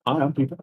Hi, I'm Peter.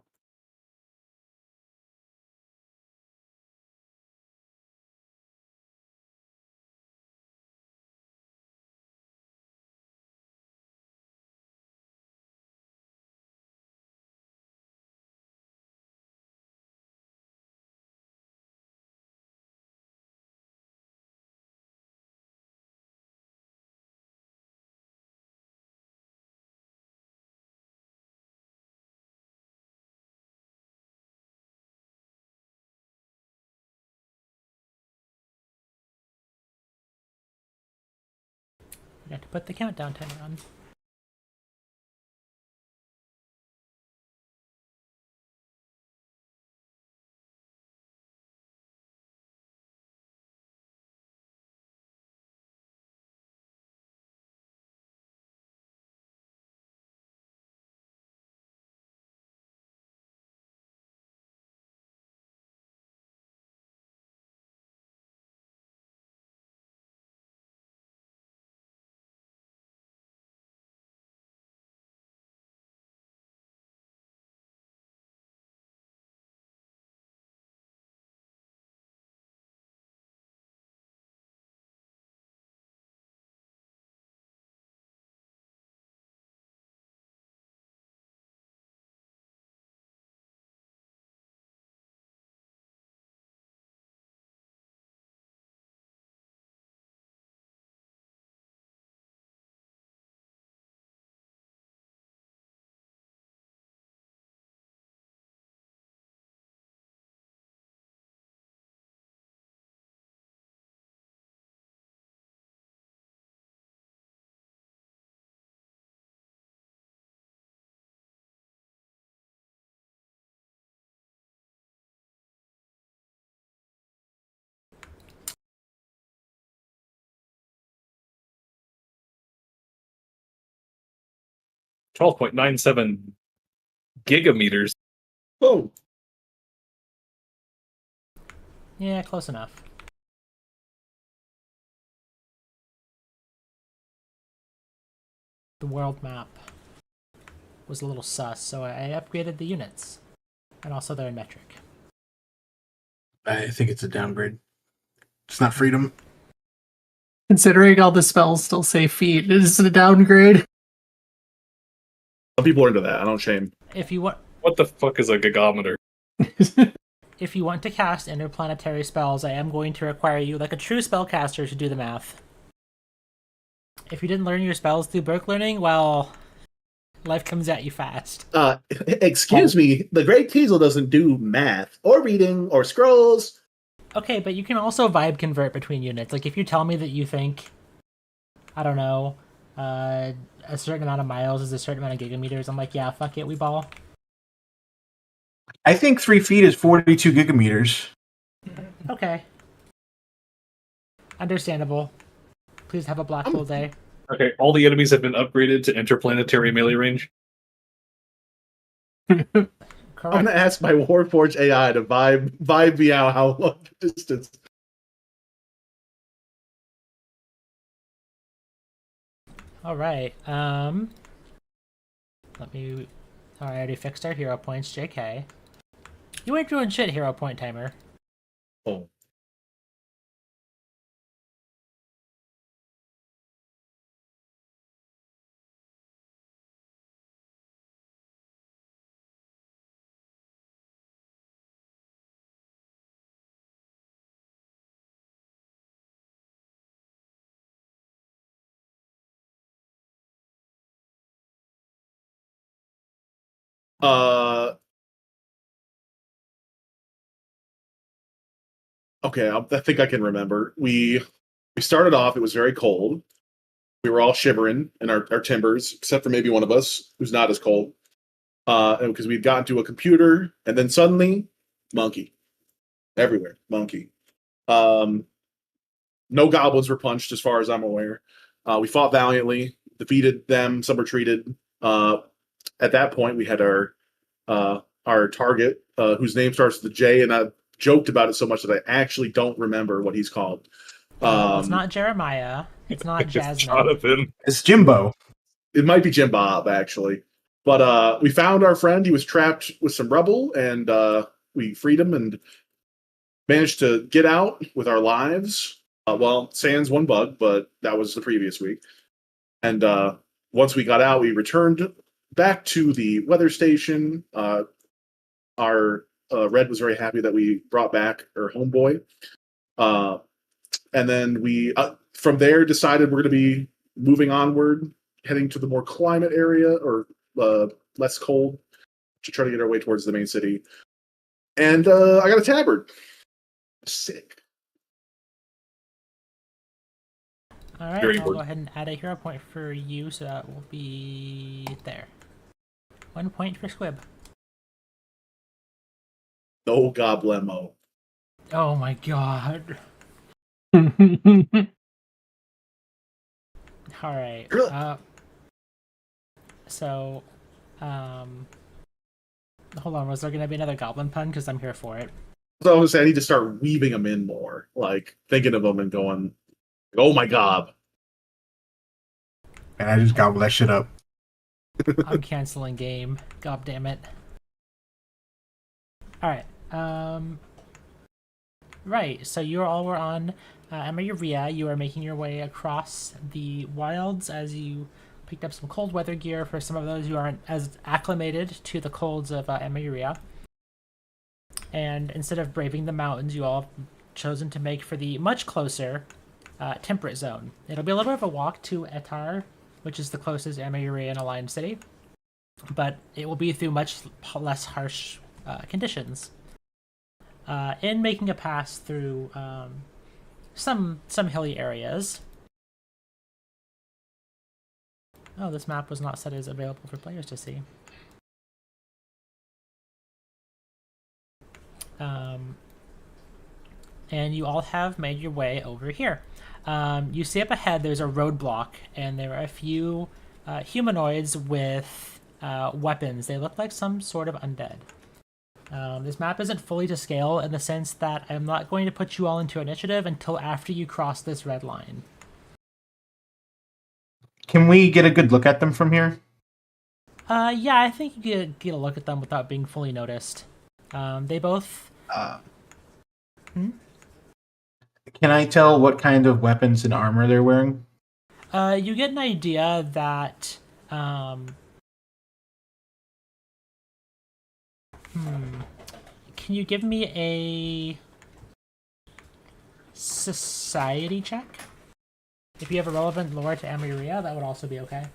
I got to put the countdown timer on. $12.97 gigameters. Oh, Yeah, close enough. The world map was a little sus, so I upgraded the units. And also they're in metric. I think it's a downgrade. It's not freedom. Considering all the spells still say feet, is it a downgrade? Some people are into that. I don't shame. If you want What the fuck is a gigameter? if you want to cast interplanetary spells, I am going to require you, like a true spellcaster, to do the math. If you didn't learn your spells through book learning, well, life comes at you fast. Excuse me, the Great Teasel doesn't do math or reading or scrolls. Okay, but you can also vibe convert between units. Like if you tell me that you think, I don't know, a certain amount of miles is a certain amount of gigameters, I'm like, yeah, fuck it, we ball. I think 3 feet is 42 gigameters. Okay. Understandable. Please have a black hole day. Okay, all the enemies have been upgraded to interplanetary melee range. I'm Correct. gonna ask my Warforged AI to vibe me out how long the distance. Alright, let me... I already fixed our hero points, JK. You ain't doing shit, hero point timer. Oh. Okay, I think I can remember. We started off, it was very cold. We were all shivering in our timbers, except for maybe one of us who's not as cold. And because we'd gotten to a computer, and then suddenly, monkey. Everywhere. Monkey. No goblins were punched, as far as I'm aware. We fought valiantly, defeated them. Some retreated. At that point, we had our target, whose name starts with a J, and I joked about it so much that I actually don't remember what he's called. It's not Jeremiah. It's not It's Jasmine. Jonathan. It's Jimbo. It might be Jim Bob, actually. But we found our friend. He was trapped with some rubble, and we freed him and managed to get out with our lives. Well, sans one bug, but that was the previous week. And once we got out, we returned back to the weather station. Our Red was very happy that we brought back her homeboy. And then we, from there, decided we're going to be moving onward, heading to the more climate area or less cold to try to get our way towards the main city. And I got a tabard. Sick. All right, Very I'll go important. ahead and add a hero point for you, so that will be there. 1 point for Squib. No goblemo. Oh my god. All right. So, hold on. Was there gonna be another goblin pun? Because I'm here for it. So I was saying I need to start weaving them in more, like thinking of them and going, "Oh my god!" And I just gobble that shit up. I'm canceling game. God damn it. All right. Right. So you all were on Amaria. You are making your way across the wilds as you picked up some cold weather gear for some of those who aren't as acclimated to the colds of Amaria. And instead of braving the mountains, you all have chosen to make for the much closer temperate zone. It'll be a little bit of a walk to Etar, which is the closest Amurian aligned city, but it will be through much less harsh conditions. In making a pass through some hilly areas. Oh, this map was not set as available for players to see. And you all have made your way over here. You see up ahead there's a roadblock, and there are a few humanoids with weapons. They look like some sort of undead. This map isn't fully to scale in the sense that I'm not going to put you all into initiative until after you cross this red line. Can we get a good look at them from here? Yeah, I think you could get a look at them without being fully noticed. They both... Can I tell what kind of weapons and armor they're wearing? You get an idea that... Can you give me a society check? If you have a relevant lore to Amaria, that would also be okay.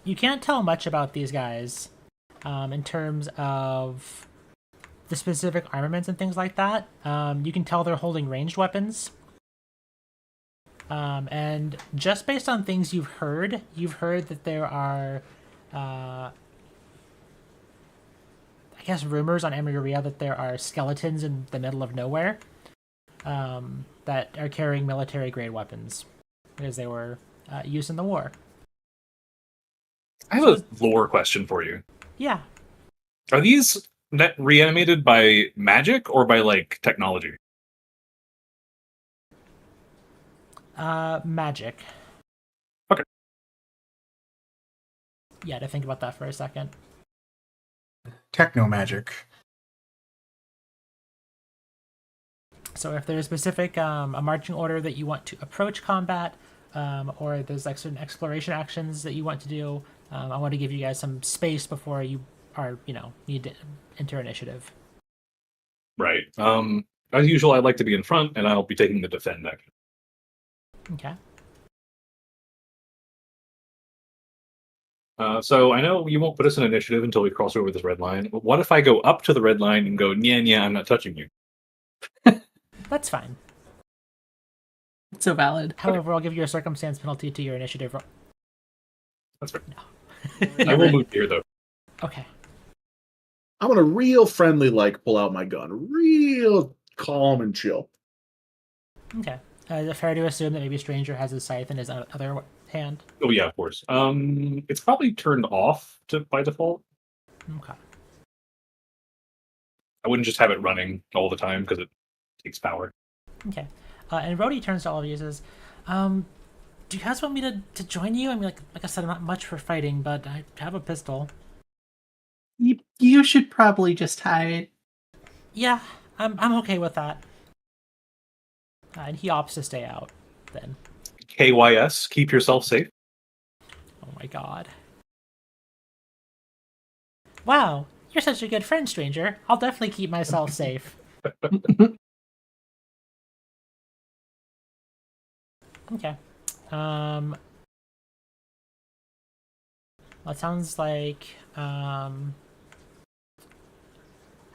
You can't tell much about these guys in terms of the specific armaments and things like that. You can tell they're holding ranged weapons. And just based on things you've heard that there are, I guess, rumors on Amaria that there are skeletons in the middle of nowhere that are carrying military-grade weapons because they were used in the war. I have a lore question for you. Yeah. Are these reanimated by magic or by, like, technology? Magic. Okay. Yeah, to think about that for a second. Techno magic. So if there's a specific a marching order that you want to approach combat, or there's like certain exploration actions that you want to do, I want to give you guys some space before you are, need to enter initiative. Right. As usual, I'd like to be in front, and I'll be taking the defend action. Okay. So I know you won't put us in initiative until we cross over this red line, but what if I go up to the red line and go, yeah, I'm not touching you? That's fine. So valid. However, I'll give you a circumstance penalty to your initiative roll. That's fair. No. I will move here, though. Okay. I'm gonna real friendly pull out my gun, real calm and chill. Okay. Is it fair to assume that maybe Stranger has his scythe in his other hand? Oh, yeah, of course. It's probably turned off by default. Okay. I wouldn't just have it running all the time because it takes power. Okay. And Rhodey turns to all of you and says, do you guys want me to join you? I mean, like I said, I'm not much for fighting, but I have a pistol. You should probably just hide. Yeah, I'm okay with that. And he opts to stay out then. KYS, keep yourself safe. Oh my god. Wow, you're such a good friend, stranger. I'll definitely keep myself safe. Okay. Well, it sounds like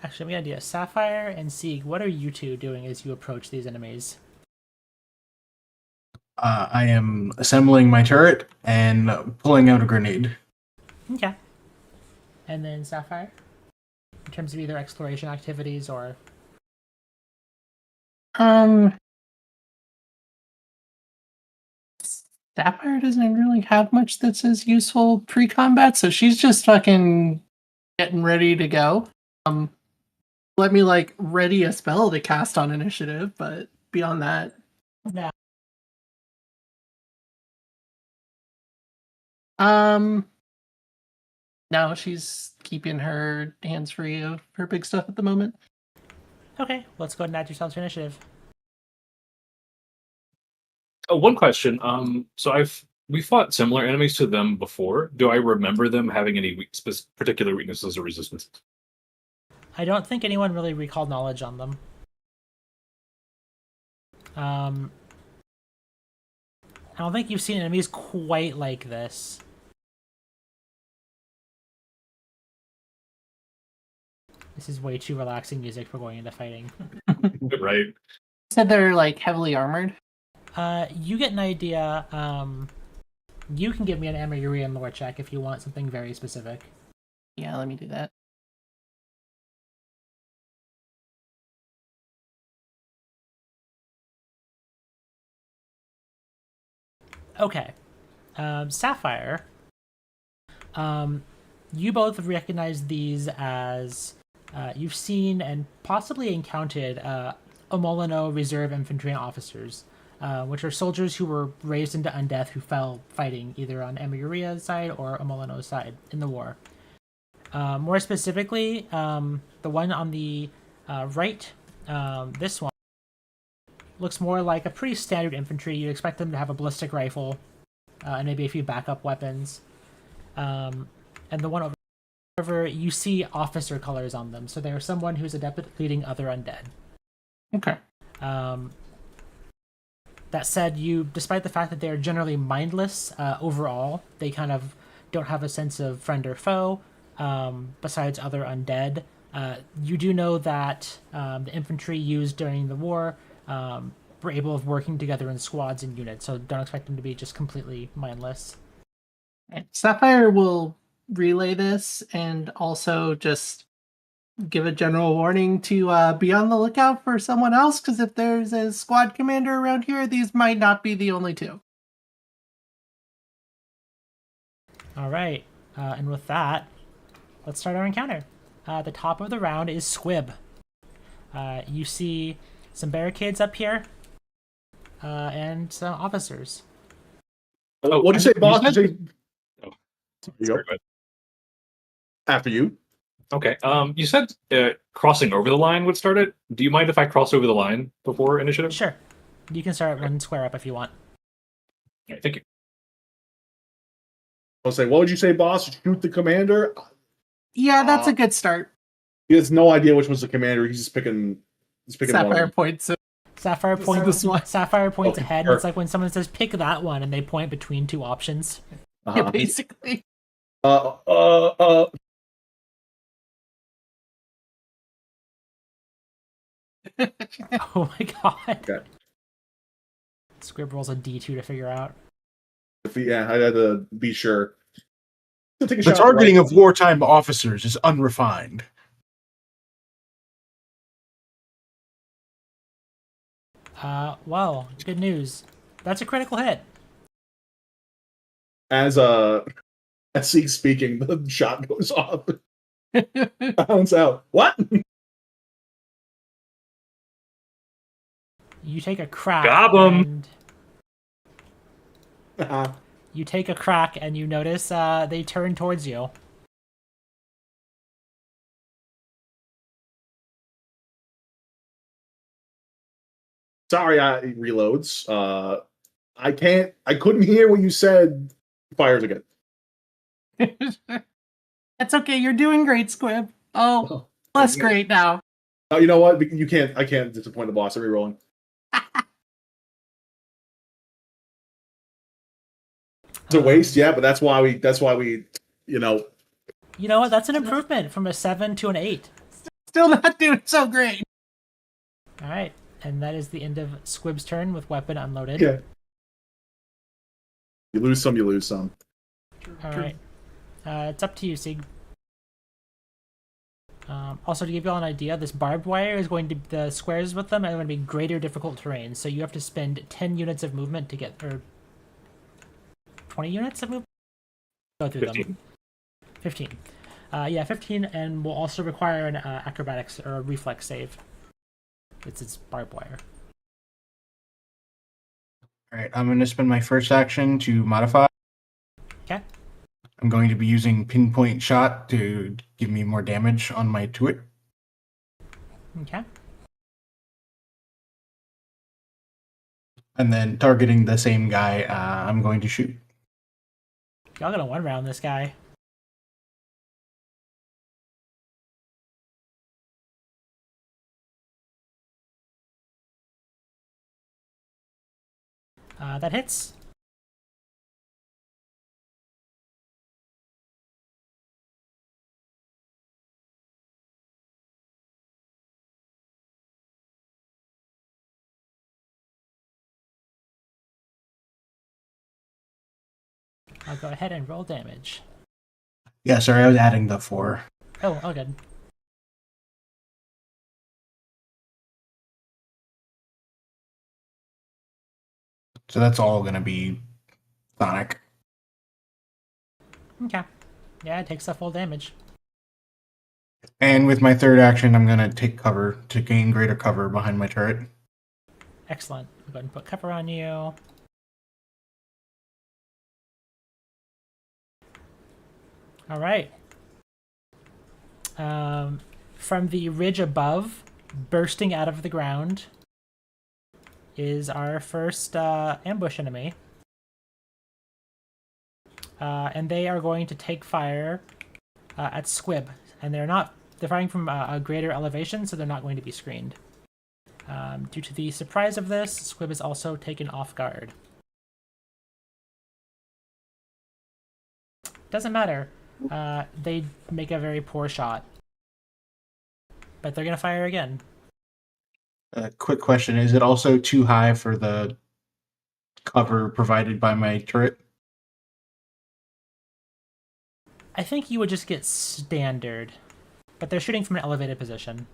actually, we got idea. Sapphire and Sieg, what are you two doing as you approach these enemies? I am assembling my turret and pulling out a grenade. Okay. And then Sapphire? In terms of either exploration activities or... Sapphire doesn't really have much that's as useful pre-combat, so she's just fucking getting ready to go. Let me like ready a spell to cast on initiative, but beyond that, Yeah. no, she's keeping her hands free of her big stuff at the moment. Okay, let's go ahead and add yourselves to initiative. Oh, one question. So we fought similar enemies to them before. Do I remember them having any particular weaknesses or resistances? I don't think anyone really recalled knowledge on them. I don't think you've seen enemies quite like this. This is way too relaxing music for going into fighting. Right. You said they're like heavily armored. You get an idea. You can give me an Amayurian lore check if you want something very specific. Yeah, let me do that. Okay. Sapphire. You both recognize these as you've seen and possibly encountered Omolino Reserve Infantry officers, which are soldiers who were raised into undeath who fell fighting either on Amayuria's side or Omolino's side in the war. More specifically, the one on the right, this one, looks more like a pretty standard infantry. You'd expect them to have a ballistic rifle and maybe a few backup weapons. And the one over, you see officer colors on them, so they're someone who's adept at leading other undead. Okay. That said, despite the fact that they're generally mindless overall, they kind of don't have a sense of friend or foe, besides other undead. You do know that the infantry used during the war were able of working together in squads and units, so don't expect them to be just completely mindless. Sapphire will relay this and also just give a general warning to be on the lookout for someone else, because if there's a squad commander around here, these might not be the only two. All right, and with that, let's start our encounter. The top of the round is Squib. You see some barricades up here, and some officers. Oh, What do you say, boss? you said- Did you- Oh, There you sorry, go. After you. Okay. You said crossing over the line would start it. Do you mind if I cross over the line before initiative? Sure, you can start running square up if you want. Okay, thank you. I'll say, what would you say, boss? Shoot the commander? Yeah, that's a good start. He has no idea which one's the commander. He's just picking. He's picking one. Sapphire Of them. points. Sapphire points. this one. Sapphire points Okay, ahead. sure. It's like when someone says "pick that one" and they point between two options. Uh-huh. Yeah, basically. Oh my god! Okay. Squib rolls a D2 to figure out. Yeah, I had to be sure. Take a The shot targeting right. of wartime officers is unrefined. Well, good news. That's a critical hit. As Seek speaking, the shot goes off. Bounce out. What? You take a crack. Gob 'em. And you take a crack, and you notice they turn towards you. Sorry, I reloads. I couldn't hear what you said. Fires again. That's okay. You're doing great, Squib. Oh, less great now. Oh, you know what? You can't. I can't disappoint the boss. I'm rerolling. It's a waste, yeah, but that's why we. You know. You know what? That's an improvement from a 7 to an 8. Still not doing so great. All right, and that is the end of Squib's turn with weapon unloaded. Yeah. You lose some. You lose some. All right, it's up to you, Sig. Also, to give you all an idea, this barbed wire is going to the squares with them are going to be greater difficult terrain. So you have to spend 10 units of movement to get, or 20 units of movement. Go through 15. them. 15. Yeah, 15, and will also require an acrobatics or a reflex save. It's barbed wire. All right, I'm going to spend my first action to modify. Okay. I'm going to be using pinpoint shot to give me more damage on my turret. Okay. And then targeting the same guy, I'm going to shoot. Y'all gonna one round this guy. That hits. I'll go ahead and roll damage. Yeah, sorry, I was adding the 4. Oh, good. So that's all going to be Sonic. Okay. Yeah, it takes the full damage. And with my third action, I'm going to take cover to gain greater cover behind my turret. Excellent. I'll go ahead and put cover on you. All right. From the ridge above, bursting out of the ground, is our first ambush enemy. And they are going to take fire at Squib. And they're firing from a greater elevation, so they're not going to be screened. Due to the surprise of this, Squib is also taken off guard. Doesn't matter. They make a very poor shot. But they're going to fire again. Quick question, is it also too high for the cover provided by my turret? I think you would just get standard. But they're shooting from an elevated position.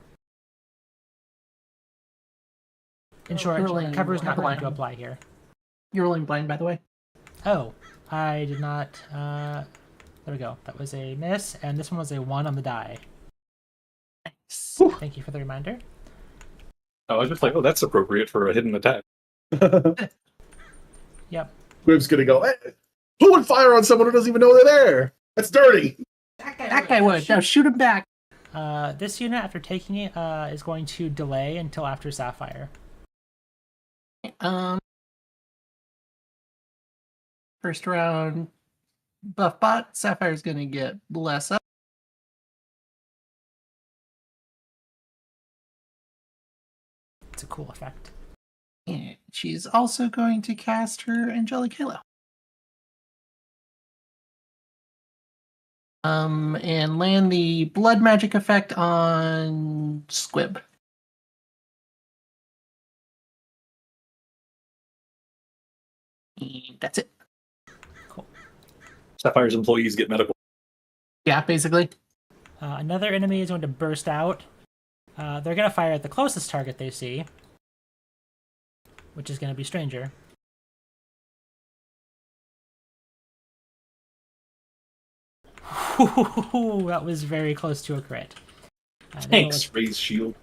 In short, cover is not going to apply here. You're rolling blind, by the way. Oh, I did not. There we go. That was a miss, and this one was a 1 on the die. Nice. Thank you for the reminder. I was just like, oh, that's appropriate for a hidden attack. Yep. Quib's gonna go. Hey, who would fire on someone who doesn't even know they're there? That's dirty. That guy would. Now shoot him back. This unit, after taking it, is going to delay until after Sapphire. First round buff bot. Sapphire's gonna get bless up. It's a cool effect. And she's also going to cast her Angelic Halo. And land the blood magic effect on Squib. And that's it. Cool. Sapphire's employees get medical. Yeah, basically. Another enemy is going to burst out. They're going to fire at the closest target they see, which is going to be Stranger. That was very close to a crit. Thanks, raise shield.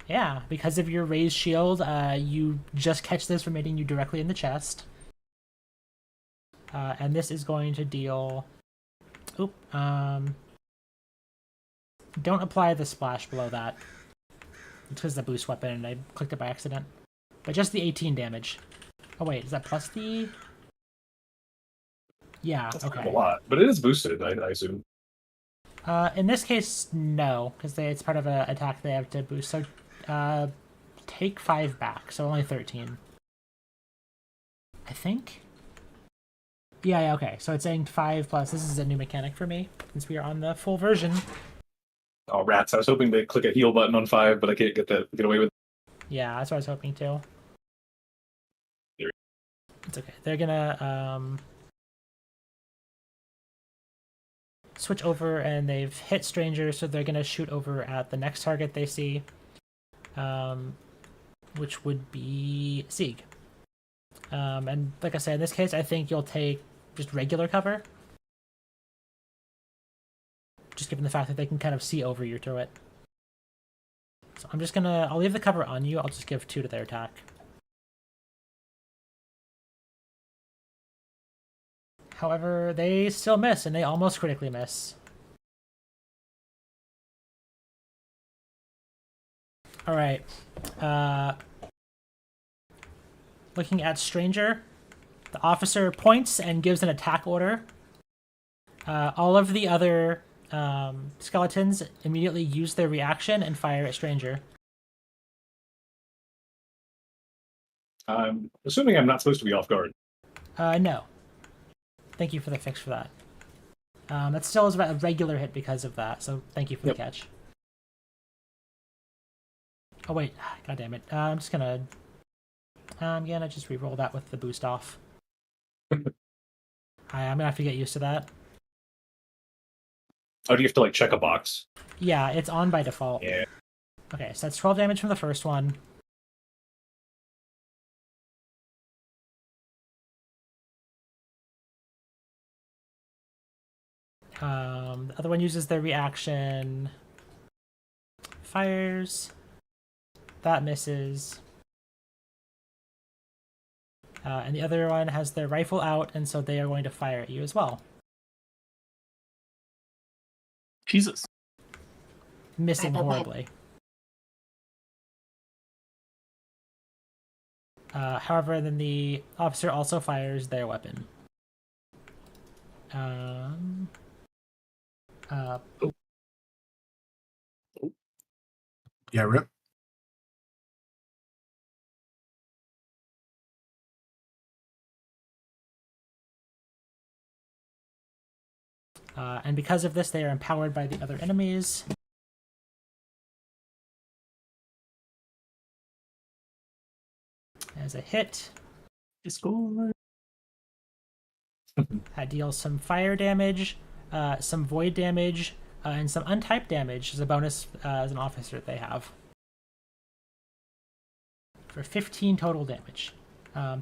Yeah, because of your raised shield, you just catch this from hitting you directly in the chest. And this is going to deal... Oop, don't apply the splash below that. It's because the boost weapon and I clicked it by accident. But just the 18 damage. Oh wait, is that plus the... Yeah, That's okay. kind of a lot, but it is boosted, I assume. In this case, no, because it's part of an attack they have to boost. So, take 5 back, so only 13. I think? Yeah, okay. So it's saying 5 plus. This is a new mechanic for me, since we are on the full version. Oh, rats. I was hoping to click a heal button on 5, but I can't get away with it. Yeah, that's what I was hoping to. There. It's okay. They're gonna, switch over, and they've hit Stranger, so they're gonna shoot over at the next target they see, which would be Sieg. And like I said, in this case, I think you'll take just regular cover, just given the fact that they can kind of see over your turret. So I'm just gonna, I'll leave the cover on you. I'll just give 2 to their attack. However, they still miss, and they almost critically miss. Alright. Looking at Stranger, the officer points and gives an attack order. All of the other skeletons immediately use their reaction and fire at Stranger. I'm assuming I'm not supposed to be off guard. No. Thank you for the fix for that. That still is about a regular hit because of that, so thank you for the catch. Oh wait, god damn it. I'm gonna just re-roll that with the boost off. I'm gonna have to get used to that. Oh, do you have to, like, check a box? Yeah, it's on by default. Yeah. Okay, so that's 12 damage from the first one. The other one uses their reaction. Fires. That misses. And the other one has their rifle out, and so they are going to fire at you as well. Jesus. Missing horribly. However, then the officer also fires their weapon. Yeah, Rip. And because of this, they are empowered by the other enemies. As a hit, Score. that deals some fire damage, some void damage, and some untyped damage as a bonus as an officer they have. For 15 total damage.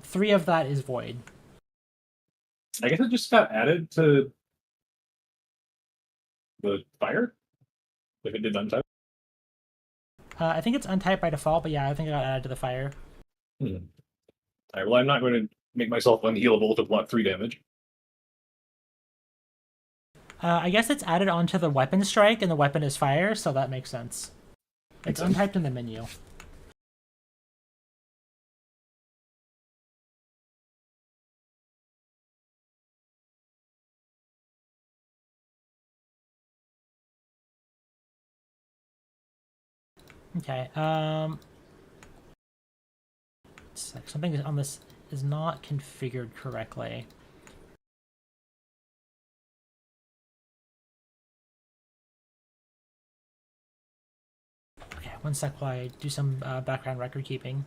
3 of that is void. I guess it just got added to the fire? If it did untype? I think it's untyped by default, but yeah, I think it got added to the fire. Alright, well, I'm not going to make myself unhealable to block 3 damage. I guess it's added onto the weapon strike, and the weapon is fire, so that makes sense. It's untyped in the menu. Okay, something on this is not configured correctly. Okay, one sec while I do some background record keeping.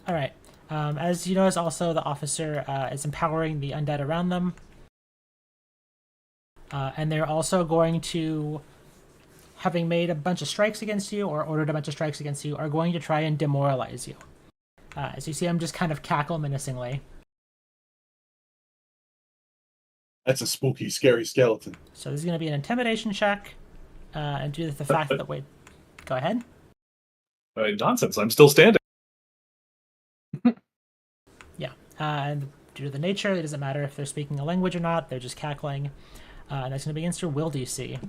Alright, as you notice also, the officer is empowering the undead around them. And they're also going to, having made a bunch of strikes against you, or ordered a bunch of strikes against you, are going to try and demoralize you. As you see, I'm just kind of cackle menacingly. That's a spooky, scary skeleton. So this is going to be an intimidation check, and due to the fact that wait, go ahead. Nonsense. I'm still standing. Yeah, and due to the nature, it doesn't matter if they're speaking a language or not. They're just cackling, and that's going to be against your will DC.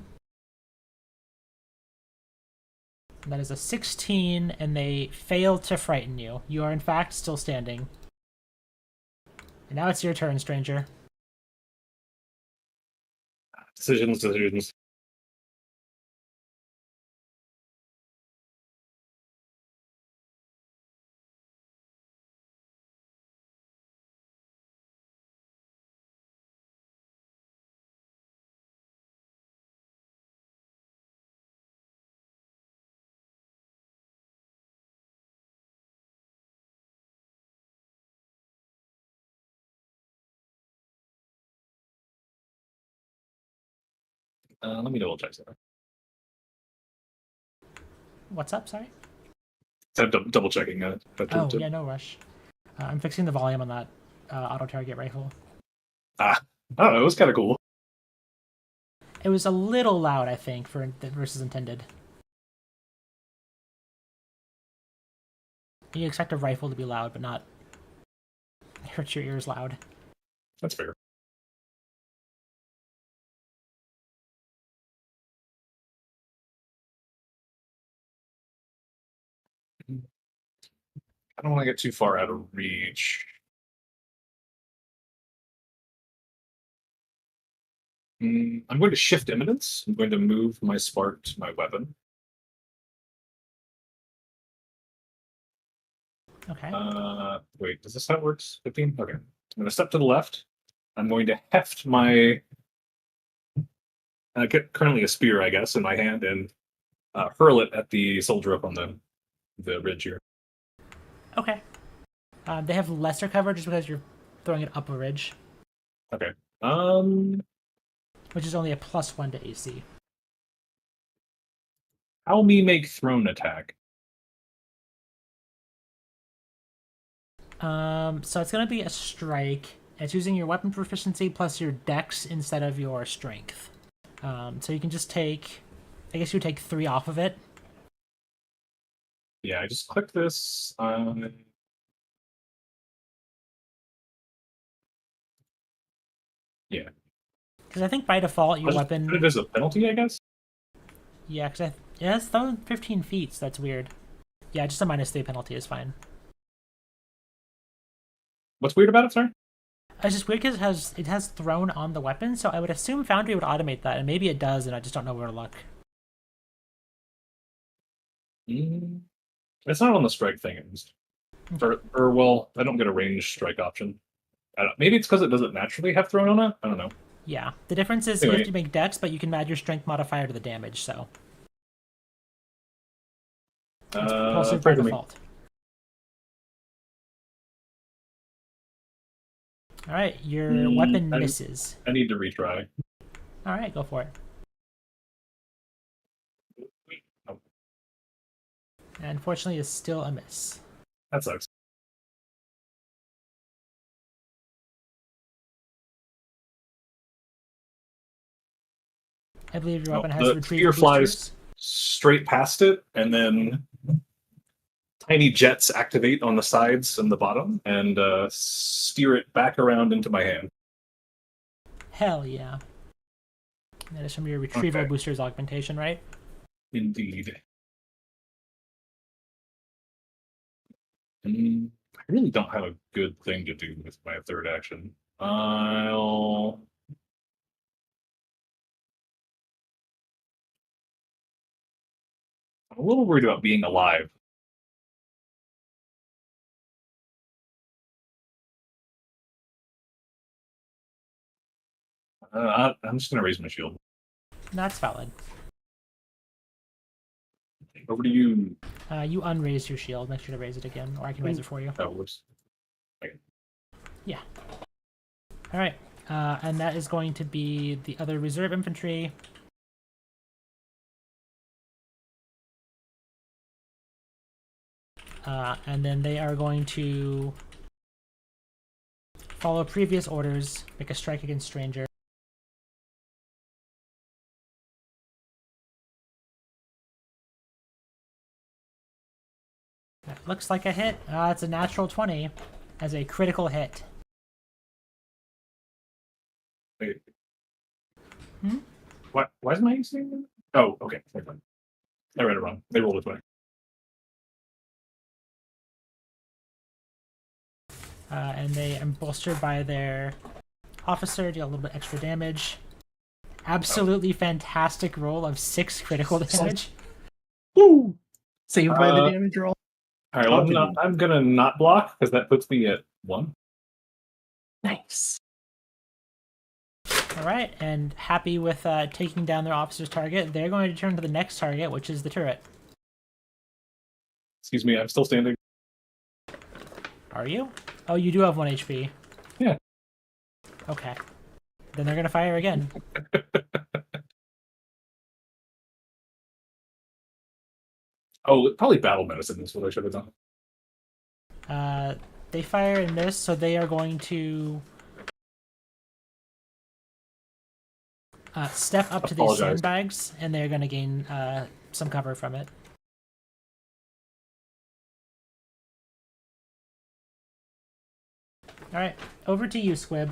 And that is a 16, and they fail to frighten you. You are in fact still standing. And now it's your turn, stranger. Decisions. Let me double check that. What's up? Sorry. I'm double checking. Oh yeah, no rush. I'm fixing the volume on that auto target rifle. I don't know. It was kind of cool. It was a little loud, I think, versus intended. You expect a rifle to be loud, but not hurt your ears loud. That's fair. I don't want to get too far out of reach. I'm going to shift imminence. I'm going to move my spark to my weapon. Okay. Wait, does this how it works? 15? Okay. I'm going to step to the left. I'm going to heft my currently a spear, I guess, in my hand and hurl it at the soldier up on the ridge here. Okay. They have lesser cover just because you're throwing it up a ridge. Okay. Which is only a +1 to AC. How me make thrown attack? So it's going to be a strike. It's using your weapon proficiency plus your dex instead of your strength. So you can just take, I guess you take 3 off of it. Yeah, I just click this. Yeah. Because I think by default your weapon. Put it as a penalty, I guess. Yeah, because it's thrown 15 feet, so that's weird. Yeah, just a -3 penalty is fine. What's weird about it, sir? It's just weird because it has thrown on the weapon, so I would assume Foundry would automate that, and maybe it does, and I just don't know where to look. It's not on the strike thing, at least. Or well, I don't get a range strike option. Maybe it's because it doesn't naturally have thrown on it. I don't know. Yeah, the difference is you have to make dex, but you can add your strength modifier to the damage, so. It's propulsive by default. Alright, your weapon misses. I need to retry. Alright, go for it. Oh, And unfortunately, it's still a miss. that sucks. I believe your weapon has the retrieval spear flies boosters. straight past it, and then tiny jets activate on the sides and the bottom, and steer it back around into my hand. Hell yeah. That is from your retrieval Okay. boosters augmentation, right? Indeed. I really don't have a good thing to do with my third action. I'm a little worried about being alive. I'm just going to raise my shield. That's valid. Over to you. You unraise your shield. Make sure to raise it again, or I can raise it for you. Oh, whoops. Yeah. Alright. And that is going to be the other reserve infantry. And then they are going to follow previous orders, make a strike against stranger. looks like a hit. It's a natural 20 as a critical hit. Wait. Hmm? What? Why is my AC? Oh, okay. Never mind. I read it wrong. They rolled it 20. And they are bolstered by their officer, deal a little bit extra damage. Absolutely fantastic roll of 6 critical damage. Woo! Saved by the damage roll. All right, well, I'm gonna not block because that puts me at 1. Nice. All right, and happy with taking down their officer's target, they're going to turn to the next target, which is the turret. Excuse me, I'm still standing. Are you? Oh, you do have 1 HP. Yeah. Okay. Then they're going to fire again. Oh, probably battle medicine is what I should have done. They fire and miss, so they are going to step up to these Apologize. sandbags, and they're going to gain some cover from it. Alright, over to you, Squib.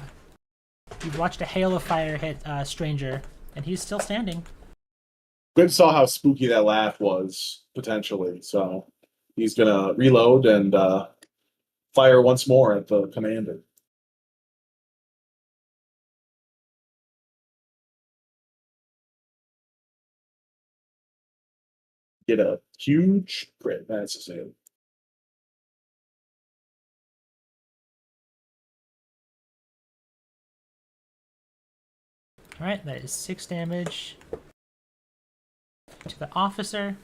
You've watched a hail of fire hit Stranger, and he's still standing. Gwen saw how spooky that laugh was, potentially, so he's gonna reload and fire once more at the commander. Get a huge crit. That's the same. Alright, that is 6 damage to the officer.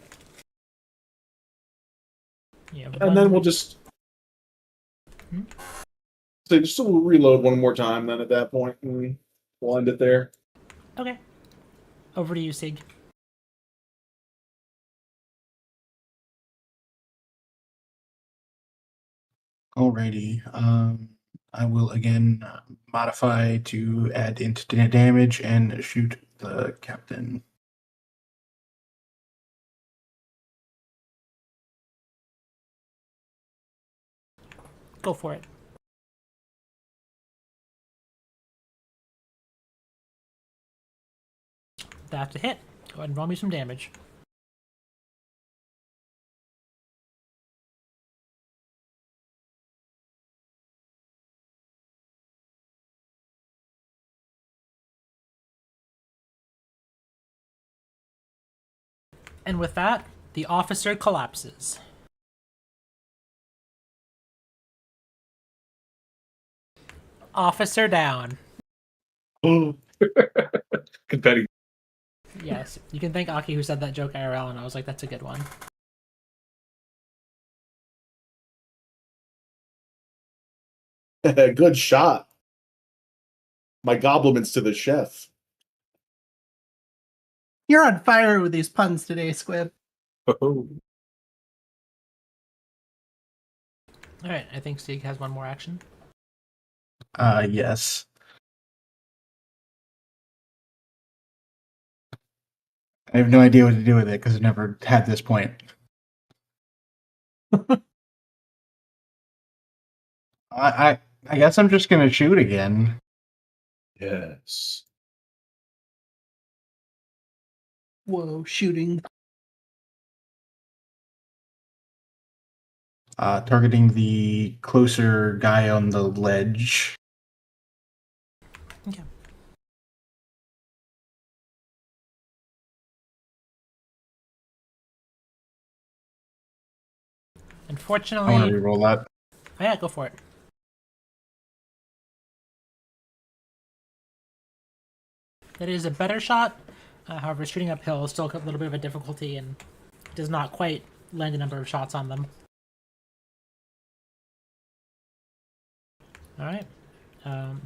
And then we'll just so just we'll reload one more time. Then at that point, and we'll end it there. Okay. Over to you, Sig. Alrighty. I will again modify to add instant damage and shoot the captain. Go for it. That's a hit. Go ahead and roll me some damage. And with that, the officer collapses. Officer down. Oh, confetti. Yes, you can thank Aki who said that joke IRL, and I was like, that's a good one. Good shot. My compliments to the chef. You're on fire with these puns today, Squib. Oh. Alright, I think Sig has one more action. Yes. I have no idea what to do with it because I've never had this point. I guess I'm just gonna shoot again. Yes. Whoa, shooting. Targeting the closer guy on the ledge. Okay. I Unfortunately, want to reroll that. oh yeah, go for it. That is a better shot. However, shooting uphill is still a little bit of a difficulty and does not quite land a number of shots on them. Alright.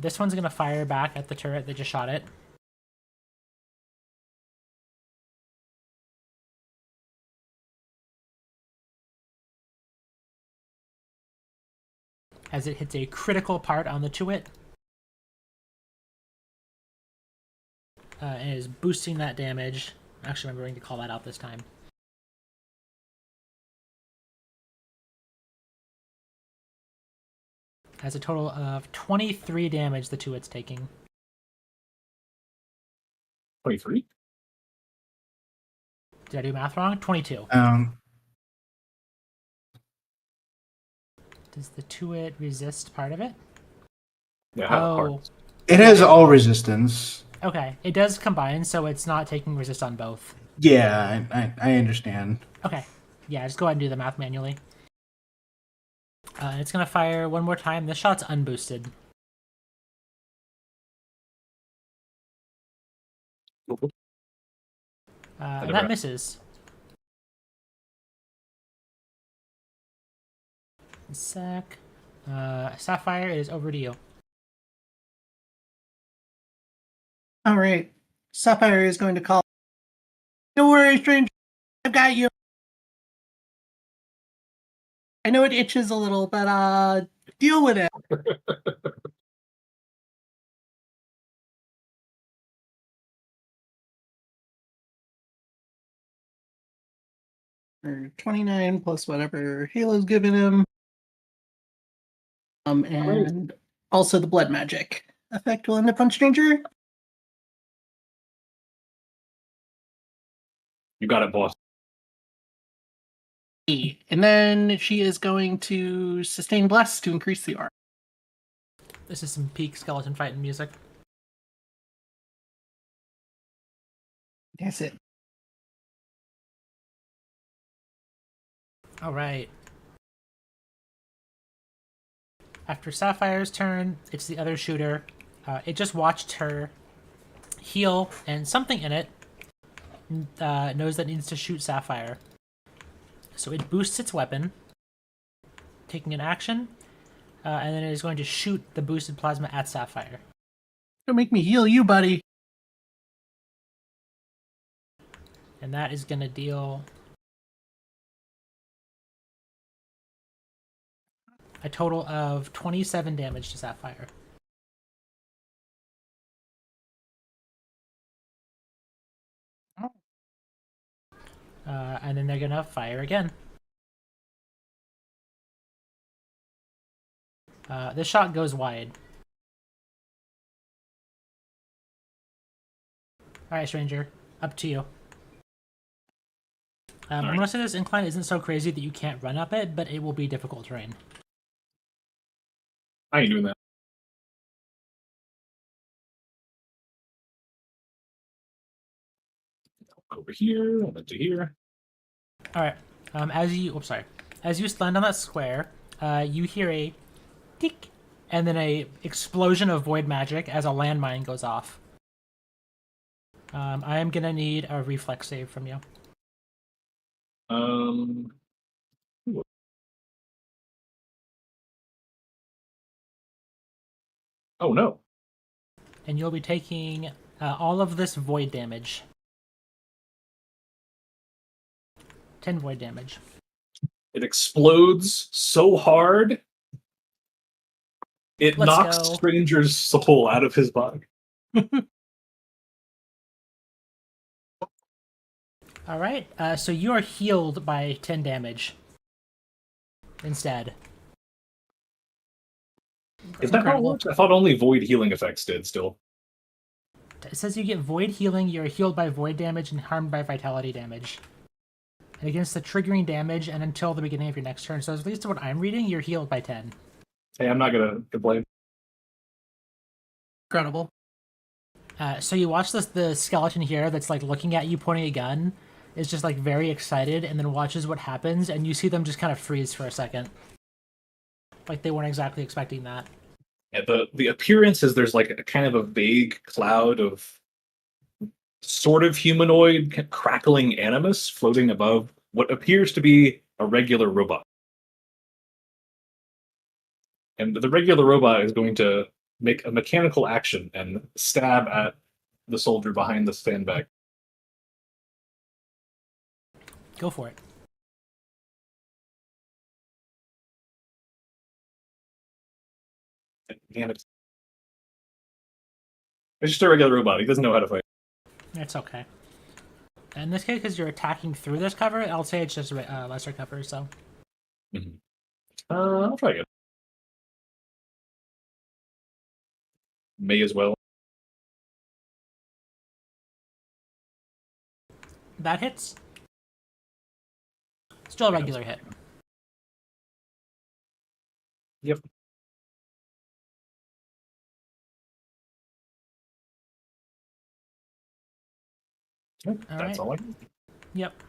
This one's going to fire back at the turret that just shot it. As it hits a critical part on the turret. And is boosting that damage. I'm actually remembering to call that out this time. Has a total of 23 damage the two it's taking. 23. Did I do math wrong? 22. Does the two-it resist part of it? Yeah, how Oh, hard? It has all resistance. okay. It does combine, so it's not taking resist on both. Yeah, I understand. Okay. Yeah, just go ahead and do the math manually. It's going to fire one more time. This shot's unboosted. And that misses. A sec. Sapphire, it is over to you. All right. Sapphire is going to call. Don't worry, stranger. I've got you. I know it itches a little, but deal with it. Or 29 plus whatever Halo's given him. And also the blood magic effect will end up on stranger. You got it, boss. And then she is going to sustain blast to increase the R. This is some peak skeleton fighting music. That's it. All right. After Sapphire's turn, it's the other shooter. It just watched her heal, and something in it knows that it needs to shoot Sapphire. So it boosts its weapon, taking an action, and then it is going to shoot the boosted plasma at Sapphire. Don't make me heal you, buddy. And that is going to deal a total of 27 damage to Sapphire. And then they're going to fire again. This shot goes wide. Alright, stranger. Up to you. I'm going to say this incline isn't so crazy that you can't run up it, but it will be difficult terrain. I ain't doing that. Over here, and then to here. Alright. As you stand on that square, you hear a tick, and then a explosion of void magic as a landmine goes off. I am gonna need a reflex save from you. Oh no. And you'll be taking all of this void damage. 10 void damage. It explodes so hard, it Let's knocks go. Stranger's soul out of his body. Alright, so you are healed by 10 damage. Instead. Is that how it works? I thought only void healing effects did still. It says you get void healing, you're healed by void damage and harmed by vitality damage. And against the triggering damage and until the beginning of your next turn. So at least what I'm reading, you're healed by 10. Hey, I'm not gonna complain. Incredible. So you watch the skeleton here that's like looking at you pointing a gun, is just like very excited and then watches what happens, and you see them just kind of freeze for a second. Like they weren't exactly expecting that. Yeah, the appearance is there's like a kind of a vague cloud of sort of humanoid crackling animus floating above what appears to be a regular robot. And the regular robot is going to make a mechanical action and stab at the soldier behind the sandbag. Go for it. Damn it. It's just a regular robot. He doesn't know how to fight. It's okay. In this case, because you're attacking through this cover, I'll say it's just lesser cover, so. I'll try again. may as well. That hits. Still a regular hit. Yep. That's all I got. Yep.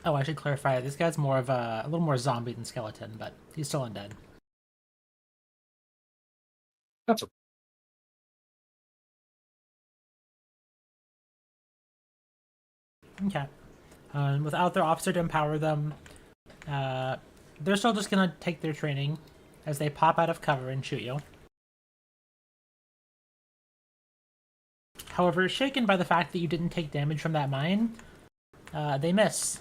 Oh, I should clarify. This guy's more of a little more zombie than skeleton, but he's still undead. That's okay. Okay. Without their officer to empower them, they're still just gonna take their training as they pop out of cover and shoot you. However, shaken by the fact that you didn't take damage from that mine, they miss.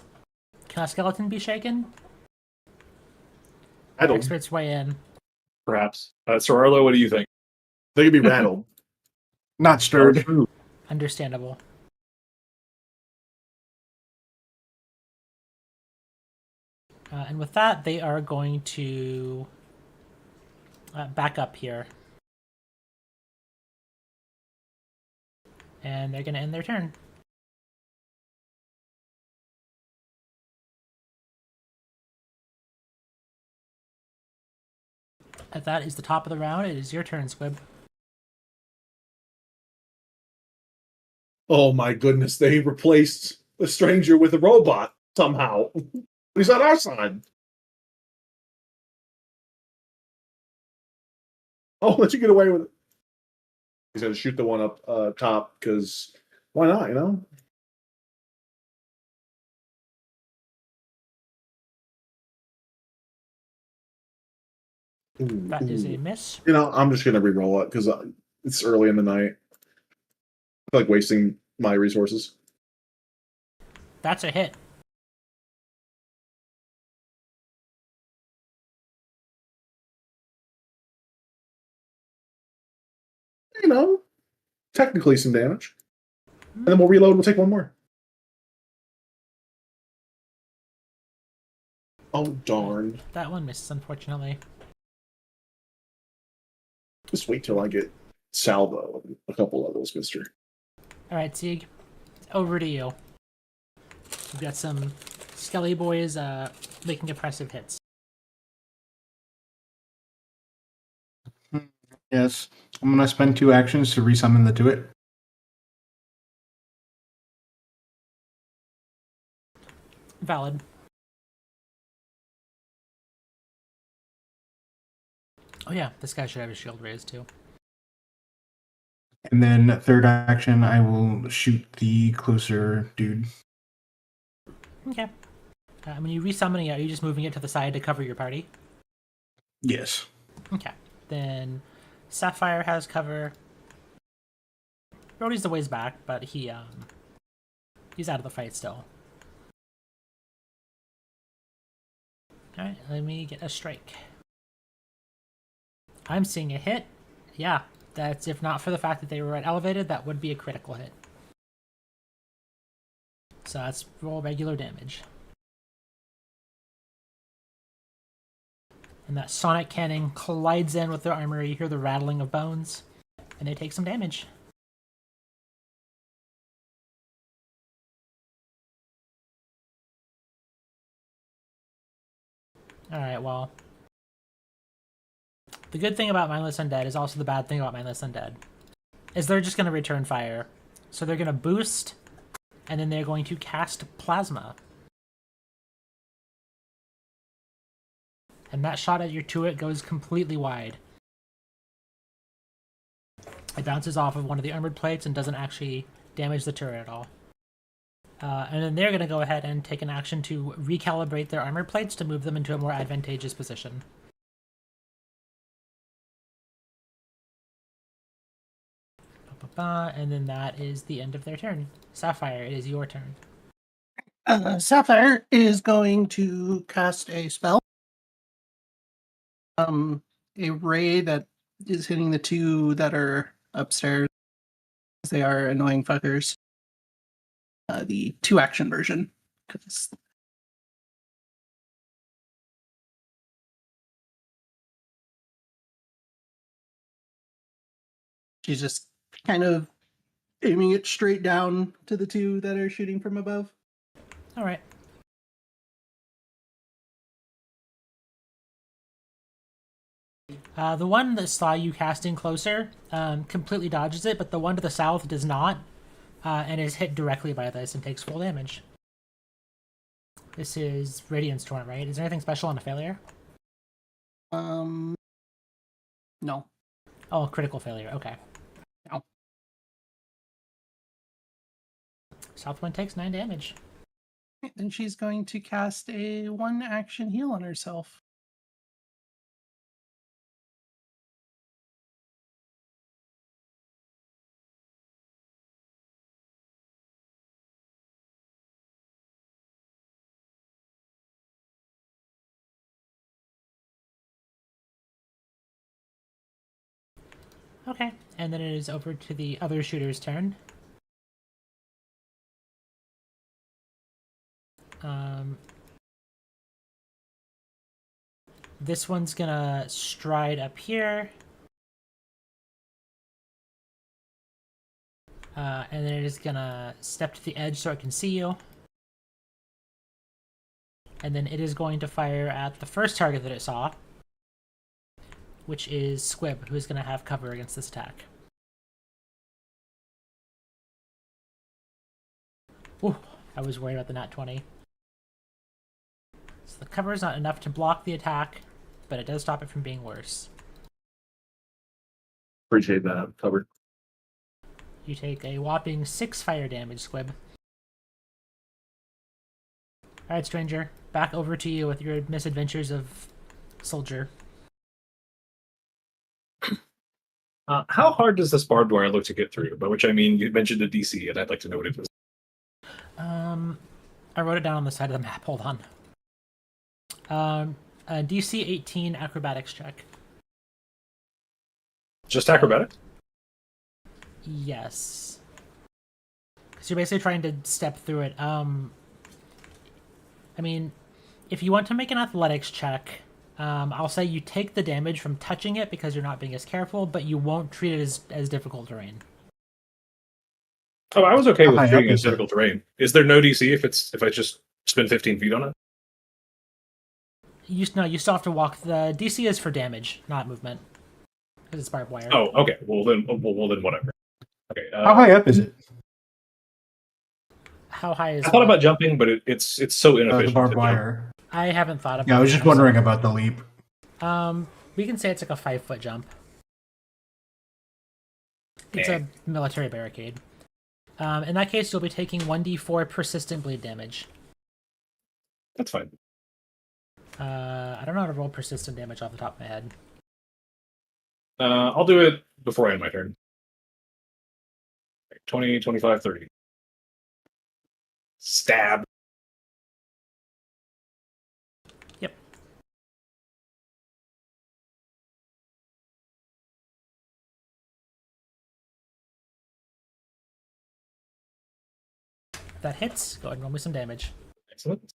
Can a skeleton be shaken? Rattled. Experts weigh in. Perhaps. So Arlo, what do you think? They could be rattled. Not stirred. True. Understandable. And with that, they are going to back up here. And they're going to end their turn. That is the top of the round. It is your turn, Squib. Oh my goodness, they replaced the stranger with a robot somehow. He's on our side. Oh, let you get away with it. He's gonna shoot the one up top because why not? You know. Ooh, That is ooh. a miss. You know, I'm just gonna re-roll it because it's early in the night. I feel like wasting my resources. That's a hit. You know, technically some damage, and then we'll reload. We'll take one more. Oh darn! That one misses, unfortunately. Just wait till I get salvo a couple of those, Mister. All right, Sieg. Over to you. We've got some Skelly boys making impressive hits. Yes. I'm gonna spend 2 actions to resummon the Tuit. Valid. Oh yeah, this guy should have his shield raised too. And then 3rd action, I will shoot the closer dude. Okay. When you resummoning it, are you just moving it to the side to cover your party? Yes. Okay. Then Sapphire has cover. Brody's the ways back, but he's out of the fight still. Alright, let me get a strike. I'm seeing a hit. Yeah, that's if not for the fact that they were at elevated, that would be a critical hit. So that's roll regular damage. And that sonic cannon collides in with their armor. You hear the rattling of bones, and they take some damage. Alright, well. The good thing about Mindless Undead is also the bad thing about Mindless Undead. Is they're just going to return fire. So they're going to boost, and then they're going to cast Plasma. And that shot at your Tuit goes completely wide. It bounces off of one of the armored plates and doesn't actually damage the turret at all. And then they're going to go ahead and take an action to recalibrate their armor plates to move them into a more advantageous position. And then that is the end of their turn. Sapphire, it is your turn. Sapphire is going to cast a spell. A ray that is hitting the 2 that are upstairs. They are annoying fuckers. The 2-action version. Because She's just kind of aiming it straight down to the two that are shooting from above. All right. The one that saw you casting closer completely dodges it, but the one to the south does not, and is hit directly by this and takes full damage. This is Radiant Storm, right? Is there anything special on a failure? No. Oh, critical failure. Okay. No. Southwind takes 9 damage. Then she's going to cast a 1-action heal on herself. Okay, and then it is over to the other shooter's turn. This one's gonna stride up here. And then it is gonna step to the edge so it can see you. And then it is going to fire at the first target that it saw, which is Squib, who is gonna have cover against this attack. Ooh, I was worried about the nat 20. So the cover is not enough to block the attack, but it does stop it from being worse. Appreciate that cover. You take a whopping 6 fire damage, Squib. Alright, stranger. Back over to you with your misadventures of soldier. How hard does this barbed wire look to get through? By which I mean, you mentioned the DC, and I'd like to know what it is. I wrote it down on the side of the map. Hold on. A DC 18 acrobatics check. Just acrobatic? Yes. Because you're basically trying to step through it. I mean, if you want to make an athletics check, I'll say you take the damage from touching it because you're not being as careful, but you won't treat it as difficult terrain. Oh, I was okay with How high treating it up as is it? difficult terrain. Is there no DC if I just spin 15 feet on it? You still have to walk. The DC is for damage, not movement, because it's barbed wire. Oh, okay. Well then whatever. Okay. How high up is it? How high is I thought it? about jumping, but it's so The inefficient. barbed to jump. wire. I haven't thought about. Yeah, I was just that. wondering about the leap. We can say it's like a 5-foot jump. It's a military barricade. In that case, you'll be taking 1d4 persistent bleed damage. That's fine. I don't know how to roll persistent damage off the top of my head. I'll do it before I end my turn. 20, 25, 30. Stab. Yep. If that hits, go ahead and roll me some damage. Excellent.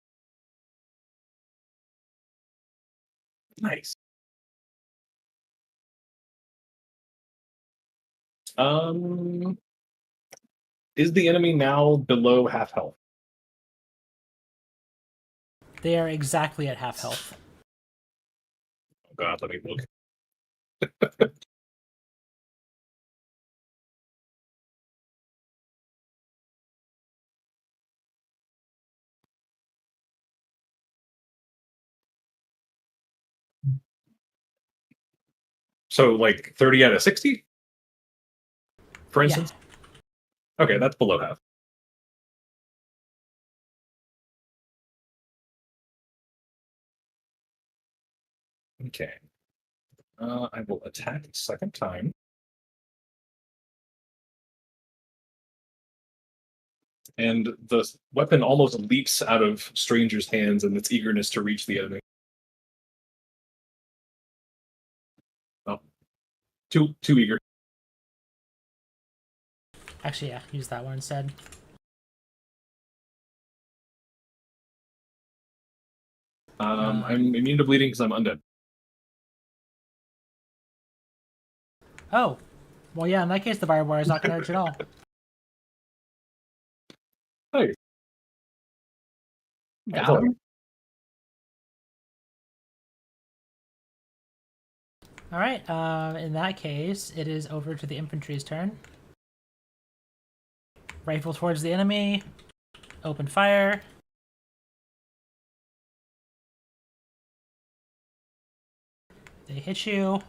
Nice. Is the enemy now below half health? They are exactly at half health. Oh god, let me look. So like 30 out of 60? For instance? Okay, that's below half. Okay. I will attack a second time. And the weapon almost leaps out of Stranger's hands in its eagerness to reach the enemy. Oh. Too eager. Actually, yeah, use that one instead. I'm immune to bleeding because I'm undead. Oh, Well, yeah, in that case, the barbed wire is not going to hurt you at all. Hey, Got him. All right. In that case, it is over to the infantry's turn. Rifle towards the enemy. Open fire. They hit you.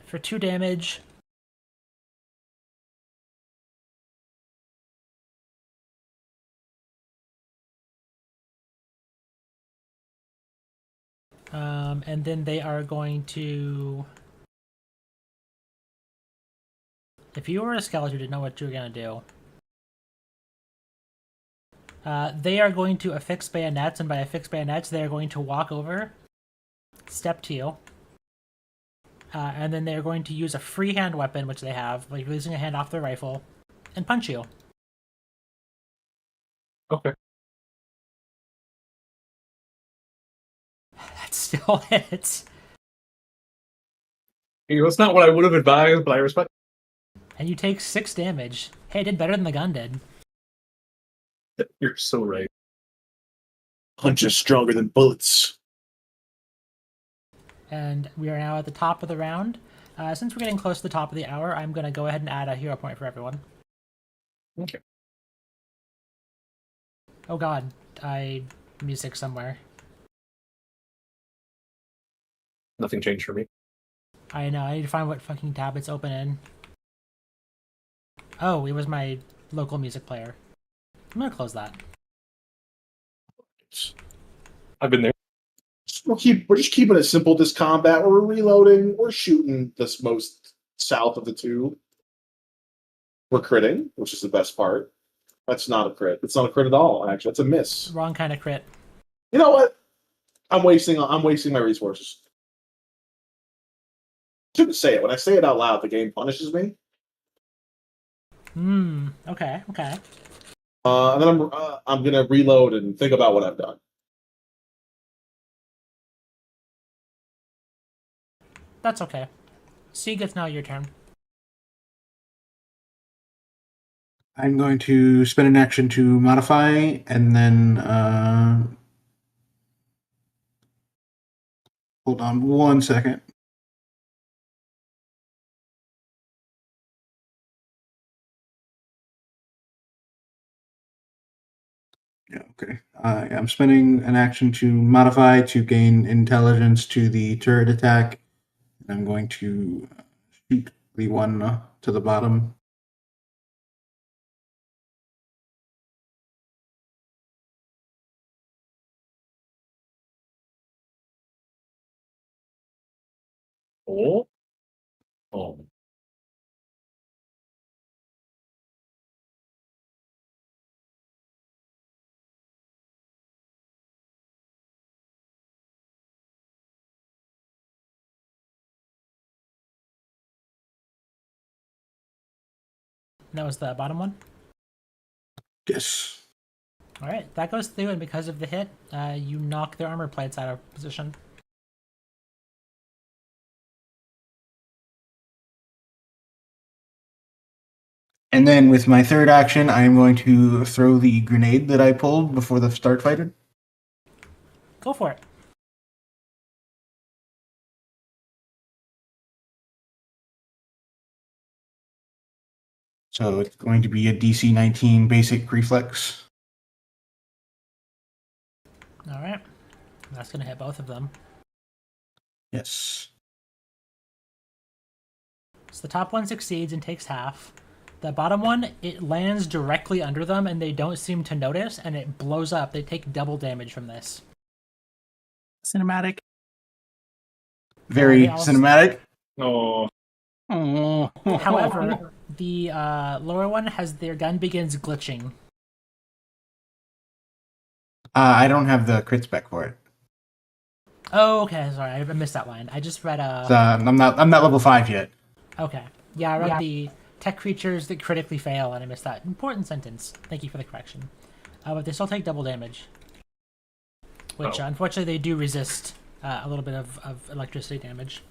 For 2 damage. And then they are going to... If you were a skeleton, you didn't know what you were going to do. They are going to affix bayonets, and by affix bayonets, they are going to walk over, step to you, and then they're going to use a freehand weapon, which they have, like releasing a hand off their rifle, and punch you. okay. That still hits. That's not what I would have advised, but I respect. And you take 6 damage. Hey, it did better than the gun did. You're so right. Punches stronger than bullets. And we are now at the top of the round. Since we're getting close to the top of the hour, I'm going to go ahead and add a hero point for everyone. Okay. Oh god, music somewhere. Nothing changed for me. I know, I need to find what fucking tab it's open in. Oh, it was my local music player. I'm gonna close that. I've been there. We're just keeping it simple this combat. We're reloading. We're shooting this most south of the two. We're critting, which is the best part. That's not a crit. It's not a crit at all, actually. It's a miss. Wrong kind of crit. You know what? I'm wasting my resources. I shouldn't say it. When I say it out loud, the game punishes me. Okay. And then I'm gonna reload and think about what I've done. That's okay. Sieg, it's now your turn. I'm going to spend an action to modify, and then hold on 1 second. Yeah, okay. I'm spending an action to modify to gain intelligence to the turret attack. And I'm going to shoot the one to the bottom. Oh. That was the bottom one? Yes. Alright, that goes through, and because of the hit, you knock their armor plates out of position. And then with my third action, I'm going to throw the grenade that I pulled before the start fighter. Go for it. So it's going to be a DC 19 basic reflex. Alright. That's gonna hit both of them. Yes. So the top one succeeds and takes half. The bottom one, it lands directly under them and they don't seem to notice, and it blows up. They take double damage from this. Cinematic. Very also- cinematic. Oh. Oh. However, the lower one has their gun begins glitching. I don't have the crit spec for it. Oh, okay. Sorry, I missed that line. I just read I'm not level 5 yet. Okay. Yeah, I read the tech creatures that critically fail, and I missed that important sentence. Thank you for the correction. But they still take double damage, which unfortunately they do resist a little bit of electricity damage.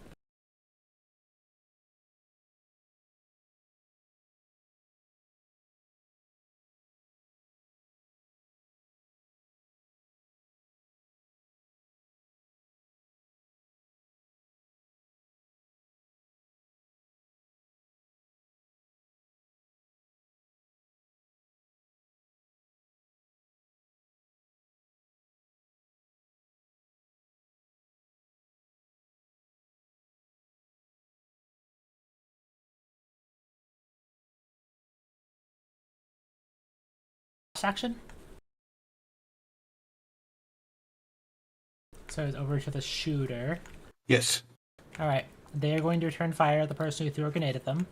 Action. So it's over to the shooter. Yes. All right. They are going to return fire at the person who threw a grenade at them.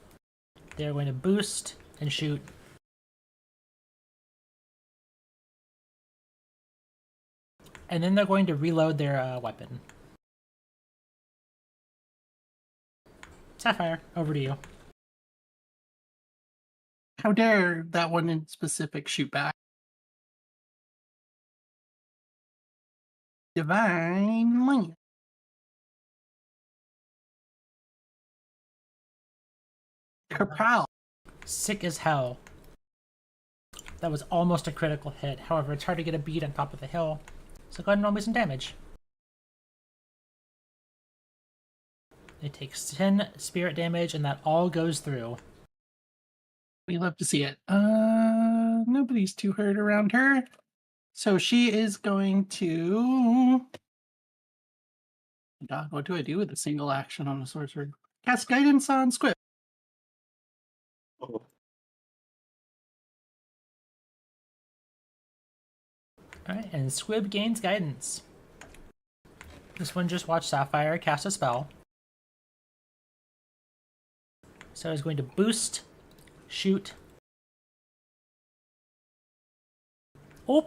They are going to boost and shoot. And then they're going to reload their weapon. Sapphire, over to you. How dare that one in specific shoot back? Divine Link. Kapow. Sick as hell. That was almost a critical hit. However, it's hard to get a bead on top of the hill. So go ahead and roll me some damage. It takes 10 spirit damage, and that all goes through. We love to see it. Nobody's too hurt around her. So she is going to... God, what do I do with a single action on a sorcerer? Cast guidance on Squib. Oh, Alright, and Squib gains guidance. This one just watched Sapphire cast a spell. So he's going to boost, shoot. Oh!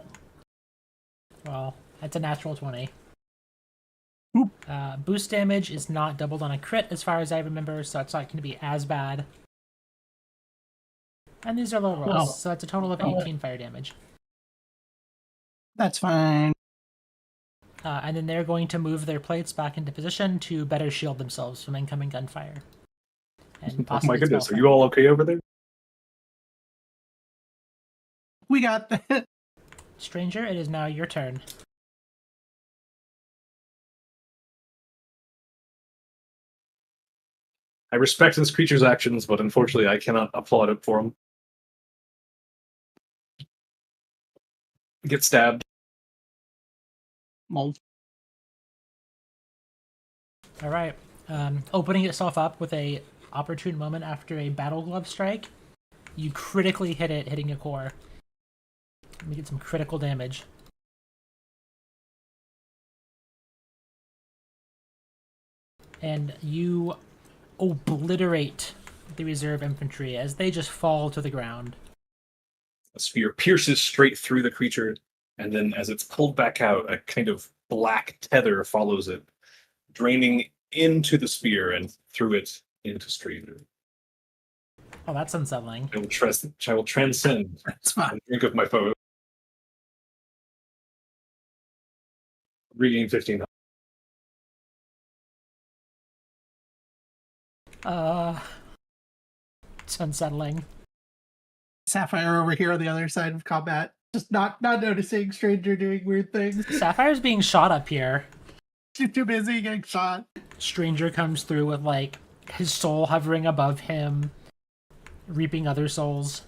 Well, that's a natural 20. Boost damage is not doubled on a crit as far as I remember, so it's not going to be as bad. And these are low rolls, Oh. so that's a total of 18 fire damage. That's fine. And then they're going to move their plates back into position to better shield themselves from incoming gunfire. And Oh possibly my goodness, are spell you all okay over there? We got that. Stranger, it is now your turn. I respect this creature's actions, but unfortunately I cannot applaud it for him. Get stabbed. Mold. All right. Opening itself up with a opportune moment after a battle glove strike, you critically hit it, hitting a core. Let me get some critical damage. And you obliterate the reserve infantry as they just fall to the ground. A spear pierces straight through the creature, and then as it's pulled back out, a kind of black tether follows it, draining into the spear and through it into Stranger. Oh, that's unsettling. I will transcend That's fine. and drink of my foe. Regain 15. It's unsettling. Sapphire over here on the other side of combat. Just not noticing Stranger doing weird things. Sapphire's being shot up here. She's too busy getting shot. Stranger comes through with, like, his soul hovering above him, reaping other souls.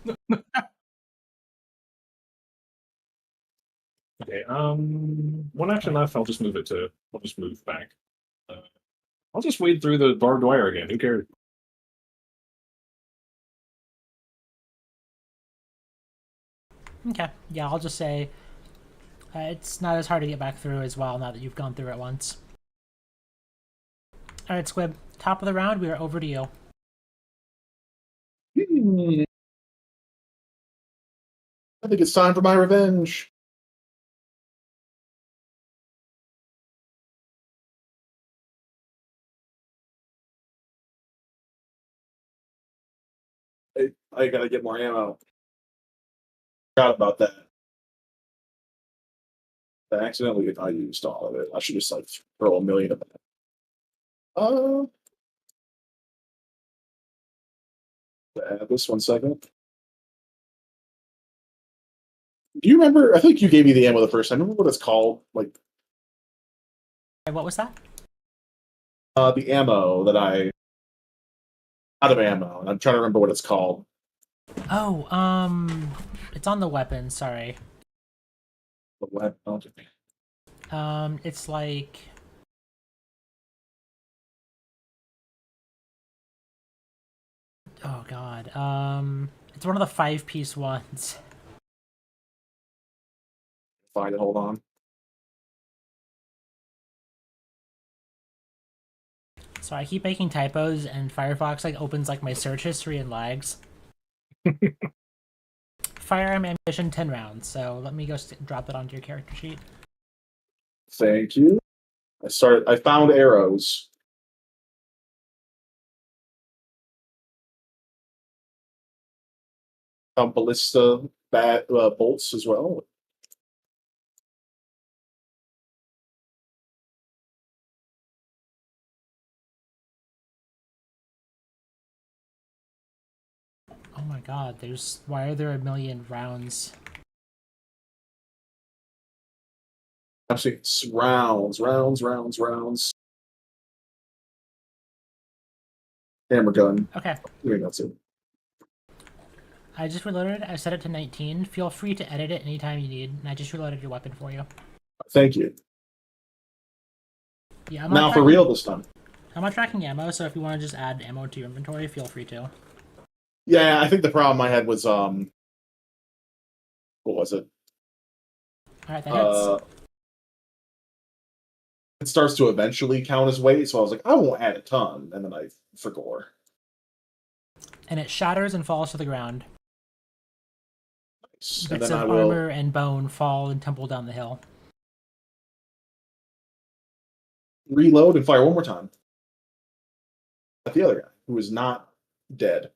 Okay, one action left. I'll just move back. I'll just wade through the barbed wire again. Who cares? Okay, yeah, I'll just say it's not as hard to get back through as well now that you've gone through it once. Alright, Squib, top of the round, we are over to you. I think it's time for my revenge. I gotta get more ammo. Forgot about that. Accidentally, I used all of it. I should just like throw a million of that. Add this 1 second. Do you remember? I think you gave me the ammo the first time. Remember what it's called? Like What was that? the ammo that I out of ammo. And I'm trying to remember what it's called. Oh, it's on the weapon. Sorry. The weapon. It's like. Oh God. It's one of the 5-piece ones. Find it. Hold on. So I keep making typos, and Firefox like opens like my search history and lags. Firearm ammunition, 10 rounds. So let me go drop that onto your character sheet. Thank you. I found arrows. Ballista bolts as well. Oh my God! Why are there a million rounds? Actually, it's rounds. Hammer gun. Okay. I think that's it. I just reloaded. I set it to 19. Feel free to edit it anytime you need. And I just reloaded your weapon for you. Thank you. Yeah, Now for real this time. I'm not tracking ammo, so if you want to just add ammo to your inventory, feel free to. Yeah, I think the problem I had was what was it? Alright, that hits. It starts to eventually count as weight, so I was like, I won't add a ton, and then I forgot. And it shatters and falls to the ground. Nice. Bits of armor and bone fall and tumble down the hill. Reload and fire one more time at the other guy who is not dead.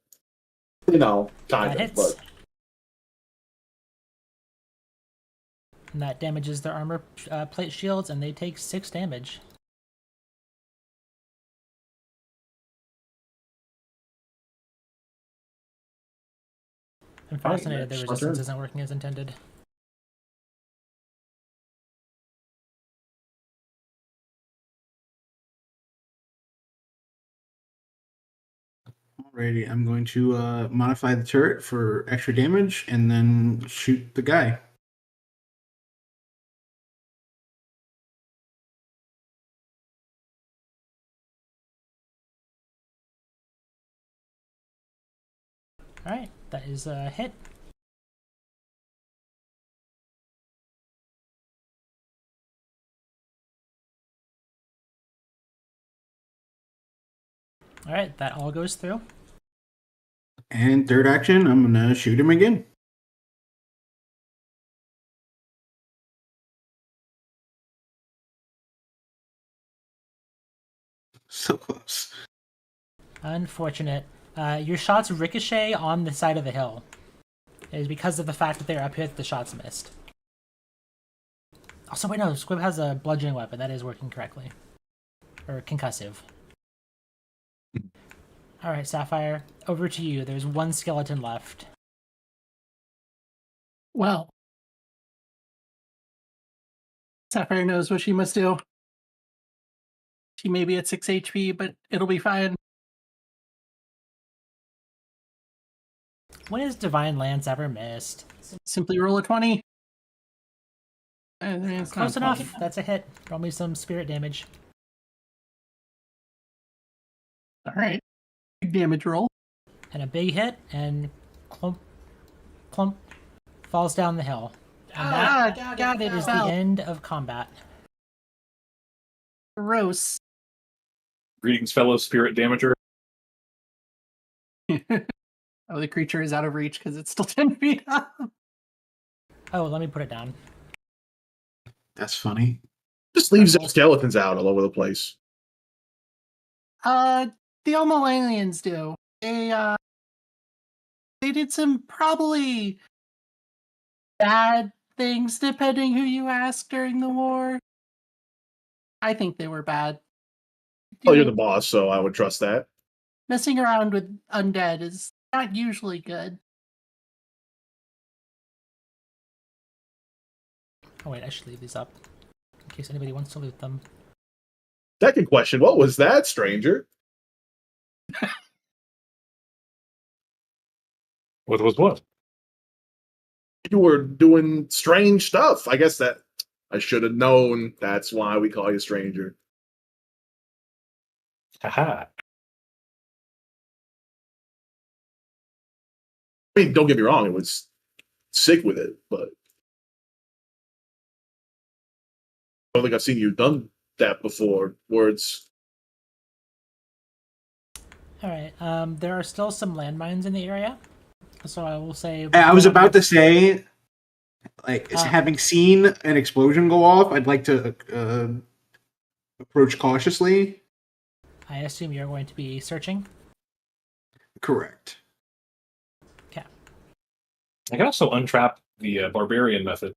You know, kind That of, hits. but And that damages their armor plate shields, and they take 6 damage. I'm fascinated the resistance isn't working as intended. Alrighty, I'm going to modify the turret for extra damage and then shoot the guy. Alright, that is a hit. Alright, that all goes through. And third action, I'm going to shoot him again. So close. Unfortunate. Your shots ricochet on the side of the hill. It is because of the fact that they're up here that the shots missed. Also, wait, no, Squib has a bludgeoning weapon. That is working correctly. Or concussive. Alright, Sapphire, over to you. There's one skeleton left. Well, Sapphire knows what she must do. She may be at 6 HP, but it'll be fine. When has Divine Lance ever missed? Simply roll a 20. It's Close not enough. That's a hit. Roll me some spirit damage. All right. Big damage roll. And a big hit, and clump, clump, falls down the hill. And that is the end of combat. Gross. Greetings, fellow spirit damager. Oh, the creature is out of reach because it's still 10 feet up. Oh, let me put it down. That's funny. just leaves their skeletons out all over the place. The Elmo aliens do. They did some probably bad things, depending who you ask during the war. I think they were bad. Oh, you're the boss, so I would trust that. Messing around with undead is not usually good. Oh wait, I should leave these up in case anybody wants to loot them. Second question, what was that, stranger? What was what? You were doing strange stuff. I guess that I should have known. That's why we call you stranger. Haha. I mean, don't get me wrong, it was sick with it, but I don't think I've seen you done that before. Words. All right. There are still some landmines in the area, so I will say. I was about to say, like, Ah. having seen an explosion go off, I'd like to approach cautiously. I assume you're going to be searching. Correct. Okay. I can also untrap the barbarian method,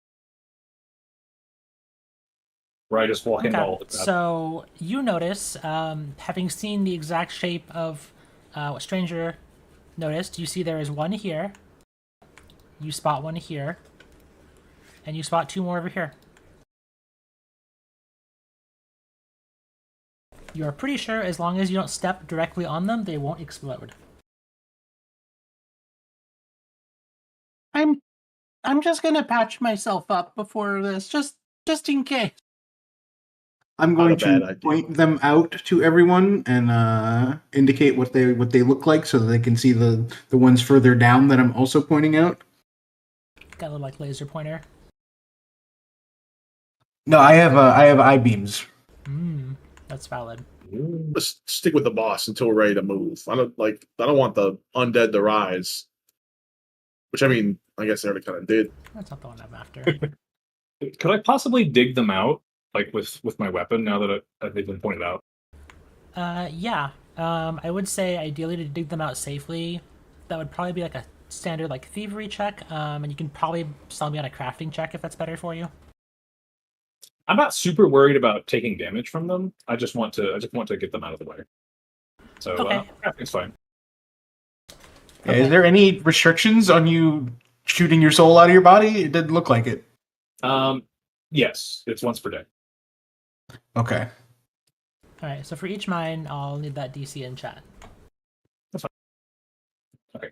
where I just walk into all the crap. So you notice, having seen the exact shape of what Stranger noticed, you see there is one here. You spot one here, and you spot two more over here. You are pretty sure as long as you don't step directly on them, they won't explode. I'm just gonna patch myself up before this, just in case. I'm Not a going bad to idea. point them out to everyone and indicate what they look like, so that they can see the ones further down that I'm also pointing out. Got a little like laser pointer. No, I have eye beams. That's valid. Let's stick with the boss until we're ready to move. I don't want the undead to rise. Which I mean, I guess they already kind of did. That's not the one I'm after. Could I possibly dig them out, like with my weapon, now that they've been pointed out? Yeah. I would say ideally to dig them out safely, that would probably be like a standard like thievery check. And you can probably sell me on a crafting check if that's better for you. I'm not super worried about taking damage from them. I just want to get them out of the way. So Okay. crafting's fine. Is there any restrictions on you shooting your soul out of your body? It didn't look like it. Yes, it's once per day. Okay. All right. So for each mine, I'll need that DC in chat. Okay.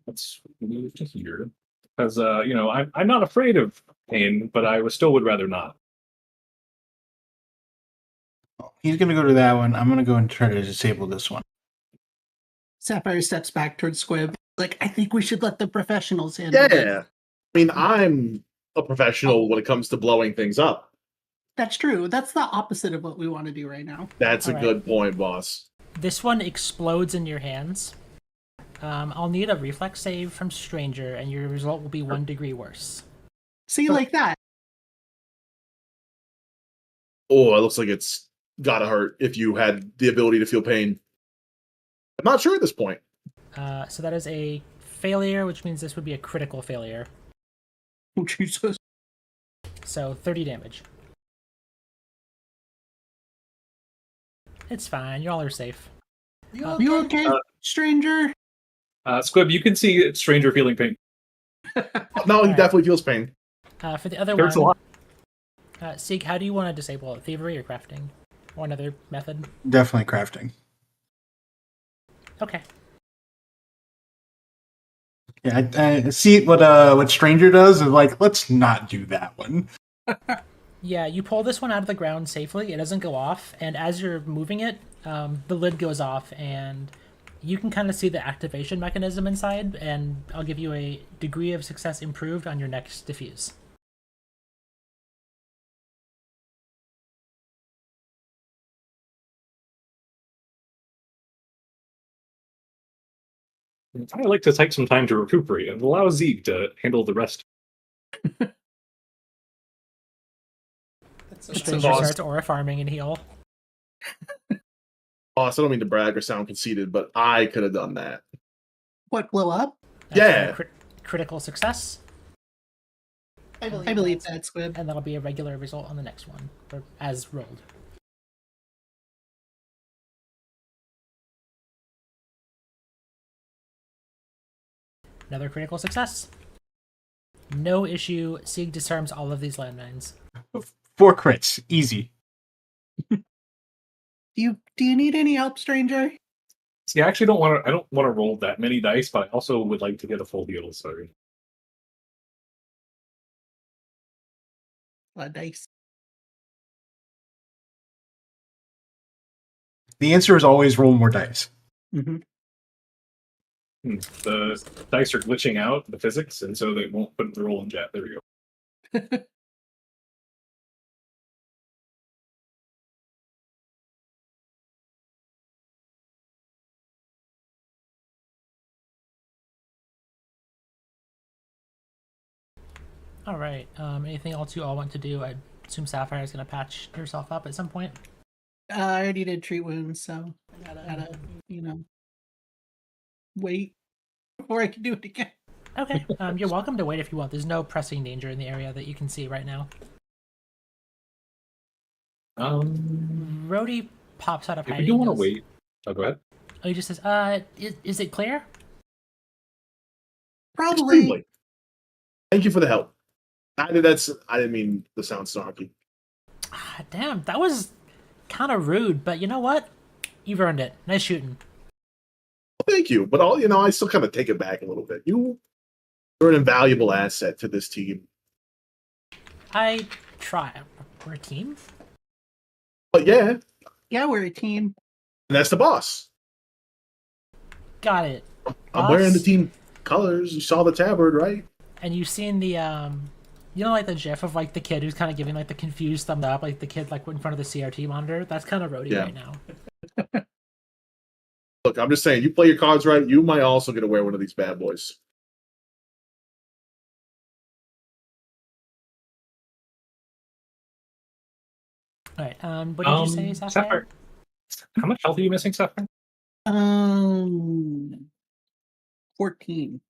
Let's move to here because I'm not afraid of pain, but I still would rather not. He's going to go to that one. I'm going to go and try to disable this one. Sapphire steps back towards Squib. Like, I think we should let the professionals handle it. Yeah. I mean, I'm a professional when it comes to blowing things up. That's true. That's the opposite of what we want to do right now. That's a All right. good point, boss. This one explodes in your hands. I'll need a reflex save from Stranger, and your result will be 1 degree worse. See, like that. Oh, it looks like it's gotta hurt if you had the ability to feel pain. I'm not sure at this point. So that is a failure, which means this would be a critical failure. Oh, Jesus. So 30 damage. It's fine. You all are safe. You okay, stranger? Squib, you can see Stranger feeling pain. No, he Alright. definitely feels pain. For the other Hurts a one, lot. Seek, how do you want to disable it? Thievery or crafting? Or another method? Definitely crafting. Okay. Yeah, I see what Stranger does is like, let's not do that one. Yeah, you pull this one out of the ground safely. It doesn't go off, and as you're moving it, the lid goes off, and you can kind of see the activation mechanism inside, and I'll give you a degree of success improved on your next diffuse. I like to take some time to recuperate and allow Zeke to handle the rest. Stranger boss. starts aura farming and heal. Boss, I don't mean to brag or sound conceited, but I could have done that. What, blow up? That's Yeah. a critical success. I believe that, Squib. And that'll be a regular result on the next one, or as rolled. Another critical success. No issue. Sieg disarms all of these landmines. 4 crits, easy. Do you need any help, stranger? See, I actually don't want to. I don't want to roll that many dice, but I also would like to get a full heal. Sorry. A lot of dice. The answer is always roll more dice. Mm-hmm. The dice are glitching out the physics, and so they won't put the roll in chat. There we go. All right. Anything else you all want to do? I assume Sapphire is going to patch herself up at some point. I already did treat wounds, so I gotta wait before I can do it again. Okay. You're welcome to wait if you want. There's no pressing danger in the area that you can see right now. Rhodey pops out of If hiding. we do want to goes- wait, oh, go ahead. Oh, he just says, is it clear? Probably. Extremely. Thank you for the help. I didn't mean to sound snarky. Ah, damn, that was kind of rude, but you know what? You've earned it. Nice shooting. Thank you, but I still kind of take it back a little bit. You're an invaluable asset to this team. I try. We're a team? But yeah, Yeah, we're a team. and that's the boss. Got it. I'm wearing the Boss. team colors. You saw the tabard, right? And you've seen the, like the gif of like the kid who's kind of giving like the confused thumb up, like the kid like in front of the CRT monitor? That's kind of Rhodey Yeah. right now. Look, I'm just saying, you play your cards right, you might also get to wear one of these bad boys. All right. What did you say, Sapphire? How much health are you missing, Sapphire? 14.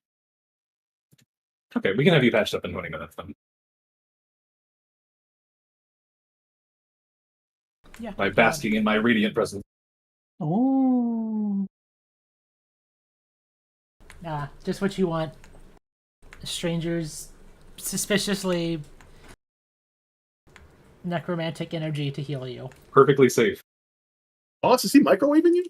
Okay, we can have you patched up in 20 minutes then. Yeah. By basking in my radiant presence. Oh. Just what you want. Strangers suspiciously necromantic energy to heal you. Perfectly safe. Boss, is he microwaving you?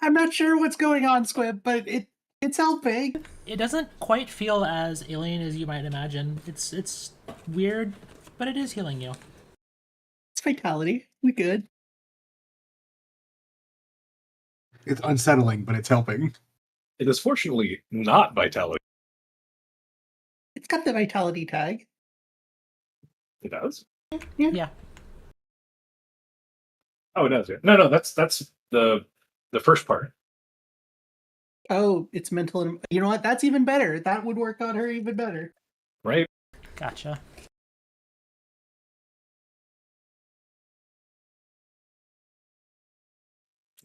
I'm not sure what's going on, Squib, but it's helping. It doesn't quite feel as alien as you might imagine. It's weird, but it is healing you. It's vitality. We good. It's unsettling, but it's helping. It is fortunately not vitality. It's got the vitality tag. It does? Yeah. Oh, it does. Yeah. No, that's the first part. Oh, it's mental. And you know what? That's even better. That would work on her even better. Right? Gotcha.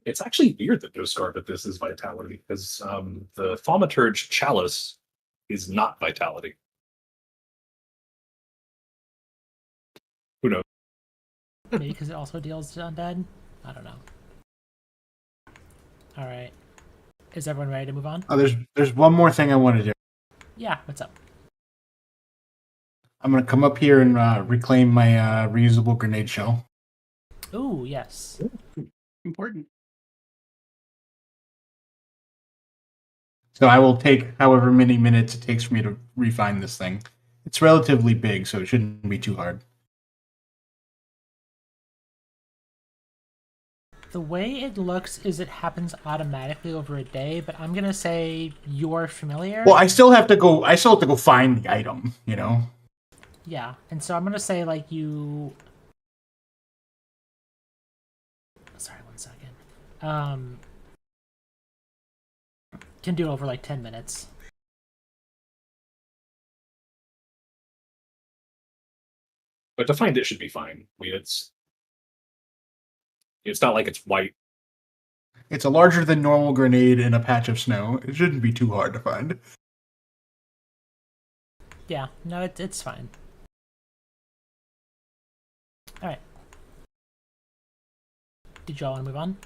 It's actually weird that no scar, but this is vitality because the Thaumaturge Chalice is not vitality. Who knows? Maybe because it also deals to undead? I don't know. Alright. Is everyone ready to move on? Oh, there's one more thing I want to do. Yeah, what's up? I'm gonna come up here and reclaim my reusable grenade shell. Ooh, yes. Important. So I will take however many minutes it takes for me to refine this thing. It's relatively big, so it shouldn't be too hard. The way it looks is it happens automatically over a day, but I'm gonna say you're familiar. Well, I still have to go find the item, you know? Yeah, and so I'm gonna say like you. Sorry, 1 second. Can do it over like 10 minutes. But to find it should be fine. I mean, it's not like it's white. It's a larger than normal grenade in a patch of snow. It shouldn't be too hard to find. Yeah, no, it's fine. All right. Did y'all want to move on?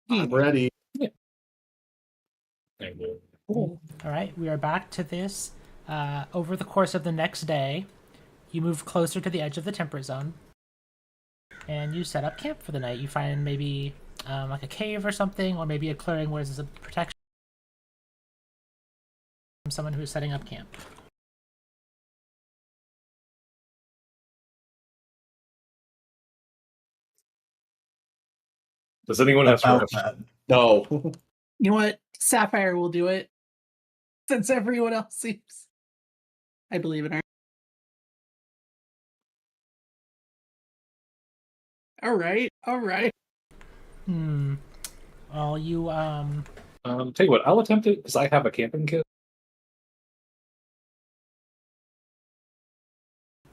I'm ready. And, All right, we are back to this. Over the course of the next day, you move closer to the edge of the temperate zone, and you set up camp for the night. You find maybe like a cave or something, or maybe a clearing where there's a protection from someone who is setting up camp. does anyone have About sort that. No. You know what? Sapphire will do it. Since everyone else seems. I believe in her. All right. All right. Well, you tell you what, I'll attempt it because I have a camping kit.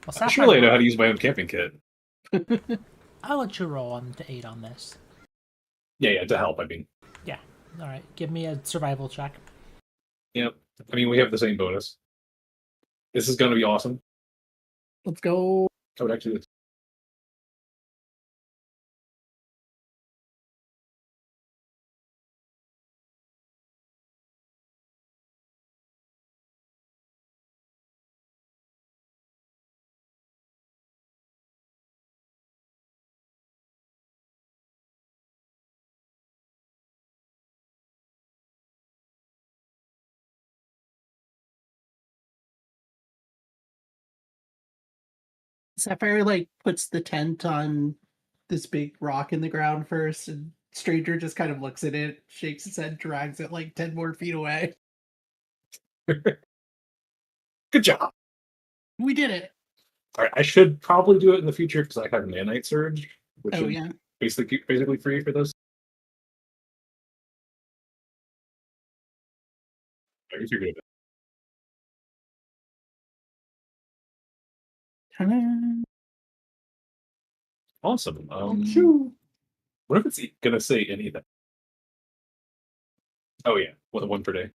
well, Sapphire, Surely I know how to use my own camping kit. I'll let you roll on to 8 on this. Yeah, to help. I mean, Yeah. All right. Give me a survival check. yep. I mean, we have the same bonus. This is going to be awesome. Let's go. I would actually. Sapphire like puts the tent on this big rock in the ground first, and Stranger just kind of looks at it, shakes his head, drags it like 10 more feet away. Good job. We did it. All right, I should probably do it in the future because I have nanite surge, which Oh is yeah. basically free for this. I guess you're good. Ta-da. Awesome. Shoo. What if it's gonna say anything? Oh yeah, one per day.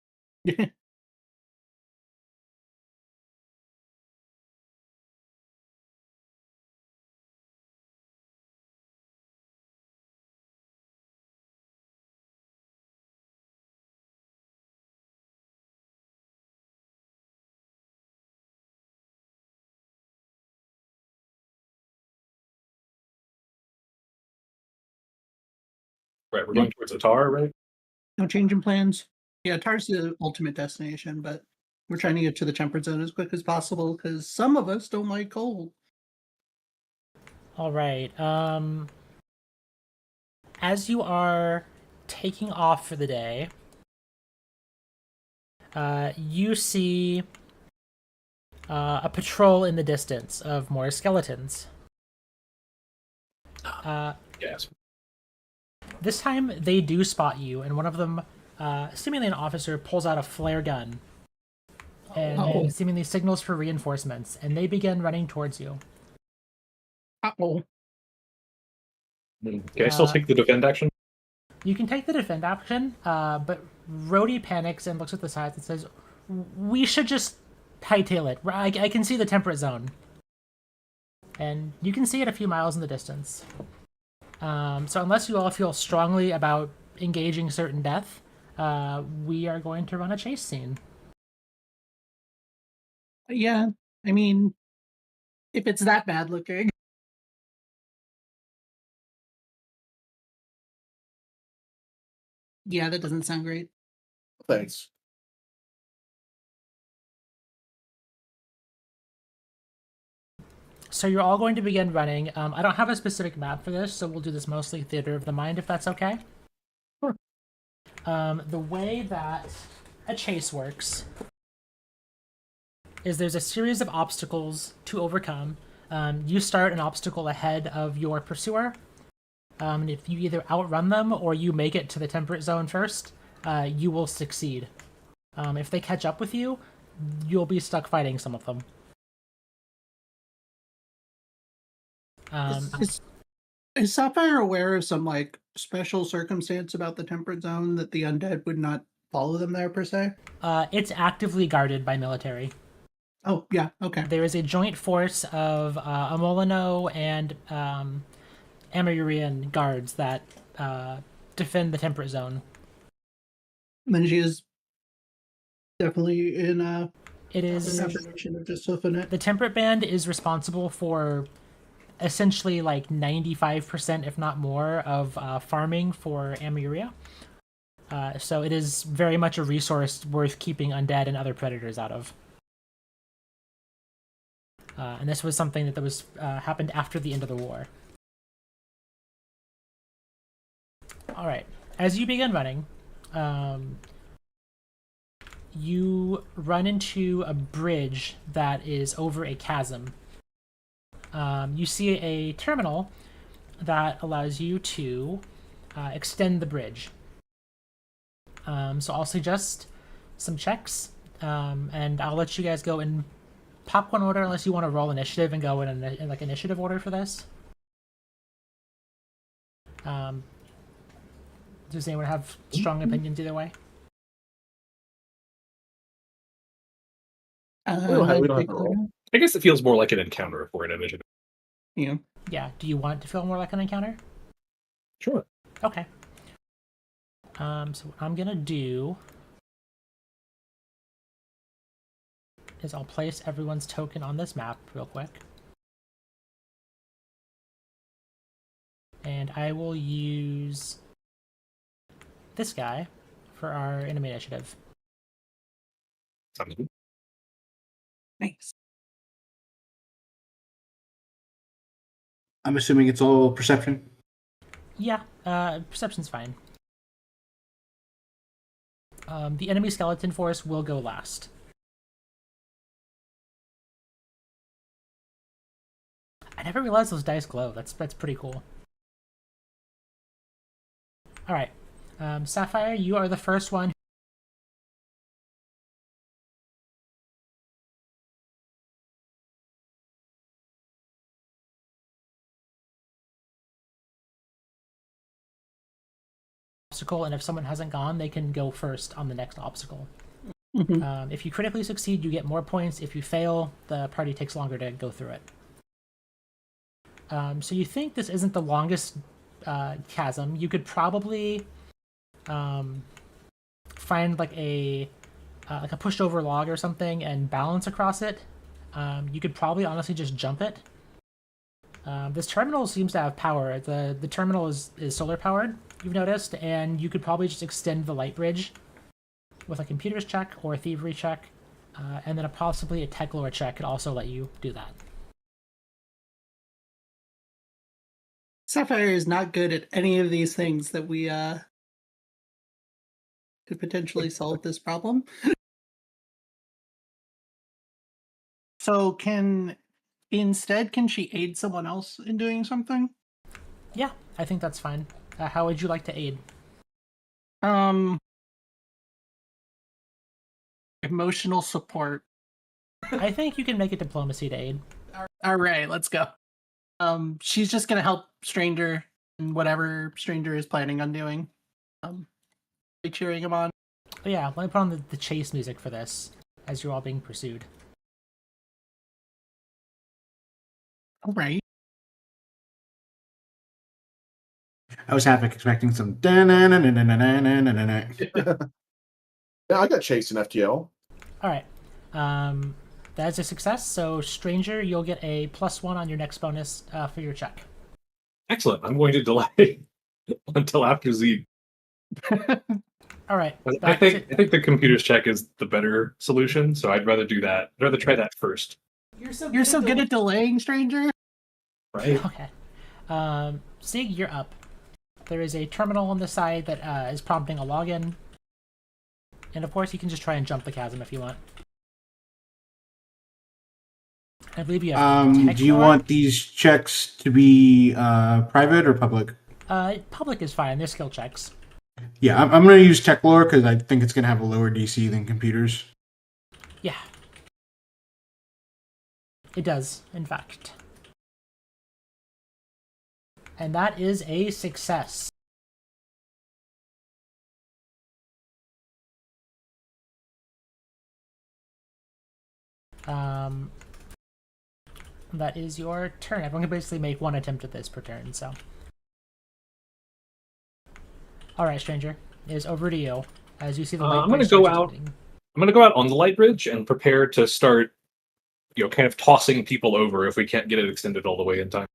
Right, we're going towards Atar, right? No change in plans. Yeah, Tar's the ultimate destination, but we're trying to get to the temperate zone as quick as possible because some of us don't like cold. All right. As you are taking off for the day, you see a patrol in the distance of more skeletons. Yes. This time they do spot you, and one of them, seemingly an officer, pulls out a flare gun and seemingly signals for reinforcements, and they begin running towards you. Uh-oh. Can I still take the defend action? You can take the defend action, but Rhodey panics and looks at the sides and says, "We should just hightail it. I can see the temperate zone." And you can see it a few miles in the distance. So unless you all feel strongly about engaging certain death, we are going to run a chase scene. Yeah, I mean, if it's that bad looking. Yeah, that doesn't sound great. Thanks. So you're all going to begin running. I don't have a specific map for this, so we'll do this mostly theater of the mind, if that's okay. Sure. The way that a chase works is there's a series of obstacles to overcome. You start an obstacle ahead of your pursuer. And if you either outrun them or you make it to the temperate zone first, you will succeed. If they catch up with you, you'll be stuck fighting some of them. Is Sapphire aware of some like special circumstance about the temperate zone that the undead would not follow them there per se? It's actively guarded by military. Oh, yeah, okay. There is a joint force of Amolino and Amurian guards that defend the temperate zone. Then she is definitely in It is affirmation of just hoofing it. the temperate band is responsible for essentially like 95%, if not more, of farming for Amuria. So it is very much a resource worth keeping undead and other predators out of. And this was something that was happened after the end of the war. All right. As you begin running, you run into a bridge that is over a chasm. You see a terminal that allows you to extend the bridge. So I'll suggest some checks, and I'll let you guys go in popcorn order unless you want to roll initiative and go in like initiative order for this. Does anyone have strong opinions either way? We don't have to roll. I guess it feels more like an encounter for an initiative. Yeah. Yeah. Do you want it to feel more like an encounter? Sure. Okay. So what I'm gonna do is I'll place everyone's token on this map real quick. And I will use this guy for our enemy initiative. Sounds good. Nice. I'm assuming it's all perception. Yeah, perception's fine. The enemy skeleton force will go last. I never realized those dice glow. That's pretty cool. All right, Sapphire, you are the first one. Obstacle, and if someone hasn't gone, they can go first on the next obstacle. Mhm. If you critically succeed, you get more points. If you fail, the party takes longer to go through it. So you think this isn't the longest chasm? You could probably find like a pushover log or something and balance across it. You could probably honestly just jump it. This terminal seems to have power. The terminal is solar powered, you've noticed, and you could probably just extend the light bridge with a computer's check or a thievery check, and then possibly a tech lore check could also let you do that. Sapphire is not good at any of these things that we could potentially solve this problem. So can she aid someone else in doing something? Yeah, I think that's fine. How would you like to aid? Emotional support. I think you can make it diplomacy to aid. All right, let's go. She's just gonna help Stranger in whatever Stranger is planning on doing. By cheering him on. But yeah, let me put on the chase music for this as you're all being pursued. All right. I was half expecting some. Da-na-na-na-na-na-na-na-na. Yeah, I got chased in FTL. All right. That's a success. So, Stranger, you'll get a +1 on your next bonus for your check. Excellent. I'm going to delay until after Z. All right. I think the computer's check is the better solution, so I'd rather do that. I'd rather try that first. You're so good at delaying, Stranger. Right? Okay. Sig, you're up. There is a terminal on the side that is prompting a login. And of course, you can just try and jump the chasm if you want. I believe you have Do you want these checks to be private or public? Public is fine. They're skill checks. Yeah, I'm going to use tech lore because I think it's going to have a lower DC than computers. Yeah. It does, in fact. And that is a success. That is your turn. Everyone can basically make one attempt at this per turn, so. Alright, stranger. It is over to you. As you see the light I'm gonna bridge go starts out. exploding. I'm going to go out on the light bridge and prepare to start, kind of tossing people over if we can't get it extended all the way in time.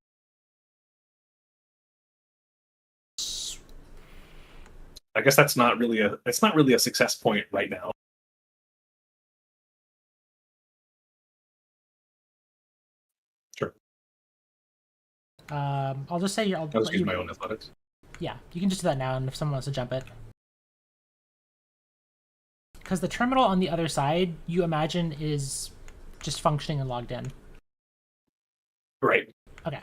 I guess that's not really a success point right now. Sure. I'll just say I'll just use my own athletics. Yeah, you can just do that now, and if someone wants to jump it. Because the terminal on the other side, you imagine, is just functioning and logged in. Right. Okay.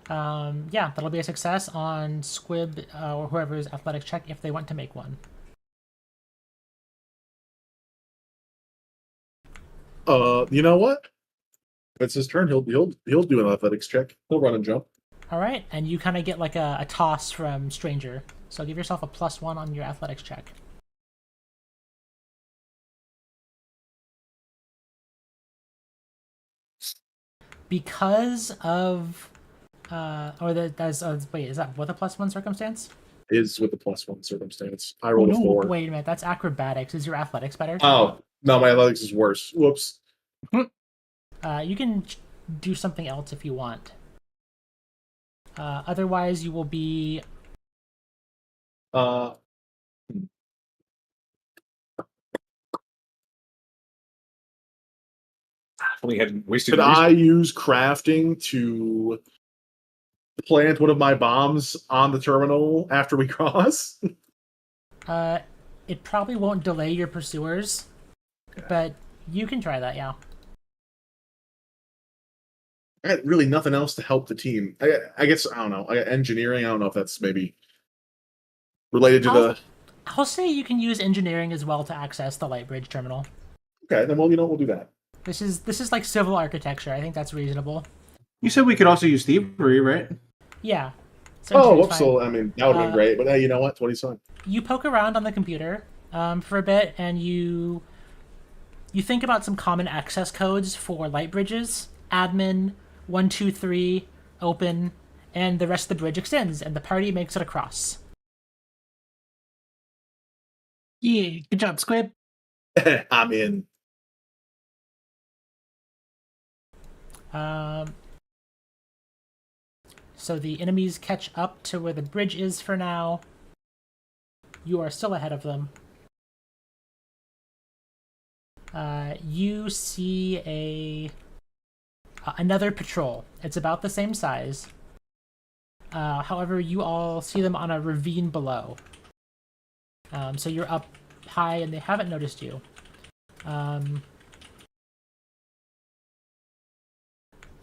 Yeah, that'll be a success on Squib or whoever's athletics check if they want to make one. You know what? If it's his turn, he'll do an athletics check. He'll run and jump. All right, and you kind of get like a toss from Stranger. So give yourself a +1 on your athletics check. Because of, wait, is that with a +1 circumstance? Is with the +1 circumstance. I rolled a 4. Wait a minute, that's acrobatics. Is your athletics better? Oh, no, my athletics is worse. Whoops. You can do something else if you want. Otherwise, you will be. We had wasted. Could I use crafting to plant one of my bombs on the terminal after we cross? It probably won't delay your pursuers, but you can try that, yeah. I got really nothing else to help the team. I guess, I don't know. I got engineering. I don't know if that's maybe related to I'll say you can use engineering as well to access the light bridge terminal. Okay, then we'll do that. This is like civil architecture. I think that's reasonable. You said we could also use thievery, right? Yeah. Oh, whoops. So, I mean, that would have been great. But hey, you know what? 20's fine. You poke around on the computer for a bit, and you think about some common access codes for light bridges. Admin, 123, open, and the rest of the bridge extends, and the party makes it across. Yeah, good job, Squib. I'm in. So the enemies catch up to where the bridge is for now. You are still ahead of them. You see another patrol. It's about the same size. However, you all see them on a ravine below. So you're up high and they haven't noticed you.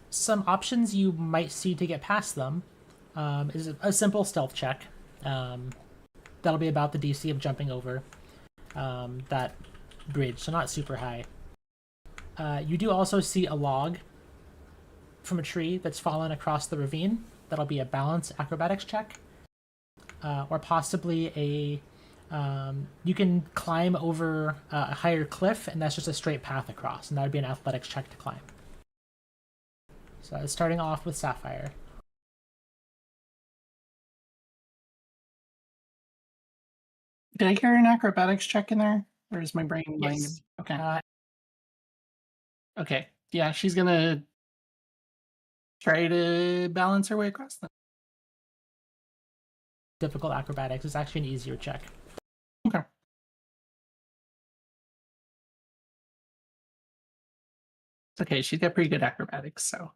Some options you might see to get past them is a simple stealth check. That'll be about the DC of jumping over that bridge, so not super high. You do also see a log from a tree that's fallen across the ravine. That'll be a balance acrobatics check. Or possibly you can climb over a higher cliff, and that's just a straight path across, and that would be an athletics check to climb. So starting off with Sapphire. Did I carry an acrobatics check in there? Or is my brain lying? Yes. Okay. Okay. Yeah, she's gonna try to balance her way across them. Difficult acrobatics is actually an easier check. Okay. It's okay, she's got pretty good acrobatics, so.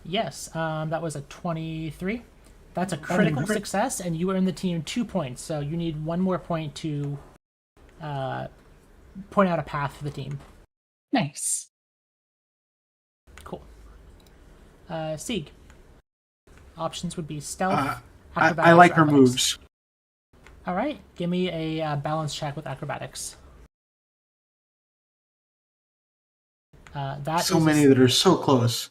Yes, that was a 23. That's a critical success, and you earn the team 2 points. So you need one more point to point out a path for the team. Nice. Cool. Sieg. Options would be stealth. I like her moves. All right, give me a balance check with acrobatics. So many that are so close.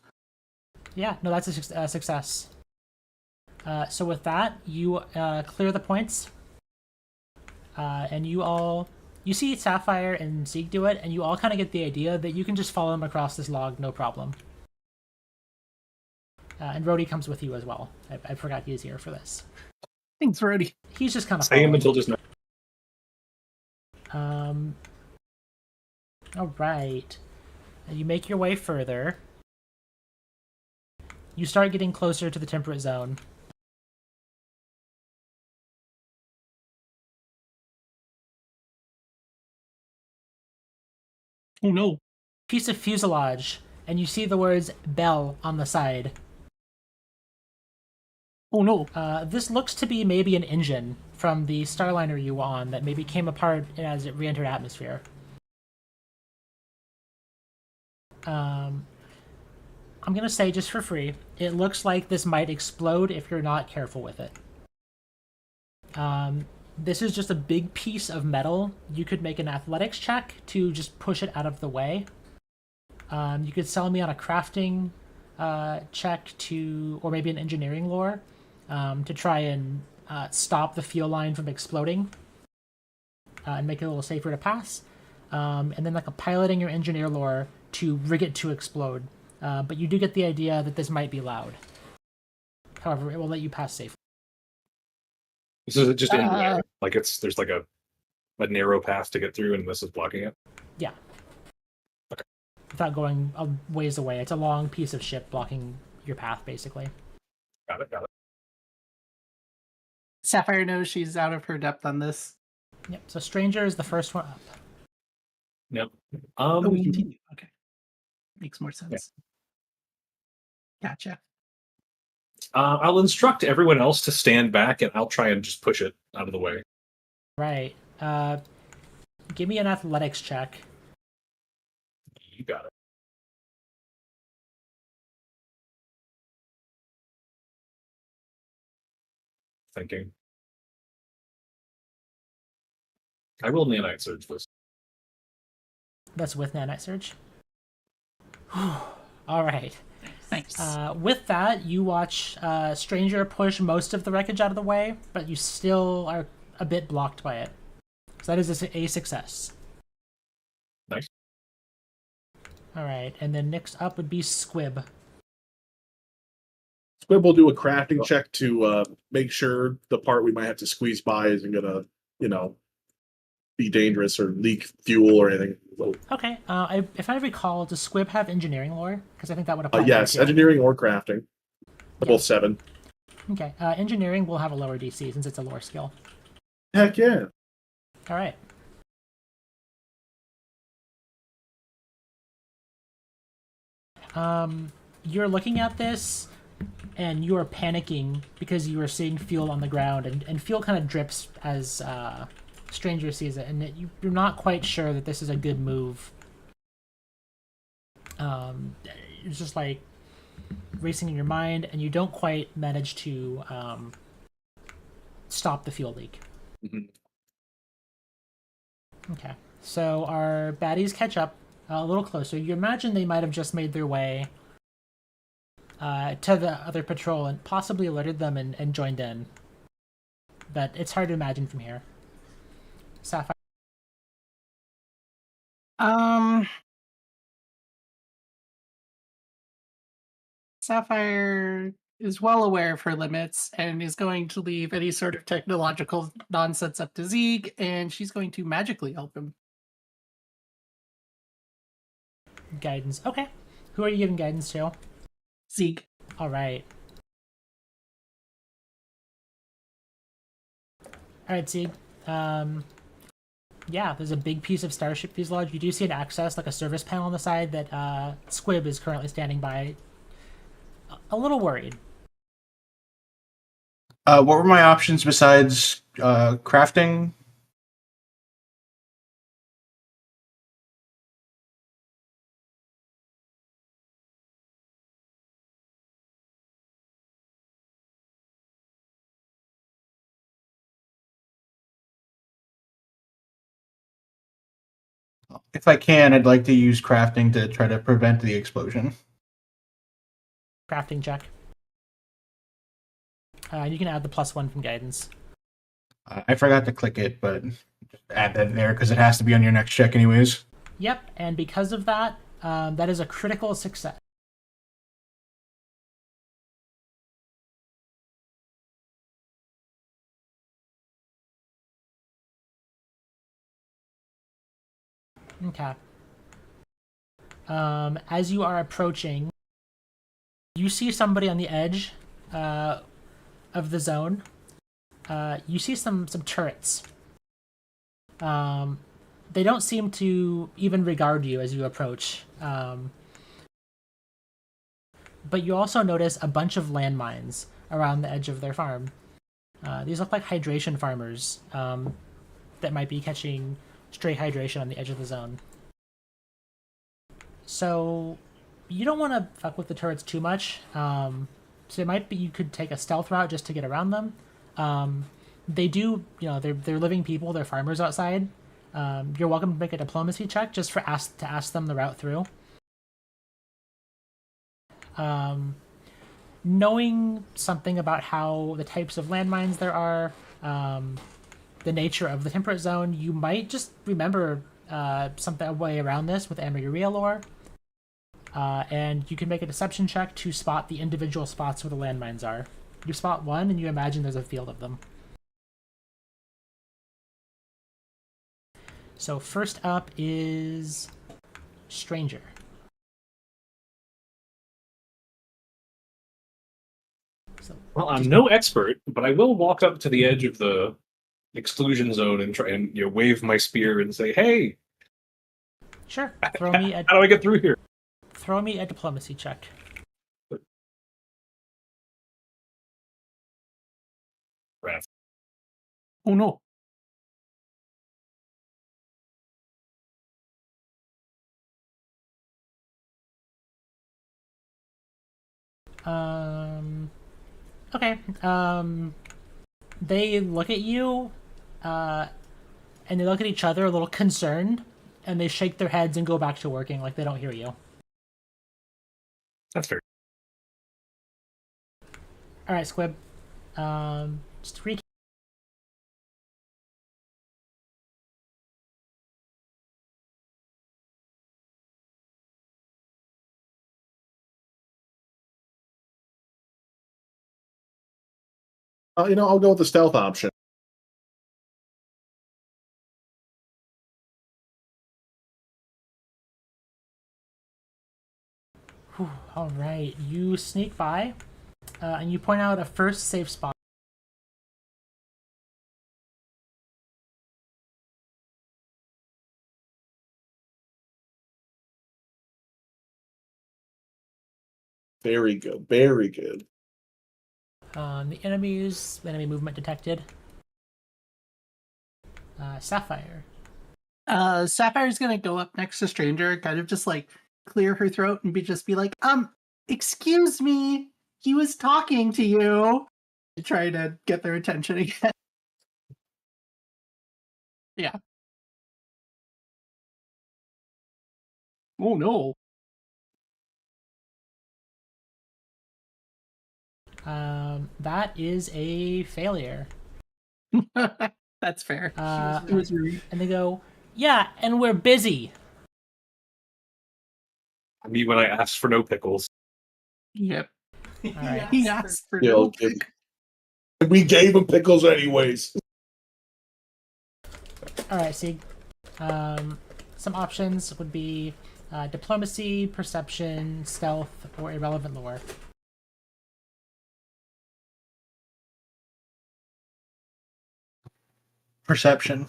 Yeah, no, that's a success. So with that, you clear the points, and you all You see Sapphire and Zeke do it, and you all kind of get the idea that you can just follow them across this log, no problem. And Rhodey comes with you as well. I forgot he's here for this. Thanks, Rhodey. He's just kind of Same following. until just now. All right. You make your way further. You start getting closer to the temperate zone. Oh no. Piece of fuselage, and you see the words Bell on the side. Oh no. This looks to be maybe an engine from the Starliner you were on that maybe came apart as it re-entered atmosphere. I'm gonna say just for free, it looks like this might explode if you're not careful with it. This is just a big piece of metal. You could make an athletics check to just push it out of the way. You could sell me on a crafting check to, or maybe an engineering lore, to try and stop the fuel line from exploding and make it a little safer to pass. And then like a piloting or engineer lore to rig it to explode. But you do get the idea that this might be loud. However, it will let you pass safely. This is just in there. Like there's like a narrow path to get through, and this is blocking it. Yeah. Okay. Without going a ways away. It's a long piece of ship blocking your path, basically. Got it. Sapphire knows she's out of her depth on this. Yep. So Stranger is the first one up. Yep. Oh, we continue. Okay. Makes more sense. Gotcha. I'll instruct everyone else to stand back, and I'll try and just push it out of the way. Right. Give me an athletics check. You got it. Thinking. I will nanite surge this. That's with Nanite Surge. All right. Thanks. With that, you watch Stranger push most of the wreckage out of the way, but you still are a bit blocked by it. So that is a success. Nice. All right, and then next up would be Squib. Squib will do a crafting check to make sure the part we might have to squeeze by isn't gonna, be dangerous or leak fuel or anything. So, Okay, if I recall, does Squib have engineering lore? Because I think that would apply. yes, to engineering or crafting. They're both 7. Okay, engineering will have a lower DC since it's a lore skill. Heck yeah. All right. You're looking at this, and you are panicking because you are seeing fuel on the ground, and fuel kind of drips as Stranger sees it, and you're not quite sure that this is a good move. It's just like racing in your mind, and you don't quite manage to stop the fuel leak. Mhm. Okay, so our baddies catch up a little closer. You imagine they might have just made their way to the other patrol and possibly alerted them and joined in. But it's hard to imagine from here. Sapphire. Sapphire is well aware of her limits and is going to leave any sort of technological nonsense up to Zeke, and she's going to magically help him. Guidance. Okay. Who are you giving guidance to? All Zeke. right. All right, Zeke. Yeah, there's a big piece of Starship fuselage. You do see an access, like a service panel on the side that Squib is currently standing by. A little worried. What were my options besides crafting? If I can, I'd like to use crafting to try to prevent the explosion. Crafting check. You can add the +1 from guidance. I forgot to click it, but Just add that in there because it has to be on your next check anyways. Yep, and because of that, that is a critical success. Okay. As you are approaching, you see somebody on the edge of the zone. You see some turrets. They don't seem to even regard you as you approach. But you also notice a bunch of landmines around the edge of their farm. These look like hydration farmers that might be catching stray hydration on the edge of the zone. So you don't want to fuck with the turrets too much. So it might be you could take a stealth route just to get around them. They do, they're living people. They're farmers outside. You're welcome to make a diplomacy check just to ask them the route through. Knowing something about how the types of landmines there are, the nature of the temperate zone, you might just remember something a way around this with Amaria lore. And you can make a deception check to spot the individual spots where the landmines are. You spot one, and you imagine there's a field of them. So first up is Stranger. So, Well, I'm no expert, but I will walk up to the edge of the exclusion zone and try and wave my spear and say, "Hey, sure. Throw me a how do I get through here?" diplomacy check. Crap. Oh no. Okay. They look at you, and they look at each other a little concerned, and they shake their heads and go back to working like they don't hear you. That's fair. All right, Squib. Just recap. I'll go with the stealth option. All right, you sneak by, and you point out a first safe spot. Very good. Very good. The enemy movement detected. Sapphire. Sapphire's gonna go up next to Stranger, kind of just like clear her throat and be like, excuse me, he was talking to you. To try to get their attention again. Yeah. Oh no. That is a failure. That's fair. It was rude. And they go, yeah, and we're busy. I mean, when I asked for no pickles. Yep. All right. He asked for Yeah, no okay. We gave him pickles anyways. All right, Sieg. Some options would be diplomacy, perception, stealth, or irrelevant lore. Perception.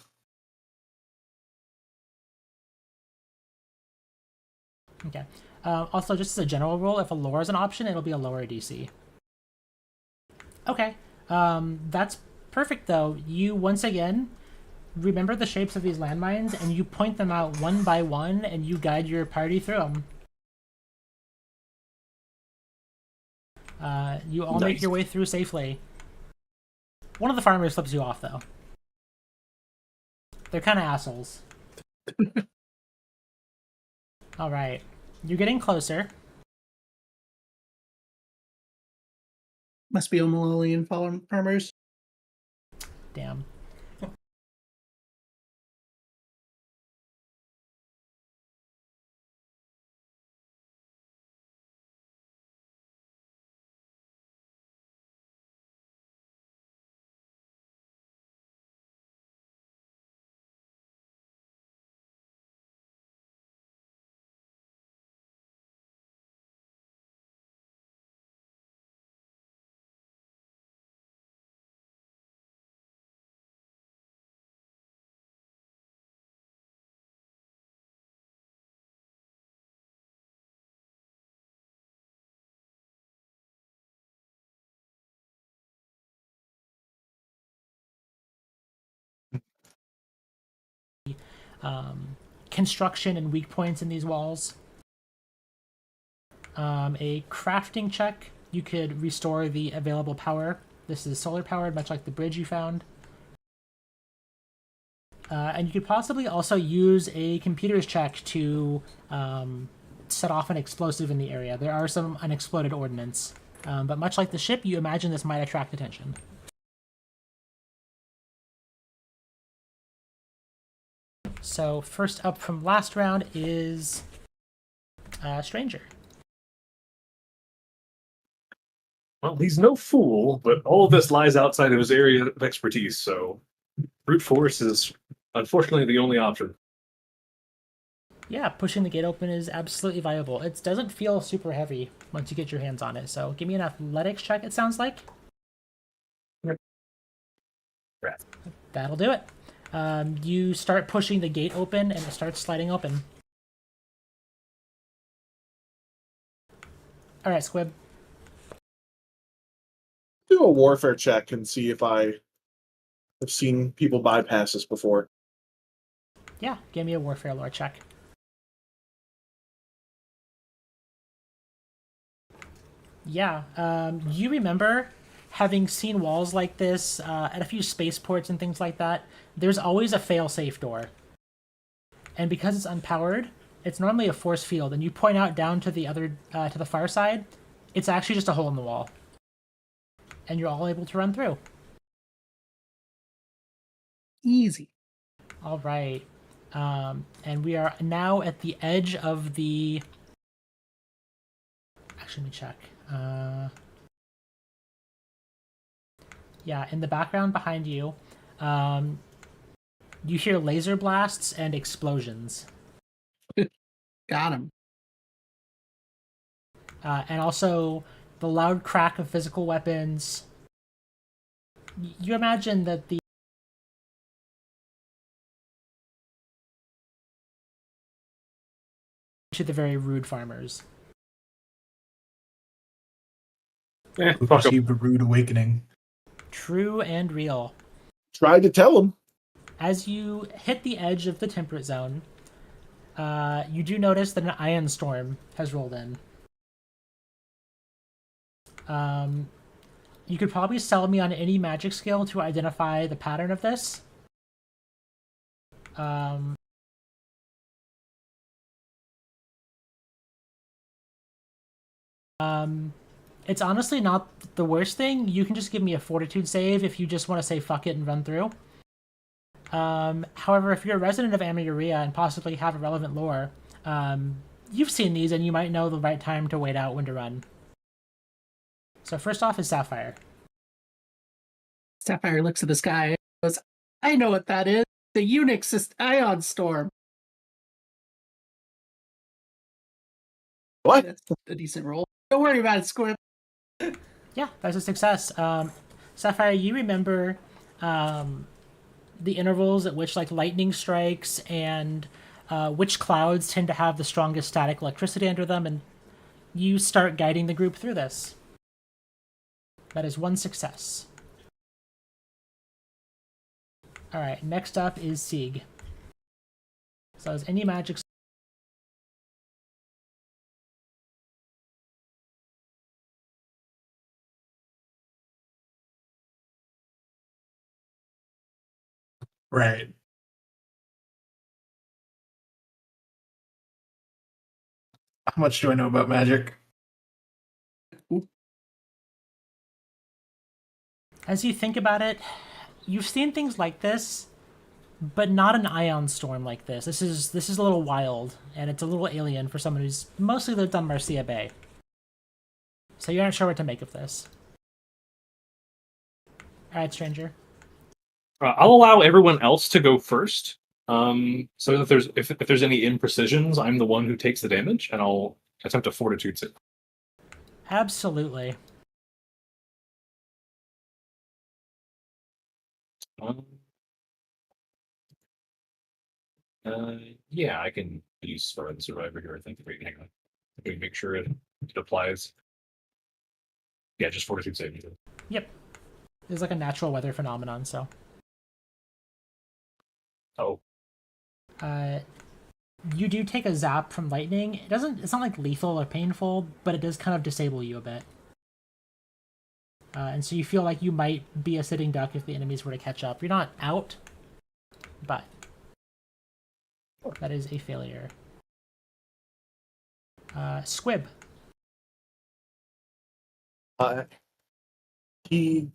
Okay. Also, just as a general rule, if a lore is an option, it'll be a lower DC. Okay. That's perfect, though. You, once again, remember the shapes of these landmines, and you point them out one by one, and you guide your party through them. You all make your way through safely. One of the farmers flips you off, though. They're kind of assholes. All right. You're getting closer. Must be Omololian farmers. Damn. construction and weak points in these walls. A crafting check, you could restore the available power. This is solar powered, much like the bridge you found. And you could possibly also use a computer's check to set off an explosive in the area. There are some unexploded ordnance. But much like the ship, you imagine this might attract attention. So first up from last round is Stranger. Well, he's no fool, but all of this lies outside of his area of expertise, so brute force is unfortunately the only option. Yeah, pushing the gate open is absolutely viable. It doesn't feel super heavy once you get your hands on it, so give me an athletics check, it sounds like. Yep. That'll do it. You start pushing the gate open, and it starts sliding open. All right, Squib. Do a warfare check and see if I have seen people bypass this before. Yeah, give me a warfare lore check. Yeah, you remember having seen walls like this at a few spaceports and things like that. There's always a fail-safe door. And because it's unpowered, it's normally a force field, and you point out down to the other, to the far side, it's actually just a hole in the wall. And you're all able to run through. Easy. All right. And we are now at the edge of the... Actually, let me check. Yeah, in the background behind you, you hear laser blasts and explosions. Got him. And also the loud crack of physical weapons. You imagine that the to the very rude farmers. Eh, We fuck 'em. received a rude awakening. True and real. Tried to tell him. As you hit the edge of the temperate zone, you do notice that an ion storm has rolled in. You could probably sell me on any magic skill to identify the pattern of this. It's honestly not the worst thing. You can just give me a fortitude save if you just want to say fuck it and run through. However, if you're a resident of Amuria and possibly have a relevant lore, you've seen these and you might know the right time to wait out when to run. So first off is Sapphire. Sapphire looks at the sky and goes, I know what that is. The Unix ion storm. What? That's a decent roll. Don't worry about it, Squib. Yeah, that's a success. Sapphire, you remember the intervals at which like lightning strikes and which clouds tend to have the strongest static electricity under them, and you start guiding the group through this. That is one success. Alright, next up is Sieg. So is any magic... Right. How much do I know about magic? As you think about it, you've seen things like this, but not an ion storm like this. This is a little wild, and it's a little alien for someone who's mostly lived on Marcia Bay. So you're not sure what to make of this. Alright, stranger. I'll allow everyone else to go first. So if there's any imprecisions, I'm the one who takes the damage, and I'll attempt a fortitude save. Absolutely. Yeah, I can use Star the Survivor here. I think. Wait, hang on. Let me make sure it applies. Yeah, just fortitude save. Yep. It's like a natural weather phenomenon, so. Oh. You do take a zap from lightning. It's not like lethal or painful, but it does kind of disable you a bit. And so you feel like you might be a sitting duck if the enemies were to catch up. You're not out, but that is a failure. Squib. He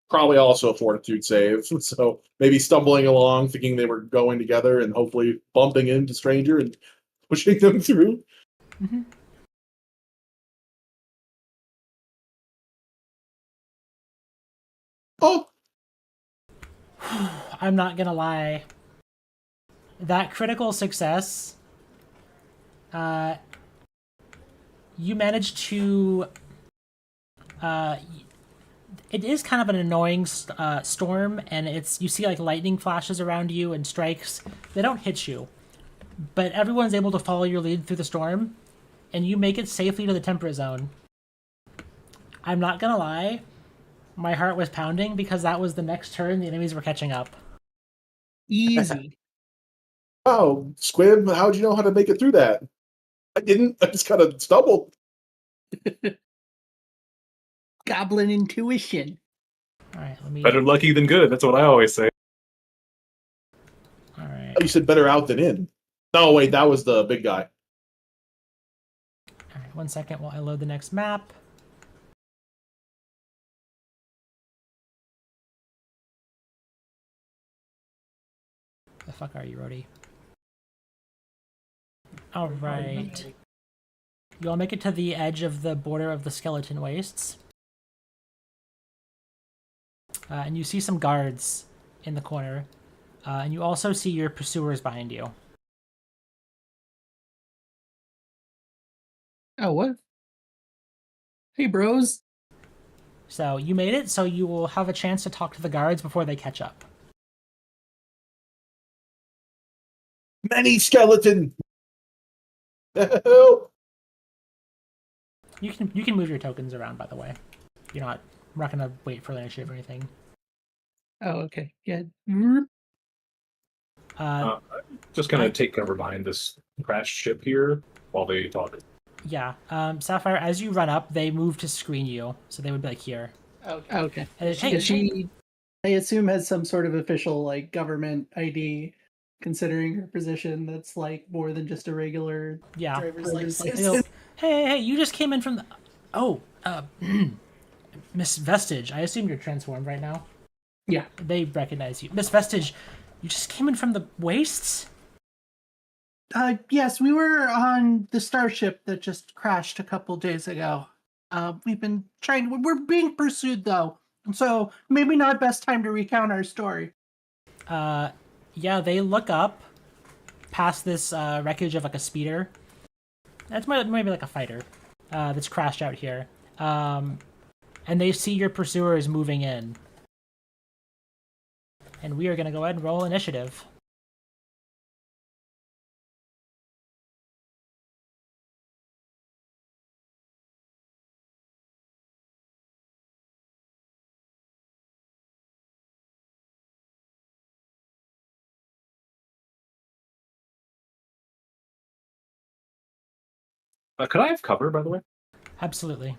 probably also a fortitude save, so maybe stumbling along, thinking they were going together, and hopefully bumping into stranger and pushing them through. Mm-hmm. Oh, I'm not gonna lie. That critical success, you managed to. It is kind of an annoying storm, and you see like lightning flashes around you and strikes. They don't hit you, but everyone's able to follow your lead through the storm, and you make it safely to the temperate zone. I'm not gonna lie, my heart was pounding because that was the next turn the enemies were catching up. Easy. oh, Squib, how'd you know how to make it through that? I didn't. I just kind of stumbled. Goblin intuition. All right, let me. Better lucky than good. That's what I always say. All right. You said better out than in. No, wait, that was the big guy. All right, 1 second while I load the next map. The fuck are you, Rhodey? All right. You all make it to the edge of the border of the skeleton wastes. And you see some guards in the corner. And you also see your pursuers behind you. Oh, what? Hey, bros. So you made it, so you will have a chance to talk to the guards before they catch up. Many skeleton. Help! You can move your tokens around, by the way. You're not gonna wait for the initiative or anything. Oh, okay. Yeah. Just gonna take cover behind this crashed ship here while they talk. Yeah. Sapphire, as you run up, they move to screen you, so they would be like here. Okay. And Hey, she, I assume, has some sort of official like government ID, considering her position. That's like more than just a regular Yeah. driver's They license. go, hey, you just came in from the. Oh, Miss Vestige. I assume you're transformed right now. Yeah. They recognize you, Miss Vestige. You just came in from the wastes. Yes, we were on the starship that just crashed a couple days ago. We've been trying. We're being pursued though, so maybe not best time to recount our story. Yeah, they look up past this wreckage of like a speeder. That's maybe like a fighter that's crashed out here. And they see your pursuers moving in. And we are going to go ahead and roll initiative. Could I have cover, by the way? Absolutely.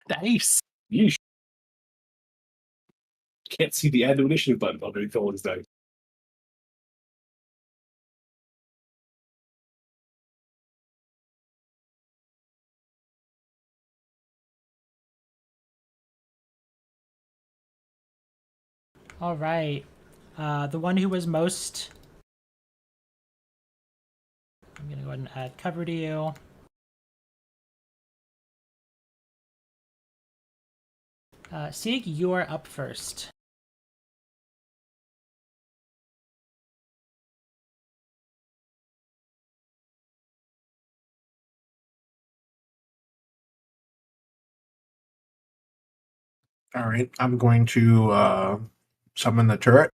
Nice. Yeesh. Can't see the add to initiative button underneath all these dice. All right. The one who was most. I'm going to go ahead and add cover to you. Sieg, you are up first. All right, I'm going to summon the turret.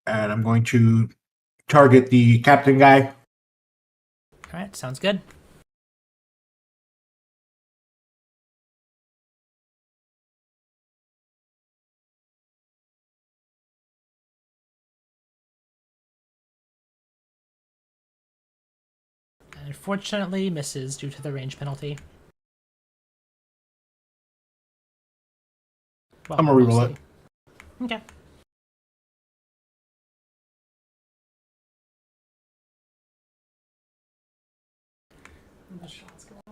and I'm going to target the captain guy. All right, sounds good. And unfortunately misses due to the range penalty. Well, I'm gonna reroll mostly. it. Okay.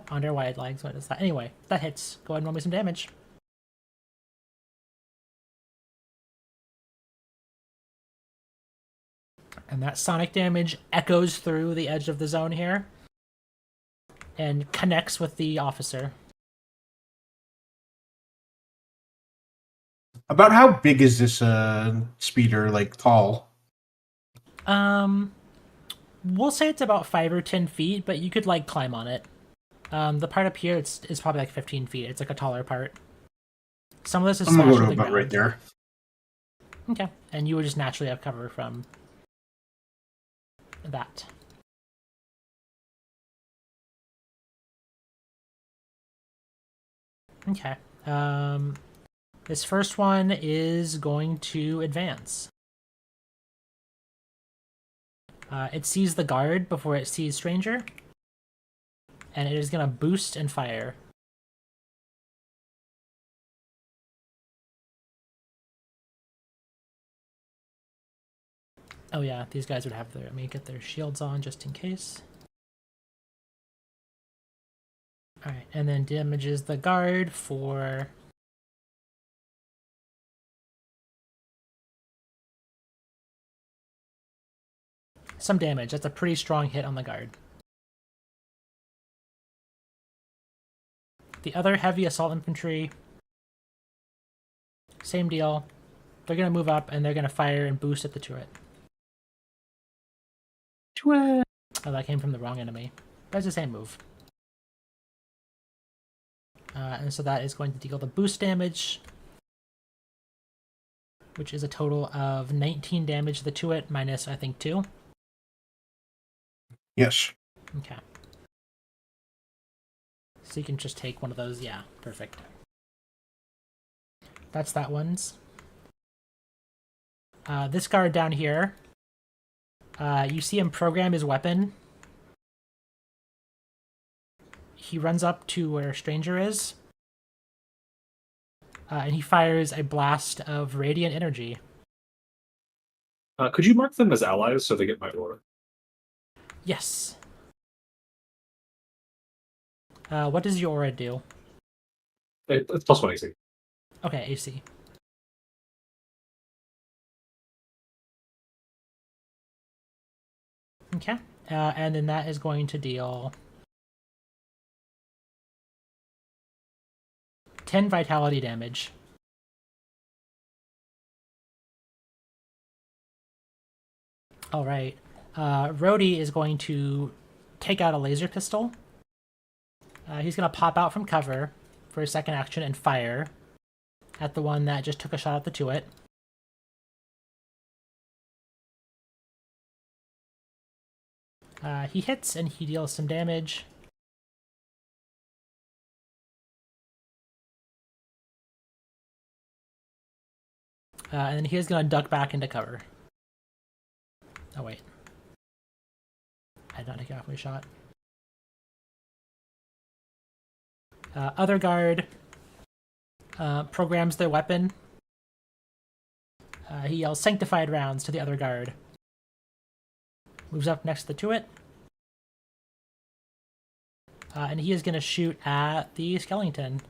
Under wide legs, what is that? Anyway, that hits. Go ahead and roll me some damage. And that sonic damage echoes through the edge of the zone here and connects with the officer. About how big is this speeder? Like tall? We'll say it's about 5 or 10 feet, but you could like climb on it. The part up here is probably like 15 feet. It's like a taller part. Some of this is I'm gonna smashed go to to the about ground. right there. Okay, and you would just naturally have cover from that. Okay. This first one is going to advance. It sees the guard before it sees stranger, and it is going to boost and fire. Oh yeah, these guys would have their. Let me get their shields on just in case. Alright, and then damages the guard for... some damage. That's a pretty strong hit on the guard. The other heavy assault infantry, same deal. They're going to move up and they're going to fire and boost at the turret. Turret. Oh, that came from the wrong enemy. That's the same move. And so that is going to deal the boost damage, which is a total of 19 damage to the turret minus, I think, 2. Yes. Okay. So you can just take one of those. Yeah, perfect. That's that one's. This guard down here, you see him program his weapon. He runs up to where Stranger is, and he fires a blast of radiant energy. Could you mark them as allies so they get my aura? Yes. What does your aura do? It's plus 1 AC. Okay, AC. Okay. And then that is going to deal 10 vitality damage. All right. Rhodey is going to take out a laser pistol. He's going to pop out from cover for his second action and fire at the one that just took a shot at the Tuit. He hits and he deals some damage. And then he is going to duck back into cover. Oh, wait. I did not take off my shot. Other guard programs their weapon. He yells sanctified rounds to the other guard. Moves up next to it. And he is going to shoot at the skeleton.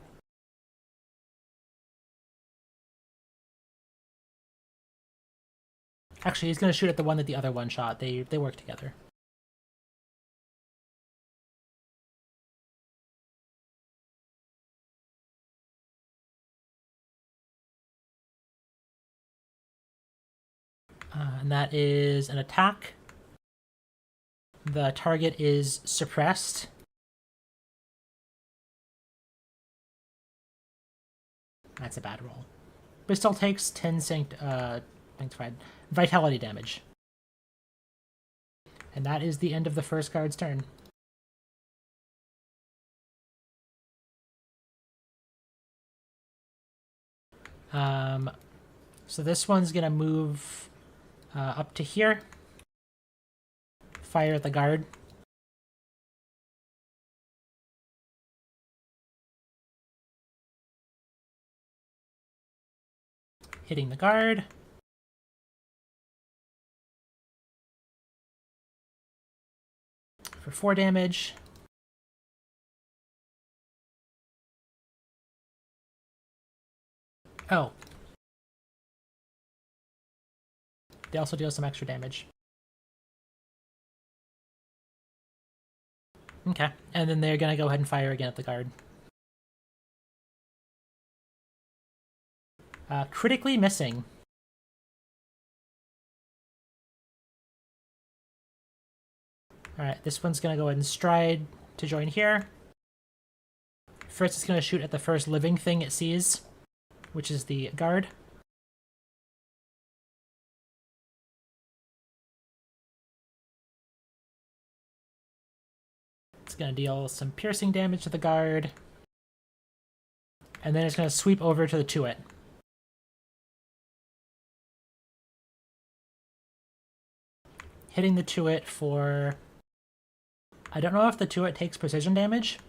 Actually, he's going to shoot at the one that the other one shot. They work together. And that is an attack. The target is suppressed. That's a bad roll. But it still takes 10 vitality damage. And that is the end of the first guard's turn. So this one's gonna move up to here. Fire at the guard. Hitting the guard. For 4 damage. Oh. They also deal some extra damage. Okay, and then they're gonna go ahead and fire again at the guard. Critically missing. Alright, this one's gonna go ahead and stride to join here. First, it's gonna shoot at the first living thing it sees, which is the guard. It's going to deal some piercing damage to the guard. And then it's going to sweep over to the Tuit. Hitting the Tuit for... I don't know if the Tuit takes precision damage,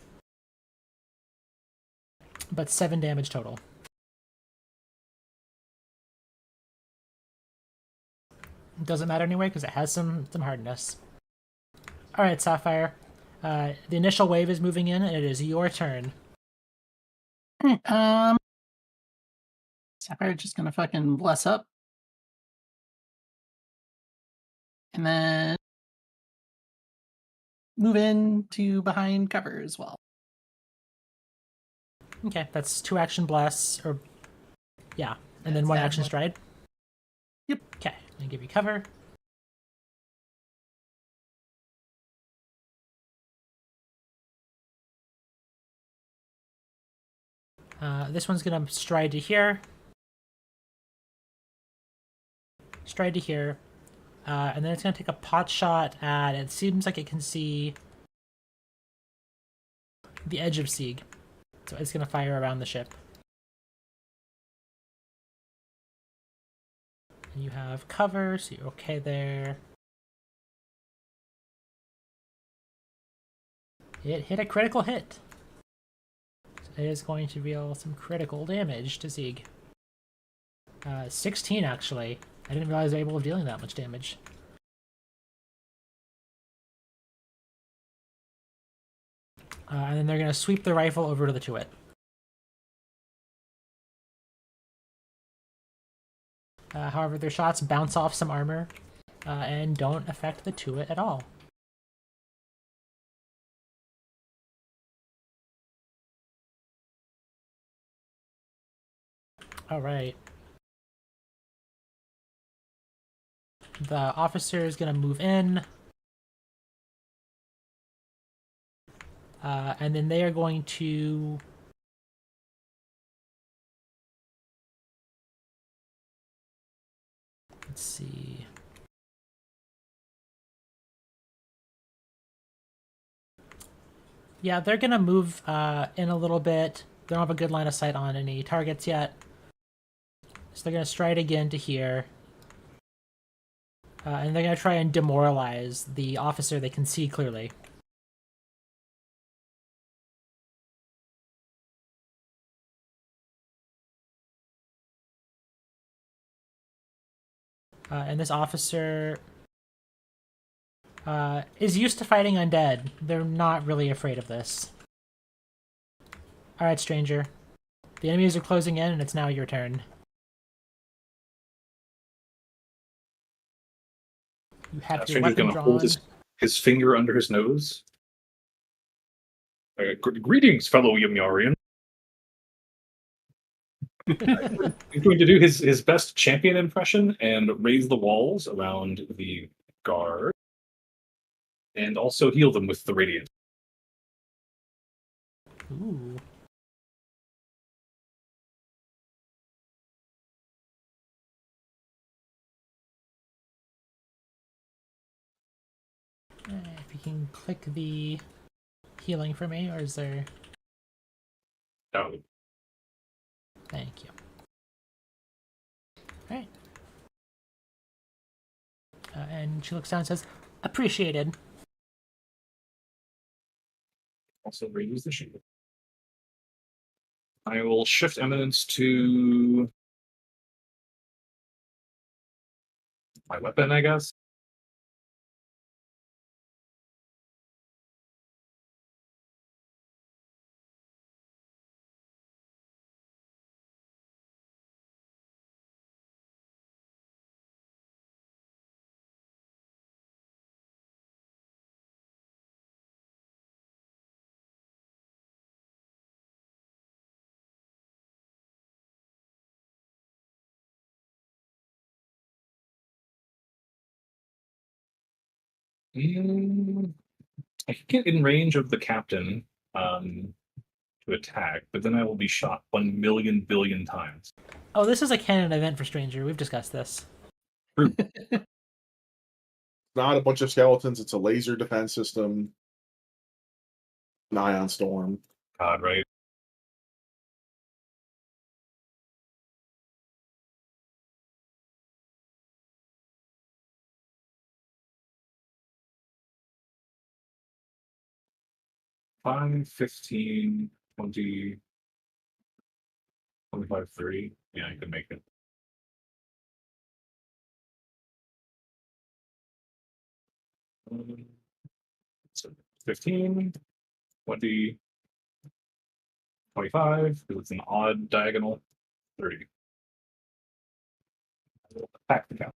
but 7 damage total. It doesn't matter anyway because it has some hardness. Alright, Sapphire. The initial wave is moving in, and it is your turn. Sapphire's just gonna fucking bless up. And then move in to behind cover as well. Okay, that's 2 action bless, or... Yeah, and then That's 1 that action one. stride. Yep. Okay, and give you cover. This one's gonna stride to here. Stride to here. And then it's gonna take a pot shot at... It seems like it can see the edge of Sieg. So it's gonna fire around the ship. And you have cover, so you're okay there. It hit a critical hit. So it is going to deal some critical damage to Sieg. 16 actually. I didn't realize they were able of dealing that much damage. And then they're going to sweep the rifle over to the Tuit. However, their shots bounce off some armor and don't affect the Tuit at all. Alright. The officer is going to move in. And then they are going to... Let's see. Yeah, they're going to move in a little bit. They don't have a good line of sight on any targets yet. So they're going to stride again to here. And they're going to try and demoralize the officer they can see clearly. And this officer is used to fighting undead. They're not really afraid of this. Alright, stranger. The enemies are closing in, and it's now your turn. You have your Stranger's weapon going to hold drawn. his finger under his nose. Greetings, fellow Yamyarian. He's going to do his best champion impression and raise the walls around the guard. And also heal them with the radiant. Ooh. click the healing for me, or is there... Oh, Thank you. Alright. And she looks down and says, appreciated. also reuse the shield. I will shift eminence to my weapon, I guess. I can get in range of the captain to attack, but then I will be shot 1 million billion times. Oh, this is a canon event for Stranger. We've discussed this. Not a bunch of skeletons. It's a laser defense system. An ion storm. God, right? Five, 15, 20, 25, 30. Yeah, I can make it. So 15, 20, 25, because it's an odd diagonal, 30. I will attack the count.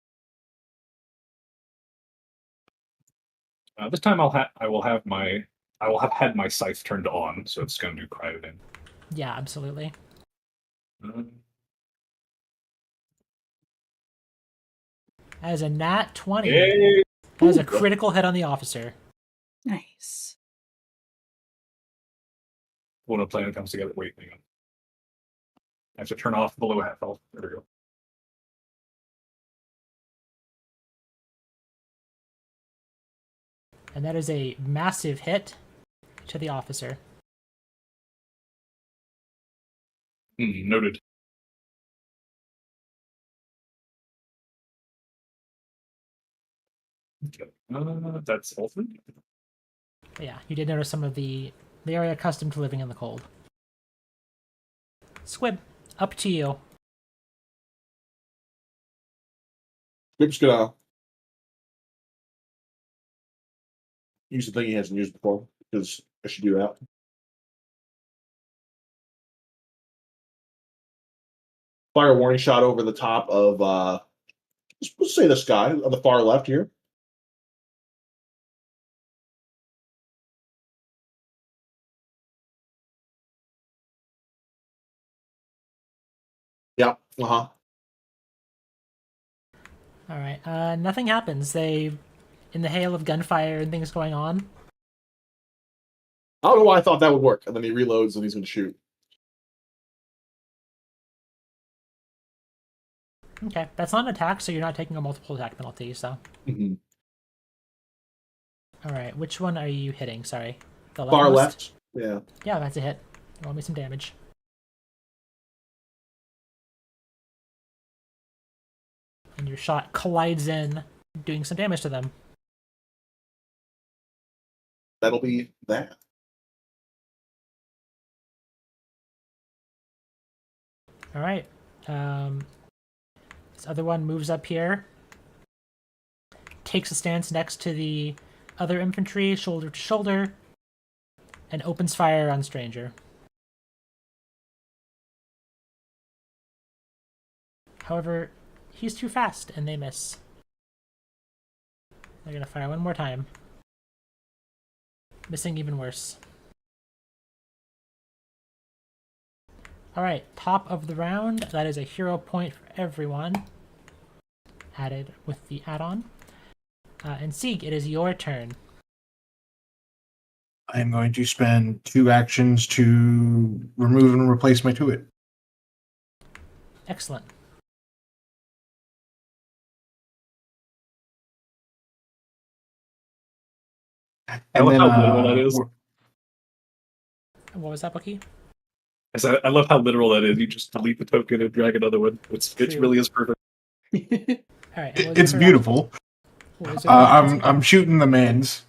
This time I will have had my scythe turned on, so it's going to do cryogen. Yeah, absolutely. As a nat 20. Yay! That is a critical hit on the officer. Nice. When a plan comes together, wait, hang on. I have to turn off below half health. There we go. And that is a massive hit to the officer. Noted. Okay. That's ultimate. But yeah, you did notice some of the... They are accustomed to living in the cold. Squib, up to you. Squib's gonna use the thing he hasn't used before, because I should do that. Fire a warning shot over the top of let's say this guy on the far left here. Yeah. Uh-huh. Alright, nothing happens. They... In the hail of gunfire and things going on, I don't know why I thought that would work. And then he reloads and he's gonna shoot. okay, that's not an attack, so you're not taking a multiple attack penalty, so... Mm-hmm. Alright, which one are you hitting? Sorry. The Far leftmost? left. Yeah. Yeah, that's a hit. Roll me some damage. And your shot collides in, doing some damage to them. That'll be that. Alright. This other one moves up here. Takes a stance next to the other infantry, shoulder to shoulder. And opens fire on Stranger. However, he's too fast, and they miss. They're gonna fire one more time. Missing even worse. Alright, top of the round. That is a hero point for everyone. Added with the add-on. And Sieg, it is your turn. I am going to spend 2 actions to remove and replace my Tuit. Excellent. I And love then how literal that is. What was that, Bucky? I love how literal that is. You just delete the token and drag another one. It True. really is perfect. All right. and what was It's your beautiful. what was your action? I'm shooting the mans.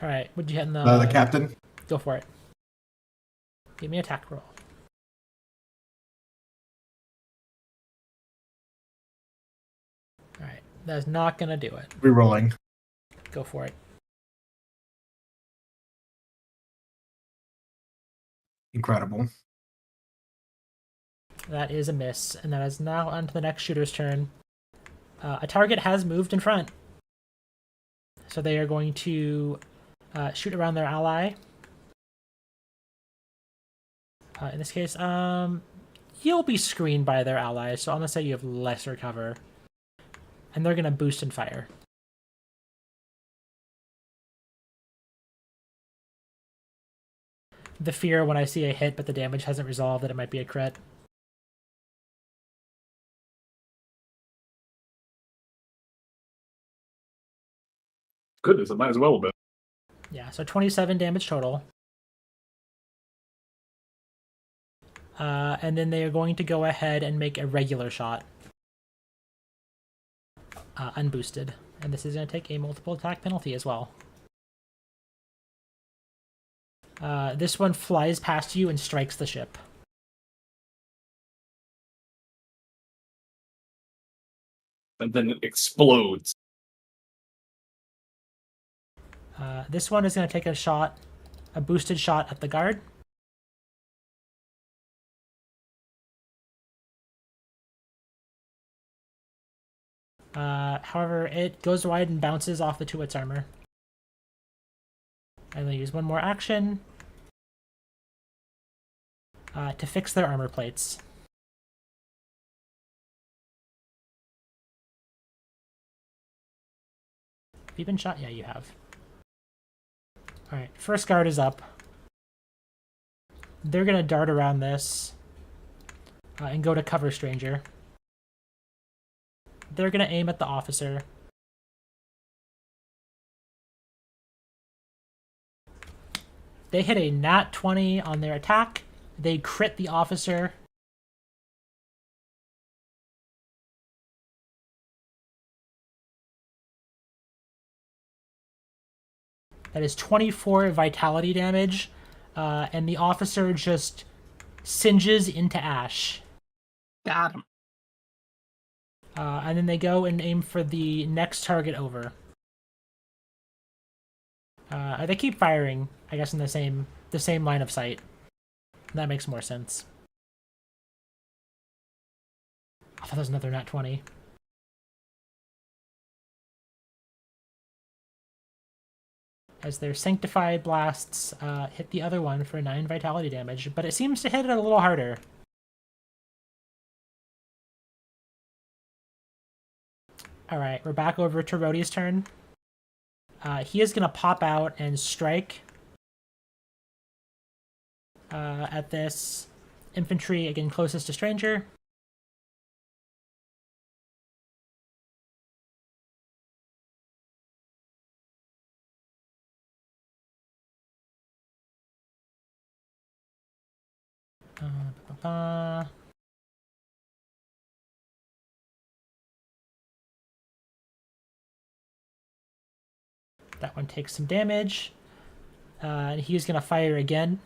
All right. What'd you hit in The captain. Go for it. Give me an attack roll. All right. That's not gonna do it. Rerolling. Go for it. Incredible. That is a miss, and that is now on to the next shooter's turn. A target has moved in front, so they are going to shoot around their ally. In this case, you'll be screened by their allies, so I'm gonna say you have lesser cover, and they're gonna boost and fire. The fear when I see a hit, but the damage hasn't resolved, that it might be a crit. Goodness, it might as well have been. Yeah, so 27 damage total. And then they are going to go ahead and make a regular shot. Unboosted. And this is going to take a multiple attack penalty as well. This one flies past you and strikes the ship. And then it explodes. This one is going to take a boosted shot at the guard. However, it goes wide and bounces off the turret's armor. And they use one more action to fix their armor plates. Have you been shot? Yeah, you have. Alright, first guard is up. They're going to dart around this and go to cover stranger. They're going to aim at the officer. They hit a nat 20 on their attack. They crit the officer. That is 24 vitality damage, and the officer just singes into ash. Got him. And then they go and aim for the next target over. They keep firing, I guess, in the same line of sight. That makes more sense. I thought there was another nat 20. As their sanctified blasts hit the other one for 9 vitality damage, but it seems to hit it a little harder. Alright, we're back over to Rhodey's turn. He is going to pop out and strike at this infantry, again closest to stranger. That one takes some damage. And he's going to fire again.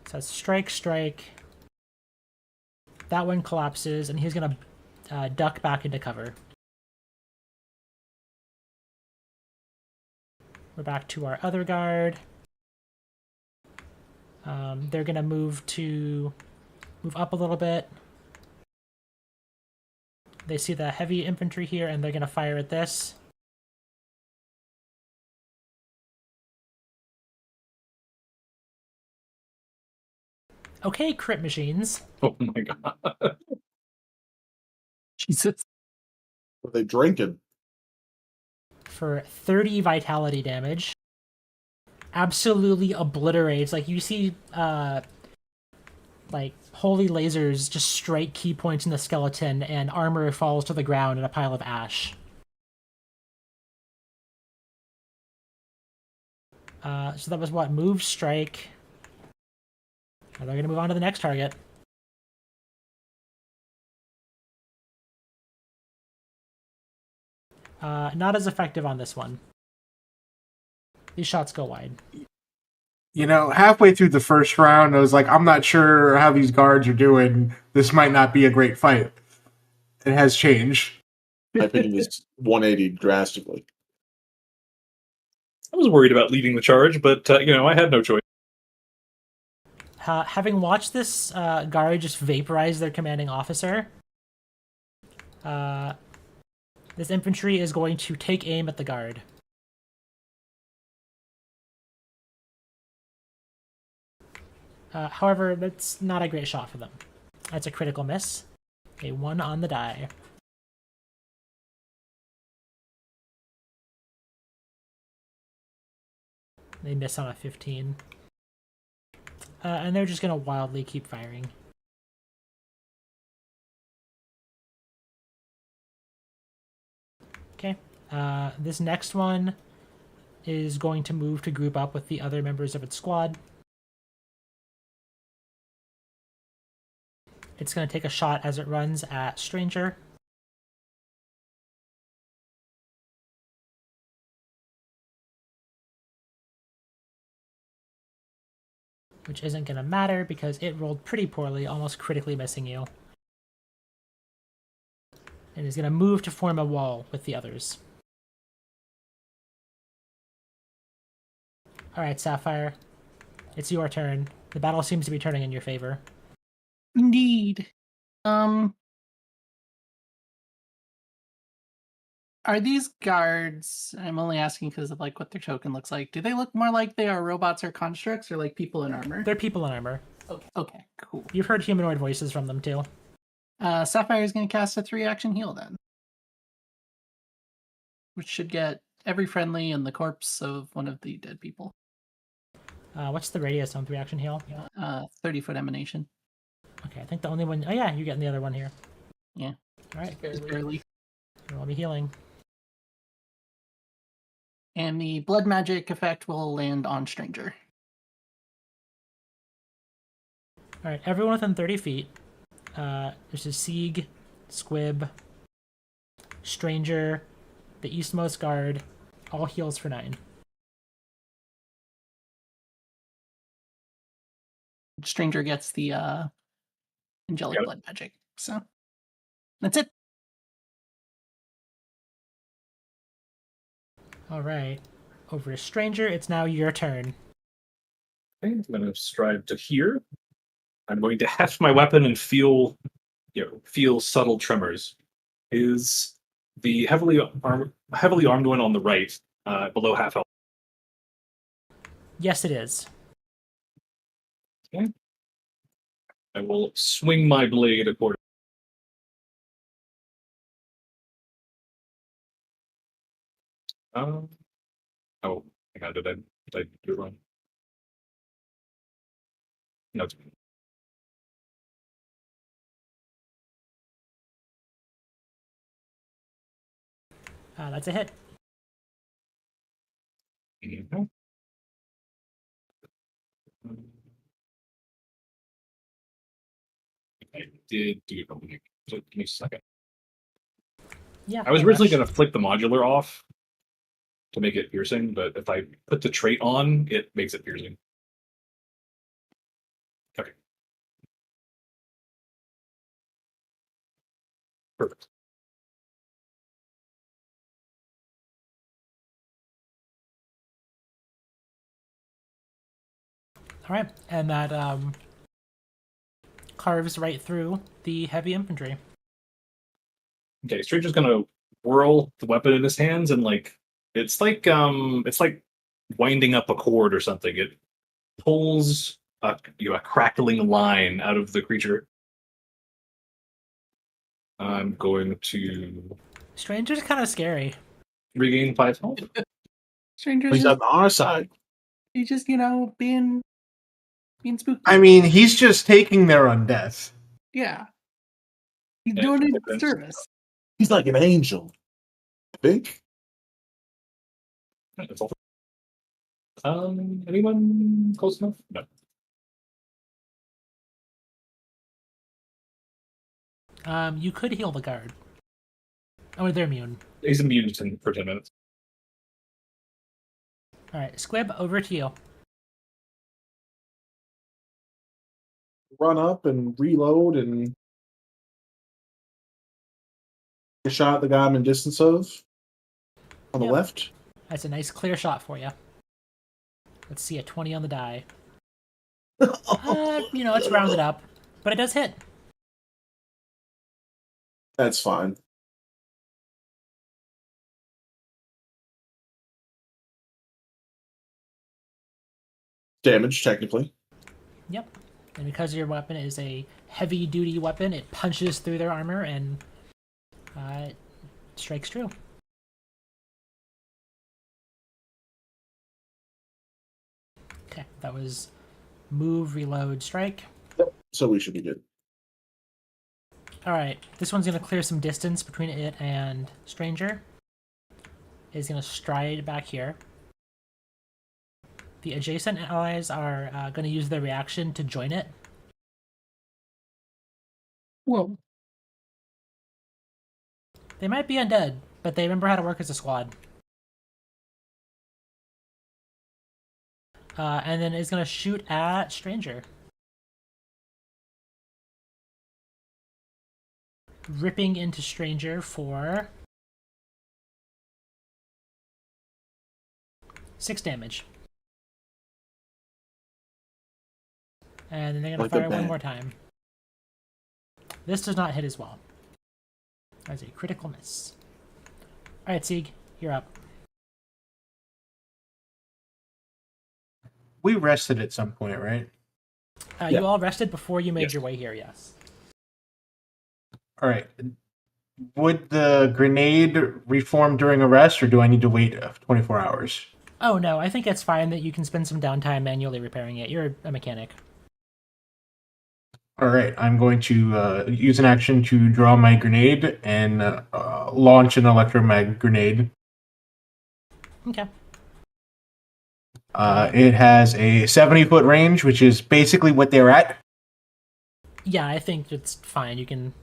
So that's strike, strike. That one collapses, and he's going to duck back into cover. We're back to our other guard. They're going to move up a little bit. They see the heavy infantry here, and they're going to fire at this. Okay, crit machines. Oh my god. Jesus. What are they drinking? For 30 vitality damage. Absolutely obliterates. Like, you see, like, holy lasers just strike key points in the skeleton, and armor falls to the ground in a pile of ash. So that was what? Move, strike. Now they're going to move on to the next target. Not as effective on this one. These shots go wide. You know, halfway through the first round, I was like, I'm not sure how these guards are doing. This might not be a great fight. It has changed. My opinion is 180 drastically. I was worried about leading the charge, but I had no choice. Having watched this guard just vaporize their commanding officer, this infantry is going to take aim at the guard. However, that's not a great shot for them. That's a critical miss. A 1 on the die. They miss on a 15. And they're just going to wildly keep firing. Okay. This next one is going to move to group up with the other members of its squad. It's going to take a shot as it runs at Stranger. Which isn't going to matter because it rolled pretty poorly, almost critically missing you. And is going to move to form a wall with the others. Alright, Sapphire. It's your turn. The battle seems to be turning in your favor. Indeed. Are these guards, I'm only asking because of like what their token looks like, do they look more like they are robots or constructs or like people in armor? They're people in armor. Okay, cool. You've heard humanoid voices from them too. Sapphire is going to cast a 3-action heal then. Which should get every friendly and the corpse of one of the dead people. What's the radius on 3-action heal? 30-foot emanation. Okay, I think the only one... Oh yeah, you're getting the other one here. Yeah. Alright, Just barely. I'll be healing. And the blood magic effect will land on Stranger. Alright, everyone within 30 feet. There's a Sieg, Squib, Stranger, the Eastmost Guard, all heals for 9. Stranger gets the angelic blood magic. So that's it. Alright. Over to Stranger, it's now your turn. Okay, I'm going to stride to here. I'm going to heft my weapon and feel subtle tremors. Is the heavily armed one on the right below half health? Yes, it is. Okay. I will swing my blade accordingly. Oh, hang on, did I do it wrong? No, it's That's a hit. Mhm. I did do it wrong. So give me a second. Yeah. I was no originally rush. going to flick the modular off to make it piercing, but if I put the trait on, it makes it piercing. Okay. Perfect. Alright, and that carves right through the heavy infantry. Okay, Stranger's gonna whirl the weapon in his hands and it's like winding up a cord or something. It pulls a crackling line out of the creature. I'm going to Stranger's kind of scary. regain 5 health. Stranger's He's just, on our side. he's just, being Being spooky. I mean, he's just taking their undeath. Yeah. He's Yeah, doing it it's- in service. He's like an angel. I think. That's all. Anyone close enough? No. You could heal the guard. Oh, they're immune. He's immune for 10 minutes. All right, Squib, over to you. Run up and reload and a shot at the guy I'm in distance of on the Yep. left. That's a nice clear shot for you. Let's see a 20 on the die. It's rounded up, but it does hit. That's fine. Damage, technically. Yep. And because your weapon is a heavy-duty weapon, it punches through their armor and it strikes true. Okay, that was move, reload, strike. So we should be good. All right, this one's going to clear some distance between it and Stranger. It's going to stride back here. The adjacent allies are going to use their reaction to join it. Whoa. They might be undead, but they remember how to work as a squad. And then it's going to shoot at Stranger. Ripping into Stranger for 6 damage. And then they're going to fire one more time. This does not hit as well. That's a critical miss. Alright, Sieg, you're up. We rested at some point, right? Yeah. You all rested before you made Yes. your way here, yes. All right. Would the grenade reform during a rest, or do I need to wait 24 hours? Oh no, I think it's fine that you can spend some downtime manually repairing it. You're a mechanic. All right. I'm going to use an action to draw my grenade and launch an electromag grenade. Okay. It has a 70-foot range, which is basically what they're at. Yeah, I think it's fine. You can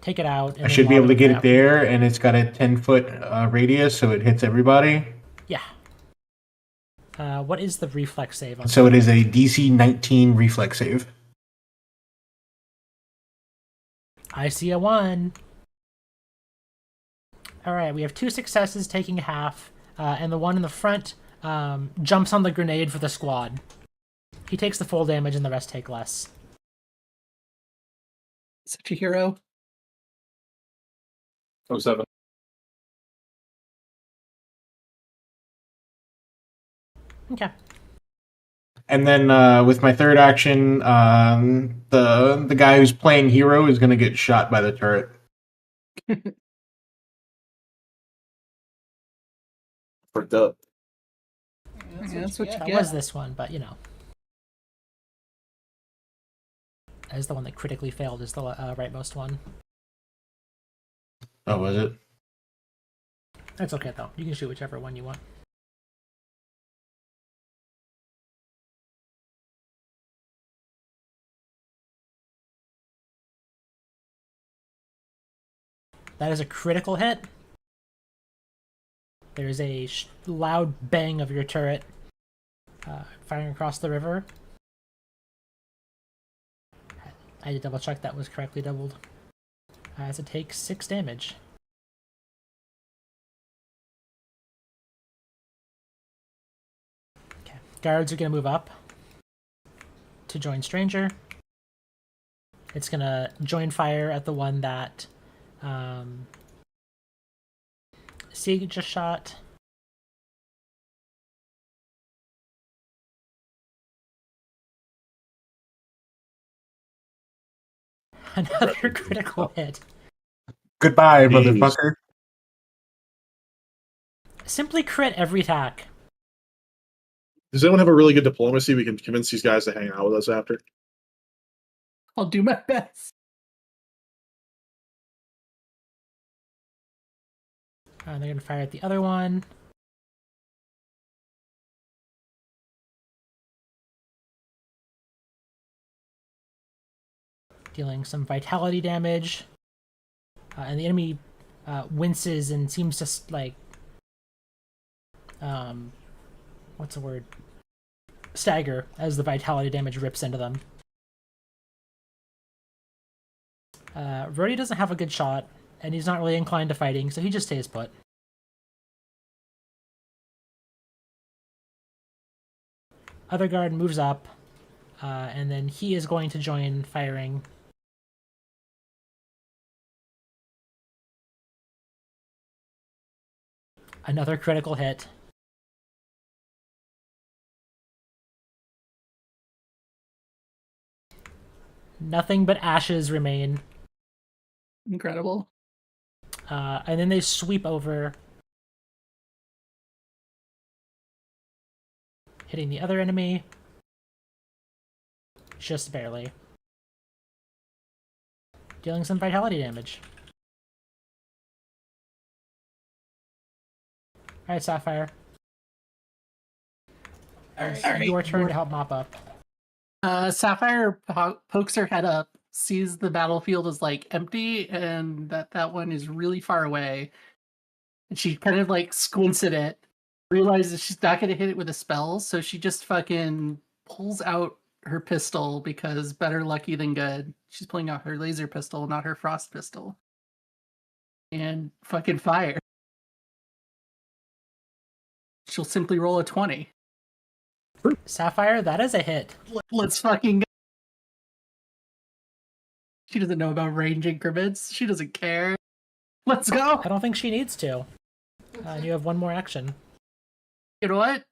take it out. I should be able to get it there, and it's got a 10-foot radius, so it hits everybody. Yeah. What is the reflex save on? So it is a DC 19 reflex save. I see a 1. Alright, we have 2 successes taking half, and the one in the front jumps on the grenade for the squad. He takes the full damage and the rest take less. Such a hero. 07. Okay. And then with my third action, the guy who's playing hero is going to get shot by the turret. Fricked up. Yeah, that's what you That get. was this one, but as the one that critically failed is the rightmost one. Oh, was it? That's okay though. You can shoot whichever one you want. That is a critical hit. There is a loud bang of your turret firing across the river. I did double check that was correctly doubled. As it takes 6 damage. Okay, guards are going to move up to join Stranger. It's going to join fire at the one that Sieg just shot. Another critical hit. Goodbye, Jeez. motherfucker. Simply crit every attack. Does anyone have a really good diplomacy we can convince these guys to hang out with us after? I'll do my best. They're going to fire at the other one. Dealing some vitality damage. And the enemy winces and seems to, like... what's the word? Stagger as the vitality damage rips into them. Rody doesn't have a good shot, and he's not really inclined to fighting, so he just stays put. Other guard moves up, and then he is going to join firing. Another critical hit. Nothing but ashes remain. Incredible. And then they sweep over, hitting the other enemy. Just barely. Dealing some vitality damage. Alright, Sapphire. It's your turn to help mop up. Sapphire pokes her head up, sees the battlefield is like empty, and that one is really far away. And she kind of like squints at it, realizes she's not going to hit it with a spell, so she just fucking pulls out her pistol because better lucky than good. She's pulling out her laser pistol, not her frost pistol, and fucking fire. She'll simply roll a 20. Sapphire, that is a hit. Let's fucking go. She doesn't know about range increments. She doesn't care. Let's go. I don't think she needs to. You have one more action. You know what?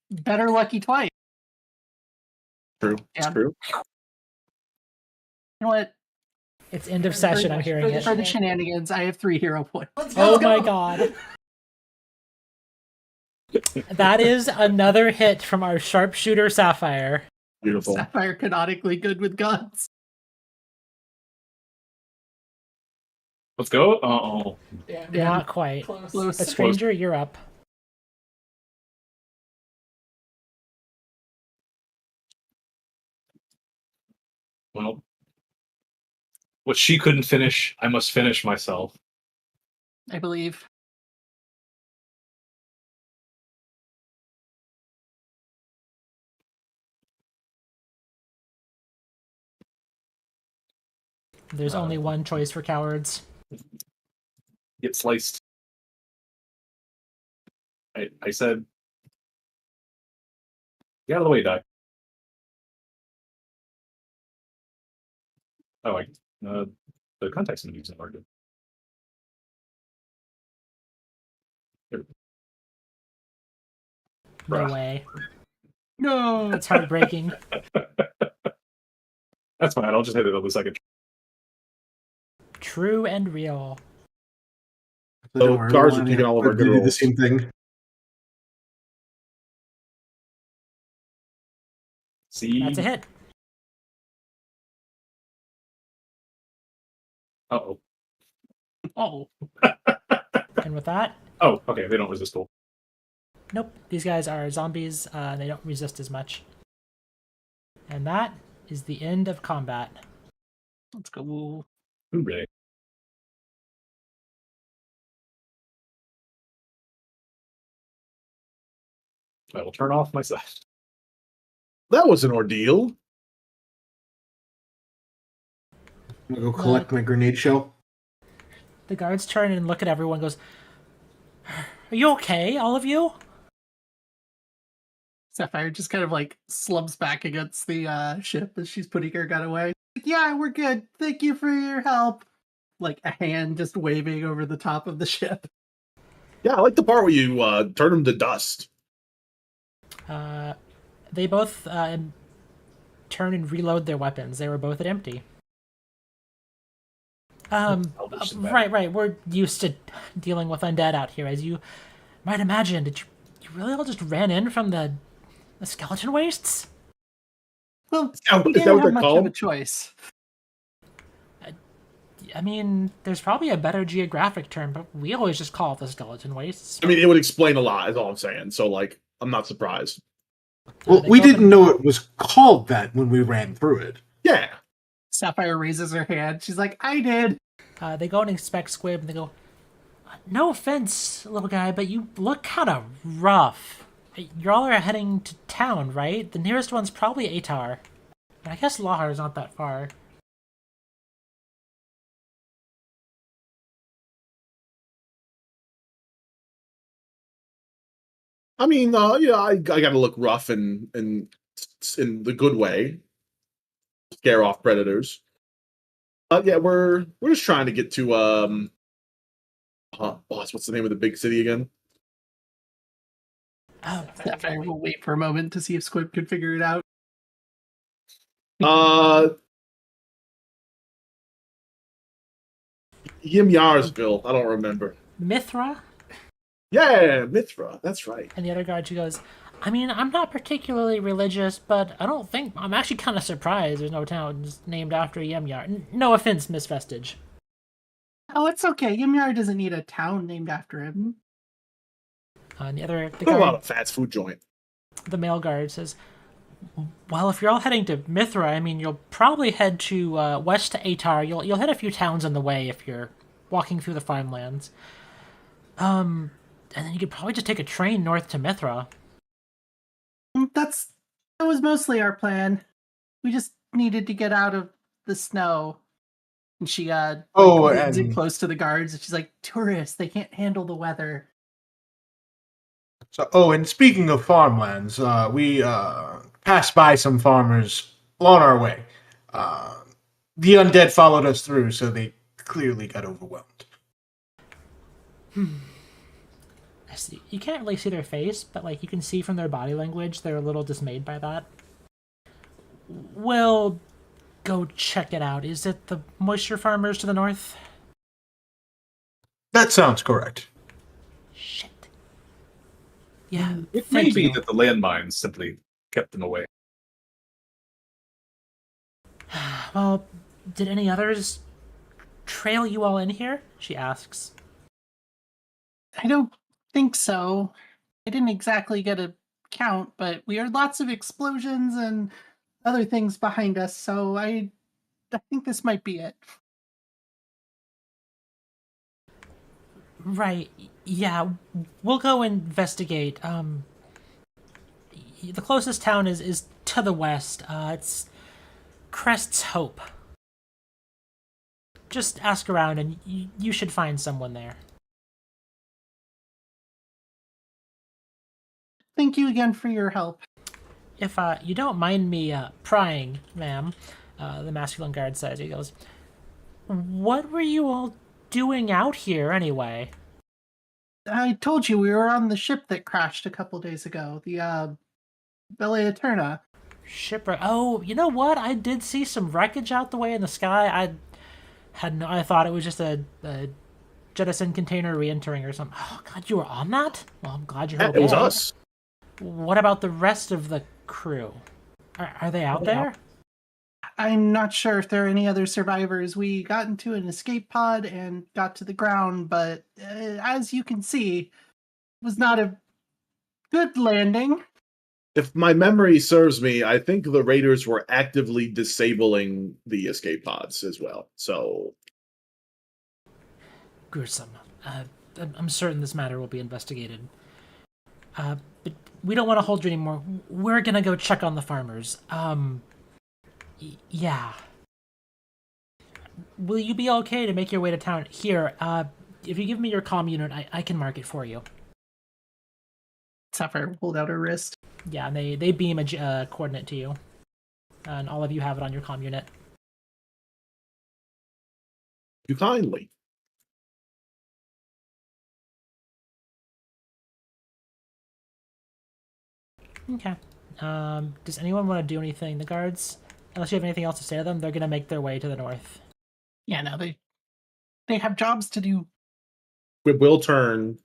Better lucky twice. True. It's Yeah. true. You know what? It's end of session, I'm hearing it. For the shenanigans, I have 3 hero points. Oh my god. That is another hit from our sharpshooter Sapphire. Beautiful. Sapphire canonically good with guns. Let's go. Oh, Not quite. Close. But Stranger, you're up. well. What she couldn't finish, I must finish myself. I believe. There's only one choice for cowards. Get sliced. I said, get out of the way, die. Oh, the context menus are good. There. No Bruh. way. No. It's heartbreaking. That's fine. I'll just hit it on the second. True and real. So Don't worry, guards we'll are taking all of our do good the rolls. same thing. See? That's a hit. Uh-oh. Oh. And with that, Oh, okay. They don't resist cool. nope. These guys are zombies. They don't resist as much. And that is the end of combat. Let's go. Hooray. I will turn off my side. That was an ordeal. I'm gonna go collect my grenade shell. The guards turn and look at everyone and goes, "Are you okay, all of you?" Sapphire just kind of like slumps back against the ship as she's putting her gun away. Yeah, we're good. Thank you for your help. Like a hand just waving over the top of the ship. Yeah, I like the part where you turn them to dust. They both turn and reload their weapons. They were both at empty. Elvish is bad. Right. We're used to dealing with undead out here, as you might imagine. Did you really all just ran in from the The skeleton wastes? Well, Is that we what didn't have they're much of called? a choice. I mean, there's probably a better geographic term, but we always just call it the skeleton wastes. I mean, it would explain a lot, is all I'm saying. So, like, I'm not surprised. Well, They we go up didn't and- know it was called that when we ran through it. Yeah. Sapphire raises her hand. She's like, I did. They go and inspect Squib, and they go, "No offense, little guy, but you look kind of rough. Y'all are heading to town, right? The nearest one's probably Atar. But I guess Lahar's not that far." I mean, yeah, I gotta look rough and in the good way, scare off predators. Yeah, we're just trying to get to boss. What's the name of the big city again? Oh, Sapphire will wait for a moment to see if Squib can figure it out. Yimyarsville. I don't remember. Mithra? Yeah, Mithra. That's right. And the other guard, she goes, "I mean, I'm not particularly religious, but I don't think... I'm actually kind of surprised there's no towns named after Yemyar. No offense, Miss Vestige." Oh, it's okay. Ymyar doesn't need a town named after him. And the other... The Go guard, out a fast food joint. the male guard says, "Well, if you're all heading to Mithra, I mean, you'll probably head to west to Atar. You'll hit a few towns on the way if you're walking through the farmlands. And then you could probably just take a train north to Mithra." That was mostly our plan. We just needed to get out of the snow. And she leans in and close to the guards, and she's like, "Tourists, they can't handle the weather." and speaking of farmlands, we passed by some farmers on our way. The undead followed us through, so they clearly got overwhelmed. I see. You can't really see their face, but like you can see from their body language, they're a little dismayed by that. "Well, go check it out. Is it the moisture farmers to the north?" That sounds correct. Shit. Yeah, It may thank be you. that the landmines simply kept them away. Well, did any others trail you all in here? She asks. I don't think so. I didn't exactly get a count, but we heard lots of explosions and other things behind us, so I think this might be it. Right. Yeah, we'll go investigate. The closest town is to the west. It's Crest's Hope. Just ask around and you should find someone there. Thank you again for your help. If you don't mind me prying, ma'am, the masculine guard says. He goes, "What were you all doing out here anyway?" I told you we were on the ship that crashed a couple days ago, the Bella Eterna. Shipwreck. Oh, you know what? I did see some wreckage out the way in the sky. I thought it was just a jettison container re-entering or something. Oh God, you were on that? Well, I'm glad you're Yeah, okay. it was us. What about the rest of the crew? Are they out there? I'm not sure if there are any other survivors. We got into an escape pod and got to the ground, but as you can see, it was not a good landing. If my memory serves me, I think the raiders were actively disabling the escape pods as well. So Gruesome. I'm certain this matter will be investigated. But we don't want to hold you anymore. We're gonna go check on the farmers. Yeah. Will you be okay to make your way to town? Here, if you give me your comm unit, I can mark it for you. Sapphire pulled out her wrist. Yeah, and they beam a coordinate to you. And all of you have it on your comm unit. you kindly. Okay. Does anyone want to do anything? The guards, unless you have anything else to say to them, they're gonna make their way to the north. Yeah, no, they have jobs to do. We will turn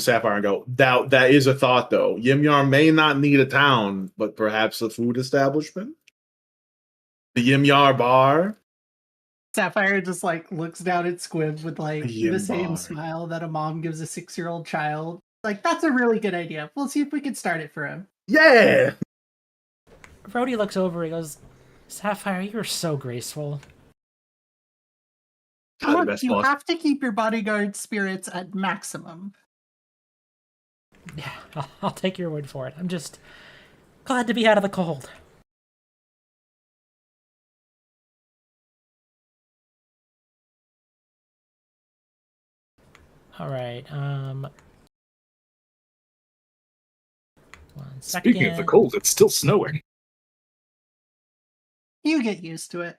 Sapphire and go, that is a thought though. Yimyar may not need a town, but perhaps a food establishment. The Yimyar bar. Sapphire just like looks down at Squib with like the Yim same bar. smile that a mom gives a 6-year-old child. Like, that's a really good idea. We'll see if we can start it for him. Yeah. Rhodey looks over. He goes, "Sapphire, you're so graceful." God, the Look, best you boss. have to keep your bodyguard spirits at maximum. Yeah, I'll take your word for it. I'm just glad to be out of the cold. All right. 1 second. Speaking of the cold, it's still snowing. You get used to it.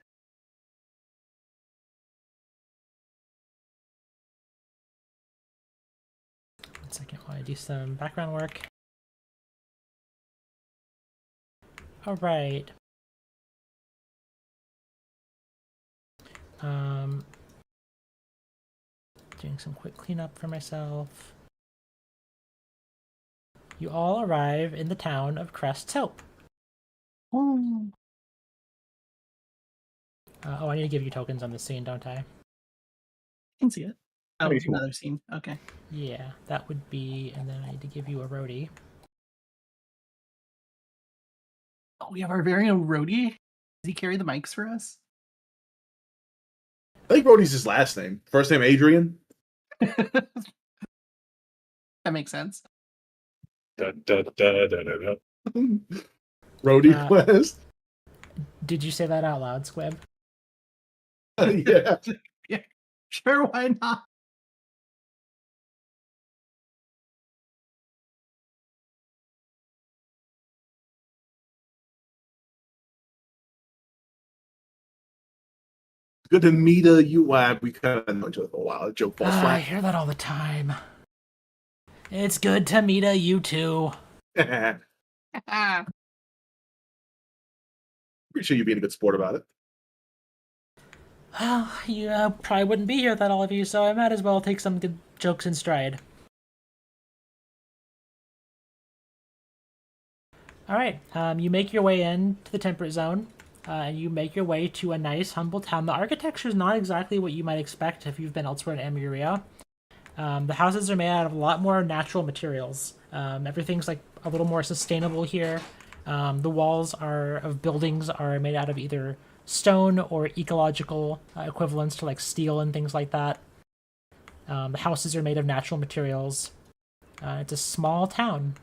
One second while I do some background work. All right. Doing some quick cleanup for myself. You all arrive in the town of Crest's Hope. Oh, I need to give you tokens on the scene, don't I? I can see it. Oh, Hey, it's another scene. Okay. Yeah, that would be, and then I need to give you a roadie. Oh, we have our very own Rhodey. Does he carry the mics for us? I think Brody's his last name. First name Adrian. That makes sense. Da, da, da, da, da, da. Brody Uh, Quest. Did you say that out loud, Squib? Yeah. Sure, why not? Good to meet you. We kind of know each other for a while. The joke falls I flat. hear that all the time. It's good to meet you too. Appreciate you being a good sport about it. Well, you probably wouldn't be here without all of you, so I might as well take some good jokes in stride. Alright, you make your way into the temperate zone, and you make your way to a nice, humble town. The architecture is not exactly what you might expect if you've been elsewhere in Emuria. The houses are made out of a lot more natural materials. Everything's like a little more sustainable here. The walls of buildings are made out of either stone or ecological equivalents to like steel and things like that. The houses are made of natural materials. It's a small town.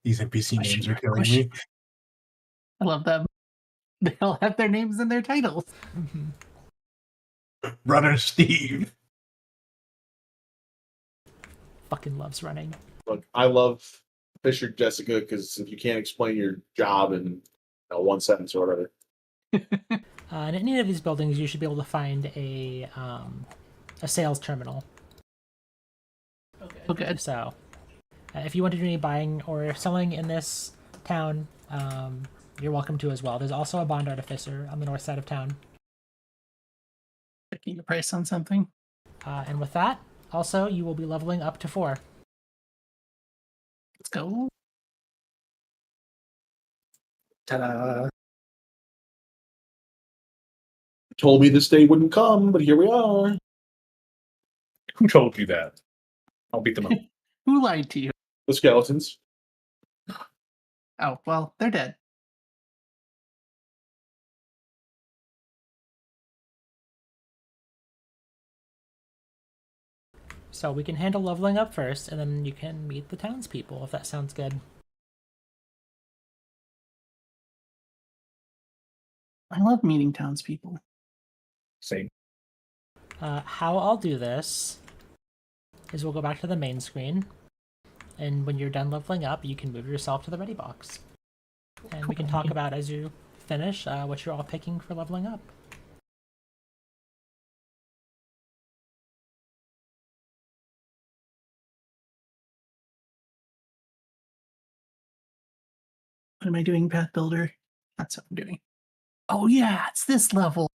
These NPC names Question, are killing question. me. I love them. They all have their names in their titles. Runner Steve. Fucking loves running. Look, I love Fisher Jessica because if you can't explain your job in one sentence or whatever. In any of these buildings, you should be able to find a sales terminal. Okay. So, if you want to do any buying or selling in this town, you're welcome to as well. There's also a bond artificer on the north side of town. Checking the price on something. And with that, also, you will be leveling up to 4. Let's go. Ta-da. Told me this day wouldn't come, but here we are. Who told you that? I'll beat them up. Who lied to you? The skeletons. Oh, well, they're dead. So we can handle leveling up first, and then you can meet the townspeople, if that sounds good. I love meeting townspeople. Same. How I'll do this is we'll go back to the main screen, and when you're done leveling up, you can move yourself to the ready box. And we can talk about, as you finish, what you're all picking for leveling up. What am I doing, Path Builder? That's what I'm doing. Oh yeah, it's this level.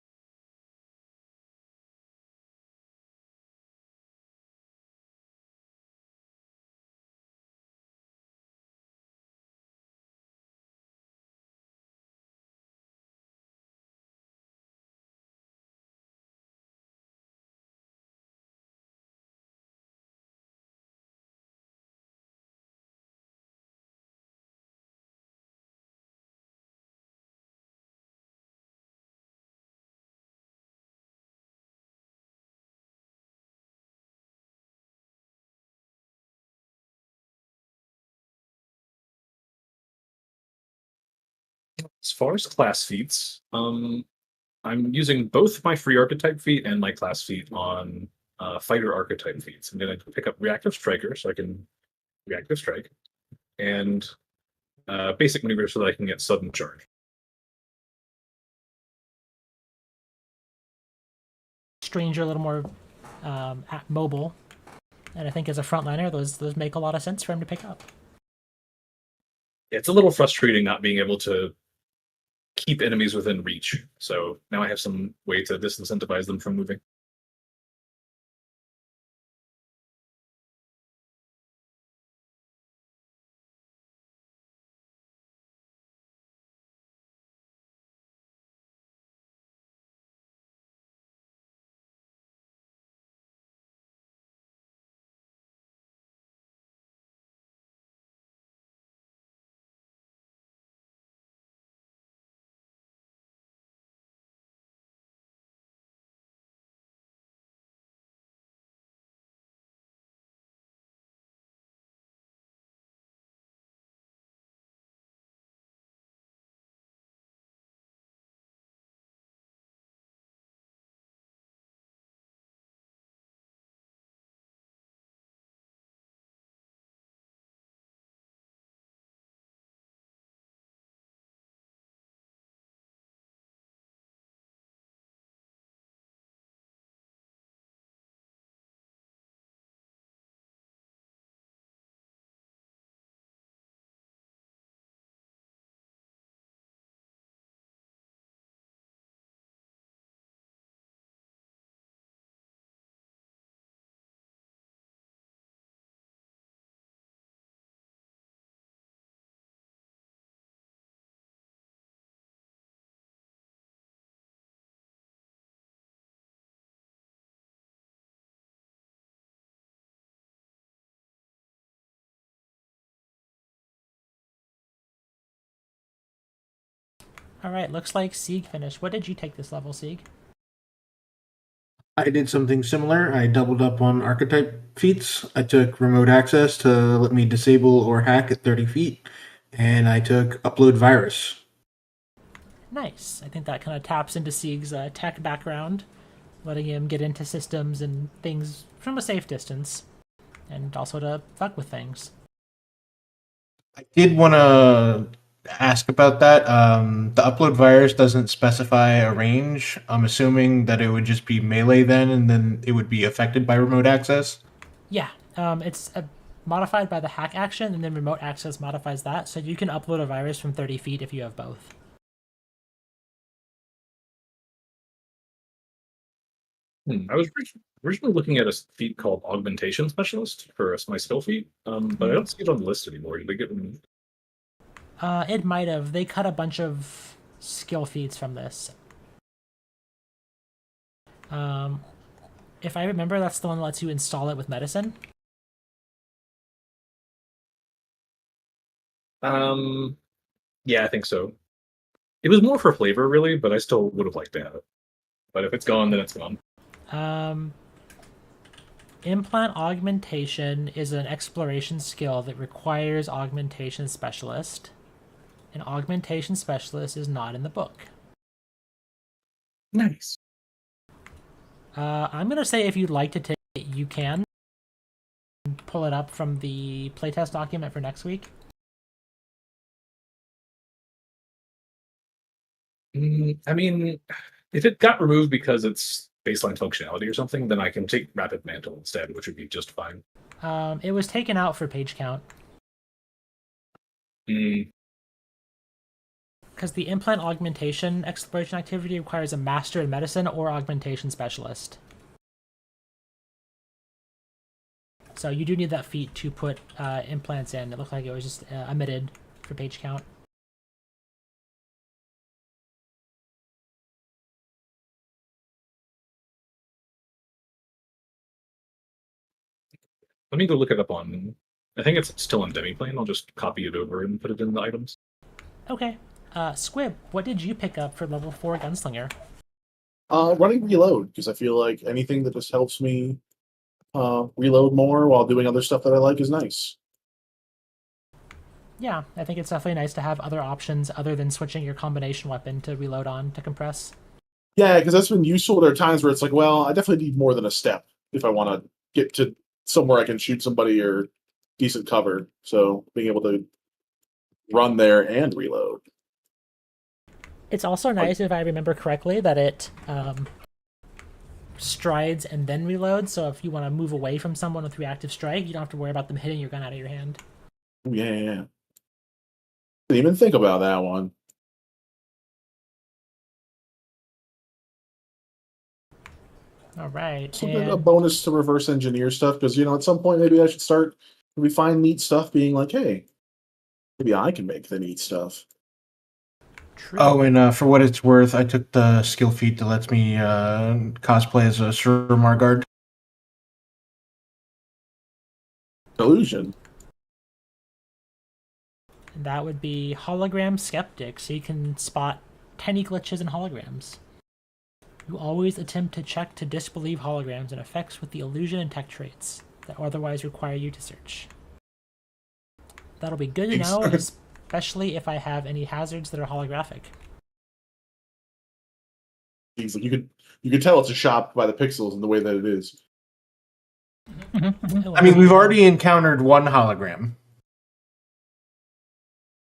As far as class feats, I'm using both my free archetype feat and my class feat on fighter archetype feats. I'm going to pick up reactive striker so I can reactive strike, and basic maneuver so that I can get sudden charge. Stranger, a little more mobile, and I think as a frontliner, those make a lot of sense for him to pick up. It's a little frustrating not being able to keep enemies within reach. So now I have some way to disincentivize them from moving. All right, looks like Sieg finished. What did you take this level, Sieg? I did something similar. I doubled up on archetype feats. I took remote access to let me disable or hack at 30 feet, and I took upload virus. Nice. I think that kind of taps into Sieg's tech background, letting him get into systems and things from a safe distance, and also to fuck with things. I did want to ask about that. The upload virus doesn't specify a range. I'm assuming that it would just be melee and then it would be affected by remote access. Yeah, it's modified by the hack action, and then remote access modifies that, so you can upload a virus from 30 feet if you have both. I was originally looking at a feat called Augmentation Specialist for my skill feat, but I don't see it on the list anymore. Did they get removed? It might have. They cut a bunch of skill feats from this. If I remember, that's the one that lets you install it with medicine. Yeah, I think so. It was more for flavor, really, but I still would have liked to have it. But if it's gone, then it's gone. Implant Augmentation is an exploration skill that requires Augmentation Specialist. An Augmentation Specialist is not in the book. Nice. I'm going to say if you'd like to take it, you can. Pull it up from the playtest document for next week. I mean, if it got removed because it's baseline functionality or something, then I can take Rapid Mantle instead, which would be just fine. It was taken out for page count. Mm, Because the implant augmentation exploration activity requires a master in medicine or augmentation specialist. So you do need that feat to put implants in. It looked like it was just omitted for page count. Let me go look it up on. I think it's still on Demiplane. I'll just copy it over and put it in the items. Okay. Squib, what did you pick up for level 4 Gunslinger? Running reload, because I feel like anything that just helps me reload more while doing other stuff that I like is nice. Yeah, I think it's definitely nice to have other options other than switching your combination weapon to reload on to compress. Yeah, because that's been useful. There are times where it's like, well, I definitely need more than a step if I want to get to somewhere I can shoot somebody or decent cover. So being able to run there and reload. It's also nice, if I remember correctly, that it strides and then reloads. So if you want to move away from someone with reactive strike, you don't have to worry about them hitting your gun out of your hand. Yeah. Didn't even think about that one. All right. So And a bonus to reverse engineer stuff because at some point maybe I should start. If we find neat stuff, being like, hey, maybe I can make the neat stuff. true. Oh, and for what it's worth, I took the skill feat that lets me cosplay as a Sir Margard. Illusion. That would be Hologram Skeptic, so you can spot tiny glitches in holograms. You always attempt to check to disbelieve holograms and effects with the illusion and tech traits that otherwise require you to search. That'll be good to know, especially if I have any hazards that are holographic. You could tell it's a shop by the pixels and the way that it is. I mean, we've already encountered one hologram.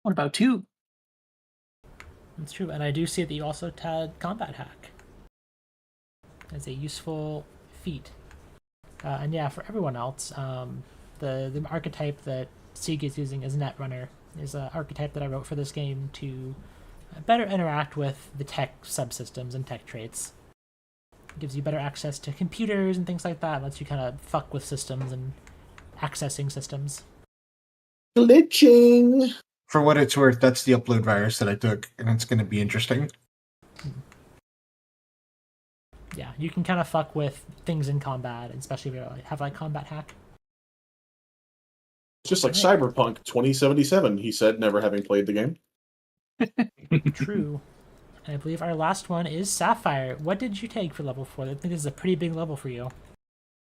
What about 2? That's true, and I do see that you also had Combat Hack as a useful feat. And yeah, for everyone else, the archetype that Sieg is using as Netrunner is an archetype that I wrote for this game to better interact with the tech subsystems and tech traits. It gives you better access to computers and things like that. It lets you kind of fuck with systems and accessing systems. Glitching. For what it's worth, that's the upload virus that I took, and it's going to be interesting. Yeah, you can kind of fuck with things in combat, especially if you have like Combat Hack. It's just like Cyberpunk 2077, he said, never having played the game. True. And I believe our last one is Sapphire. What did you take for level 4? I think this is a pretty big level for you.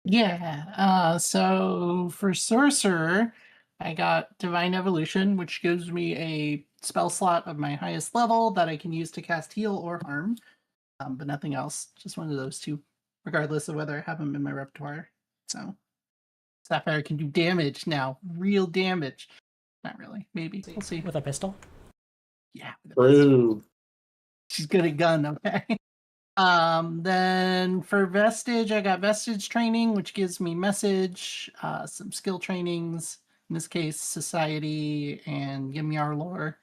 Yeah. So for Sorcerer, I got Divine Evolution, which gives me a spell slot of my highest level that I can use to cast Heal or Harm, but nothing else. Just one of those two, regardless of whether I have them in my repertoire. So Sapphire can do damage now, real damage. Not really, maybe. We'll see. With a pistol? Yeah. with a pistol. True. She's good at gun, okay. Then for Vestige, I got Vestige training, which gives me message, some skill trainings, in this case, Society and Yimyar lore.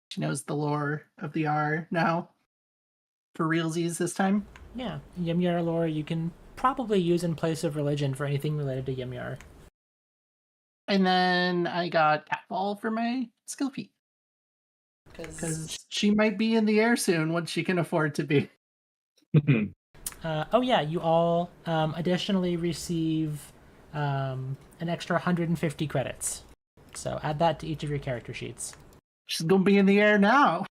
She knows the lore of the R now. For realsies this time. Yeah, Yimyar lore you can probably use in place of religion for anything related to Yimyar. And then I got Catfall for my skill feat. Because she might be in the air soon once she can afford to be. Oh yeah, you all additionally receive an extra 150 credits. So add that to each of your character sheets. She's going to be in the air now.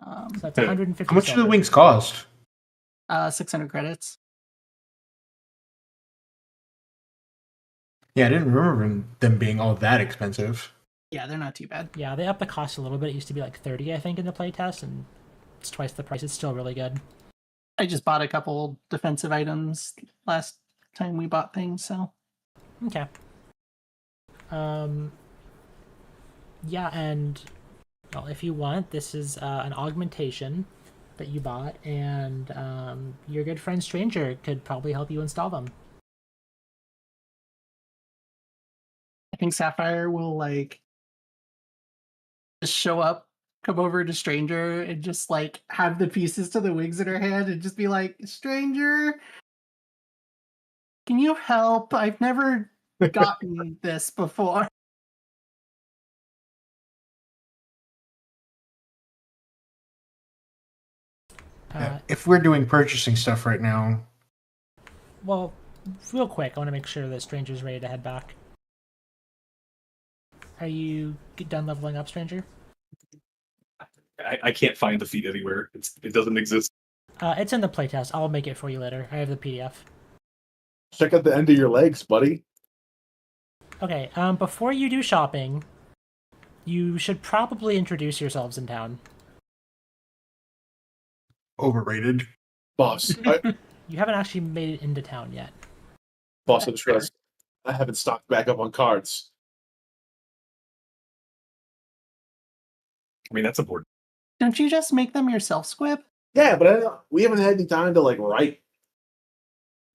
So that's 150. How much do the silver. wings cost? 600 credits. Yeah, I didn't remember them being all that expensive. Yeah, they're not too bad. Yeah, they upped the cost a little bit. It used to be like 30, I think, in the playtest, and it's twice the price. It's still really good. I just bought a couple defensive items last time we bought things, so. Okay. Yeah, and well, if you want, this is an augmentation that you bought, and your good friend Stranger could probably help you install them. I think Sapphire will just show up, come over to Stranger, and just have the pieces to the wings in her hand and just be like, Stranger, can you help? I've never gotten this before. If we're doing purchasing stuff right now, Well, real quick, I want to make sure that Stranger's ready to head back. Are you done leveling up, Stranger? I can't find the feed anywhere. It doesn't exist. It's in the playtest. I'll make it for you later. I have the PDF. Check out the end of your legs, buddy. Okay, before you do shopping, you should probably introduce yourselves in town. Overrated. Boss, You haven't actually made it into town yet. boss, I just realized I haven't stocked back up on cards. I mean, that's important. Don't you just make them yourself, Squib? Yeah, but we haven't had any time to like write.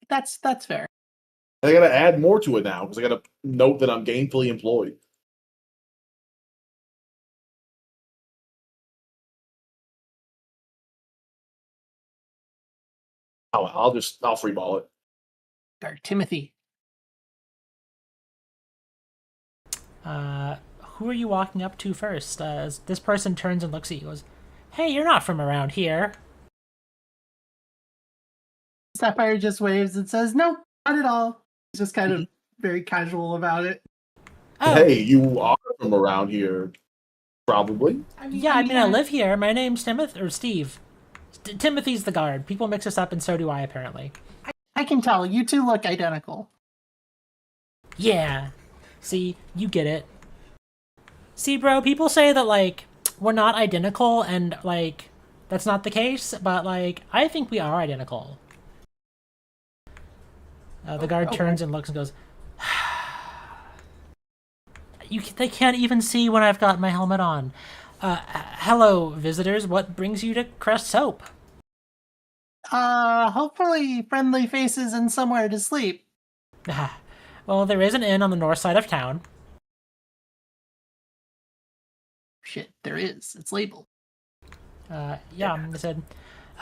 That's fair. I got to add more to it now because I got to note that I'm gainfully employed. I'll freeball it. Or Timothy. Who are you walking up to first? As this person turns and looks at you, goes, "Hey, you're not from around here." Sapphire just waves and says, "No, not at all." He's just kind of very casual about it. Oh, Hey, you are from around here, probably. yeah, I mean, I live here. My name's Timothy, or Steve. Timothy's the guard. People mix us up, and so do I, apparently. I can tell. You two look identical. Yeah. See, you get it. See, bro, people say that, like, we're not identical, and, like, that's not the case, but, like, I think we are identical. The guard turns and looks and goes, they can't even see when I've got my helmet on. Hello, visitors. What brings you to Crest Soap? Hopefully friendly faces and somewhere to sleep. Well, there is an inn on the north side of town. Shit, there is. It's labeled. Yeah, I said,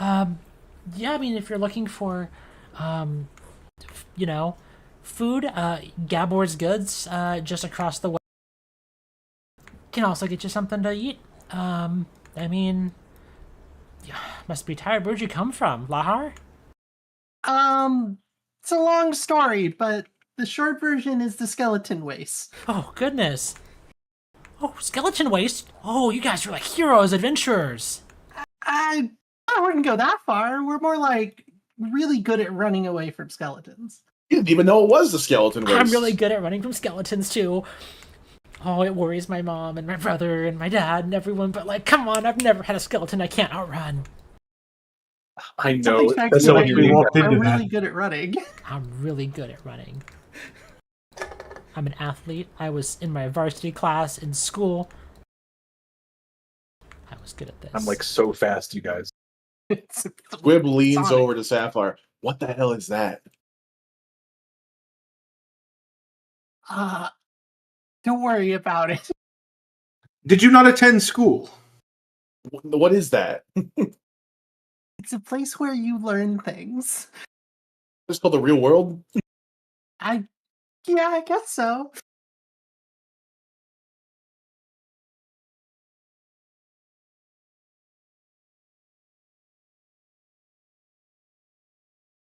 yeah, I mean, if you're looking for, food, Gabor's Goods, just across the way, can also get you something to eat. I mean, must be tired. Where'd you come from, Lahar? It's a long story, but the short version is the skeleton waste. Oh, goodness. Oh, skeleton waste? Oh, you guys are like heroes, adventurers. I wouldn't go that far. We're more like really good at running away from skeletons. You didn't even know it was the skeleton waste. I'm really good at running from skeletons, too. Oh, it worries my mom and my brother and my dad and everyone, but, like, come on, I've never had a skeleton I can't outrun. I know. Something That's like so we weird. walked I'm into really that. good at running. I'm really good at running. I'm an athlete. I was in my varsity class in school. I was good at this. I'm like so fast, you guys. Squib leans Sonic. over to Sapphire. What the hell is that? Don't worry about it. Did you not attend school? What is that? It's a place where you learn things. It's called the real world. I guess so.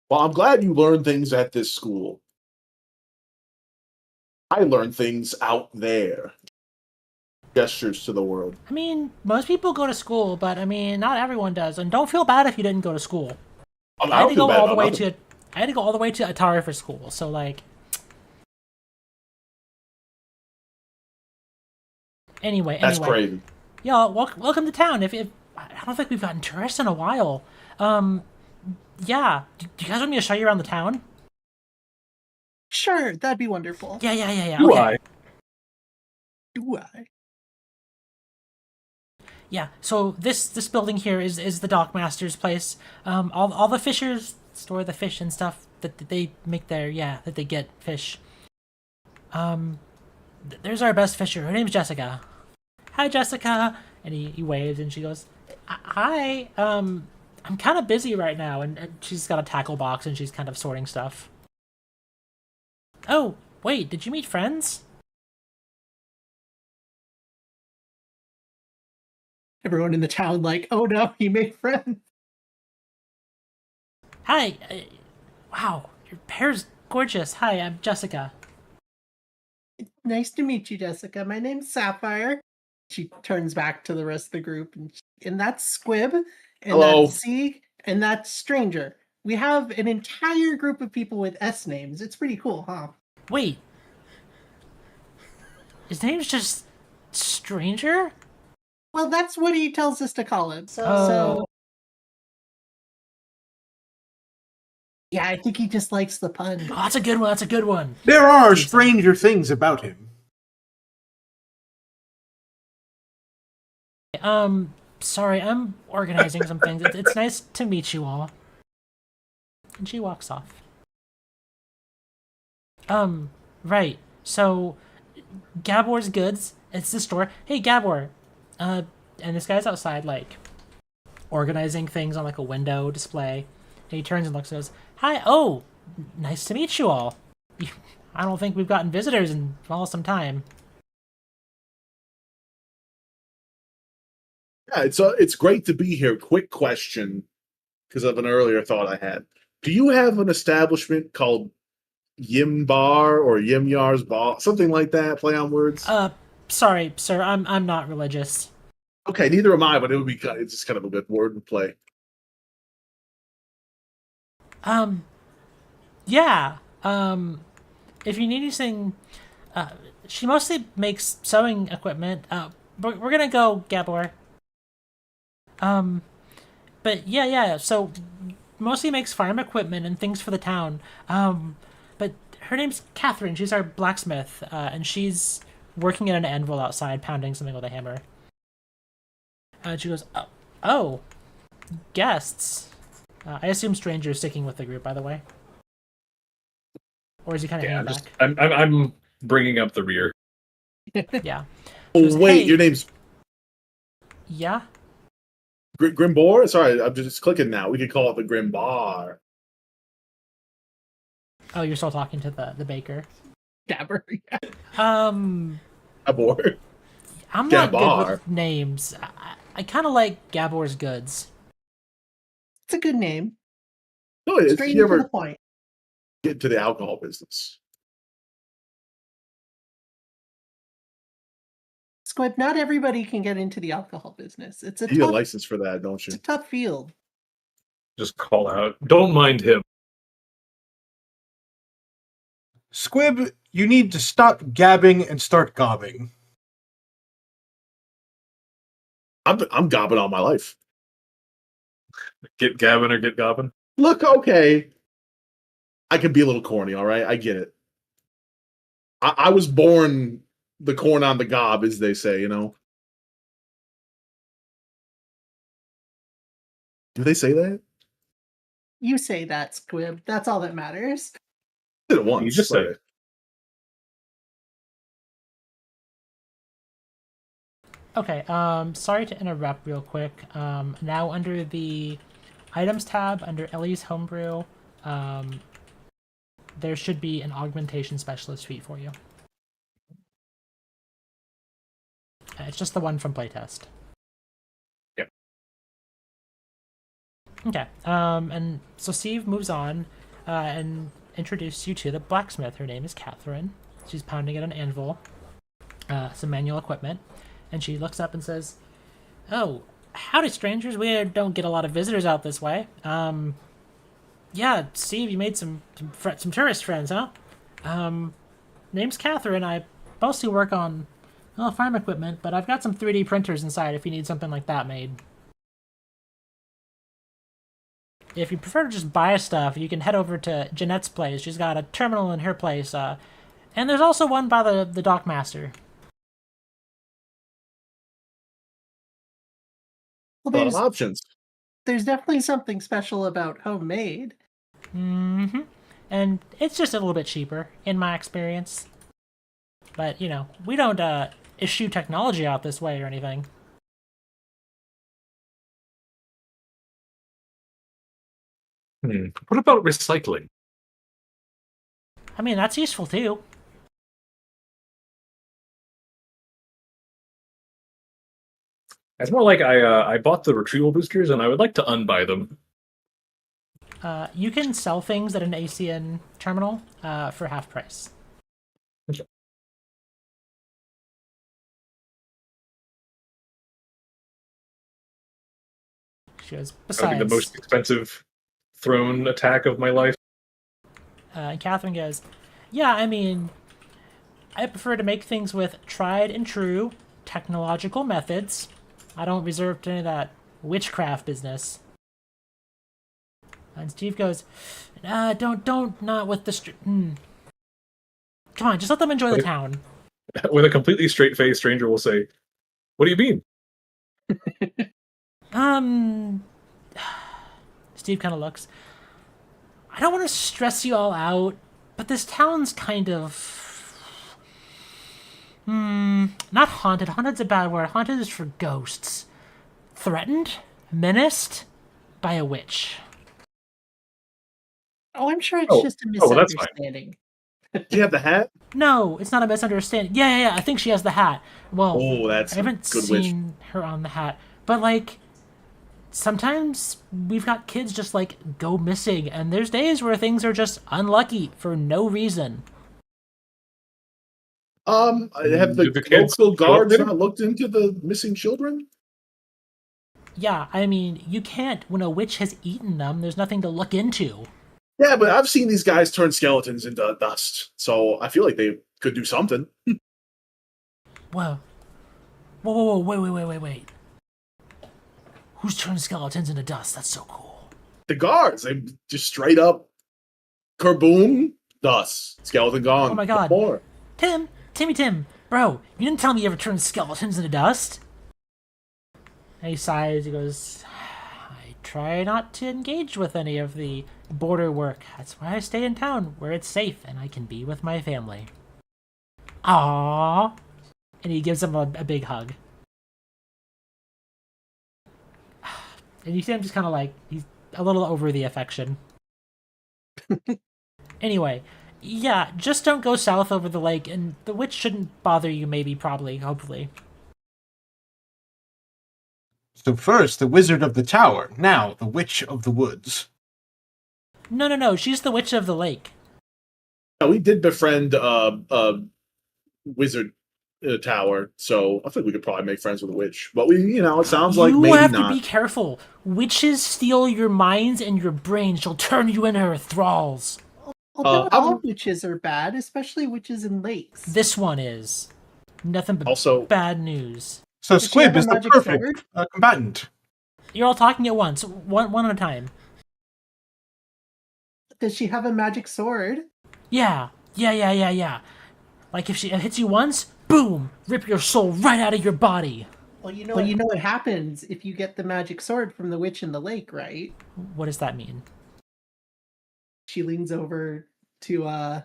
Well, I'm glad you learned things at this school. I learned things out there. Gestures to the world. I mean, most people go to school, but I mean, not everyone does. And don't feel bad if you didn't go to school. I I had don't to feel go bad all the about way nothing. to. I had to go all the way to Atari for school. So like. Anyway. That's crazy. Yeah, welcome to town. If I don't think we've gotten tourists in a while. Yeah. Do you guys want me to show you around the town? Sure, that'd be wonderful. Yeah. Do Okay. I? Do I? Yeah. So this building here is the dockmaster's place. All the fishers store the fish and stuff that they make there. Yeah, that they get fish. There's our best fisher. Her name's Jessica. Hi, Jessica. And he waves and she goes, hi. I'm kind of busy right now, and she's got a tackle box and she's kind of sorting stuff. Oh, wait, did you meet friends? Everyone in the town like, oh no, he made friends. Hi. Wow, your hair's gorgeous. Hi, I'm Jessica. Nice to meet you, Jessica. My name's Sapphire. She turns back to the rest of the group, and that's Squib, and Hello. that's C, and that's Stranger. We have an entire group of people with S names. It's pretty cool, huh? Wait. His name's just Stranger? Well, that's what he tells us to call him. Oh. So yeah, I think he just likes the pun. Oh, that's a good one. That's a good one. There are Steve's stranger things about him. Sorry, I'm organizing some things. It's nice to meet you all. And she walks off. Right. So, Gabor's Goods. It's the store. Hey, Gabor. And this guy's outside, like, organizing things on, like, a window display. And he turns and looks and goes, "Hi, oh, nice to meet you all. I don't think we've gotten visitors in some time." Yeah, it's great to be here. Quick question, because of an earlier thought I had. Do you have an establishment called Yim Bar or Yim Yar's Bar, something like that? Play on words. Sorry, sir, I'm not religious. Okay, neither am I, but it's just kind of a good word play. Yeah. If you need anything, she mostly makes sewing equipment. We're gonna go, Gabor. But yeah. So mostly makes farm equipment and things for the town. But her name's Catherine. She's our blacksmith, and she's working at an anvil outside, pounding something with a hammer. She goes, "Oh, guests." I assume Stranger's sticking with the group, by the way. Or is he kind of Yeah, hanging back? I'm bringing up the rear. Yeah. Oh goes, wait, "Hey." your name's Yeah. Grimbar? Sorry, I'm just clicking now. We could call it the Grimbar. Oh, you're still talking to the baker. Gabber. Yeah. Gabor. I'm not good Gabbar. with names. I kind of like Gabor's Goods. It's a good name. No, it is. Straight You to the ever point. get into the alcohol business? Squid, not everybody can get into the alcohol business. It's a You get a tough, license for that, don't it's you? a tough field. Just call out. Don't mind him. Squib, you need to stop gabbing and start gobbing. I'm gobbing all my life. Get Gavin or get Gobbin. Look, okay. I can be a little corny, all right? I get it. I was born the corn on the gob, as they say, you know? Do they say that? You say that, Squib. That's all that matters. I did it once. You just said but- it. Okay, sorry to interrupt real quick. Now under the items tab, under Ellie's Homebrew, there should be an augmentation specialist feat for you. It's just the one from playtest. Yep. Okay, and so Steve moves on and introduces you to the blacksmith. Her name is Catherine. She's pounding at an anvil, some manual equipment. And she looks up and says, "Oh, howdy, strangers. We don't get a lot of visitors out this way. Yeah, Steve, you made some tourist friends, huh? Name's Catherine. I mostly work on farm equipment, but I've got some 3D printers inside if you need something like that made. If you prefer to just buy stuff, you can head over to Jeanette's place. She's got a terminal in her place, and there's also one by the dockmaster." Well, A lot of options. there's definitely something special about homemade. Mm-hmm. And it's just a little bit cheaper, in my experience. But, we don't issue technology out this way or anything. What about recycling? I mean, that's useful too. It's more like I bought the retrieval boosters and I would like to unbuy them. You can sell things at an ACN terminal for half price. Okay. She goes, That would be the "Besides," most expensive throne attack of my life. and Catherine goes, "Yeah, I mean, I prefer to make things with tried and true technological methods. I don't reserve to any of that witchcraft business. And Steve goes, don't, not with the Come on, just let them enjoy the town. With a completely straight face, stranger will say, "What do you mean?" Steve kind of looks. I don't want to stress you all out, but this town's kind of... not haunted. Haunted's a bad word. Haunted is for ghosts. Threatened? Menaced? By a witch. Oh, I'm sure it's Oh, just a well, that's fine. misunderstanding. Do you have the hat? No, it's not a misunderstanding. Yeah, I think she has the hat. Well, Oh, that's I haven't a good witch. seen her on the hat. But, like, sometimes we've got kids just, like, go missing, and there's days where things are just unlucky for no reason. Have Do the kids local show up guards then? not looked into the missing children? Yeah, I mean, you can't when a witch has eaten them. There's nothing to look into. Yeah, but I've seen these guys turn skeletons into dust, so I feel like they could do something. Whoa, wait. Who's turned skeletons into dust? That's so cool. The guards, they just straight up kerboom, dust, skeleton gone. Oh my God. No more. Tim, bro, you didn't tell me you ever turned skeletons into dust. And he sighs, he goes, I try not to engage with any of the border work. That's why I stay in town, where it's safe and I can be with my family. Aww. And he gives him a big hug. And you see him just kind of like, he's a little over the affection. Anyway, yeah, just don't go south over the lake, and the witch shouldn't bother you, maybe, probably, hopefully. So first, the Wizard of the Tower. Now, the Witch of the Woods. No, she's the witch of the lake. Yeah, we did befriend wizard tower, so I think we could probably make friends with a witch. But it sounds like you maybe have not. to be careful. Witches steal your minds and your brains. She'll turn you into her thralls. Although not all witches are bad, especially witches in lakes. This one is. Nothing but Also- bad news. So Does she have Squib a is the magic perfect sword? combatant. You're all talking at once, one at a time. Does she have a magic sword? Yeah. Like if she hits you once, boom, rip your soul right out of your body. Well, you know what happens if you get the magic sword from the witch in the lake, right? What does that mean? She leans over to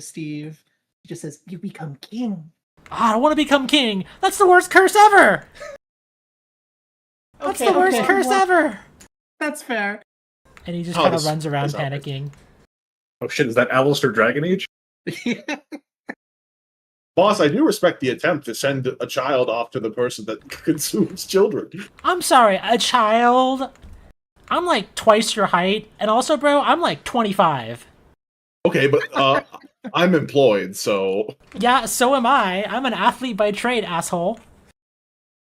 Steve. She just says, "You become king." I don't want to become king. That's the worst curse ever. That's the worst curse ever. That's fair. And he just Oh, kind of this- runs around this outfit. panicking. Oh shit! Is that Alistair Dragon Age? Boss, I do respect the attempt to send a child off to the person that consumes children. I'm sorry, a child? I'm like twice your height, and also, bro, I'm like 25. Okay, but I'm employed, so Yeah, so am I. I'm an athlete by trade, asshole.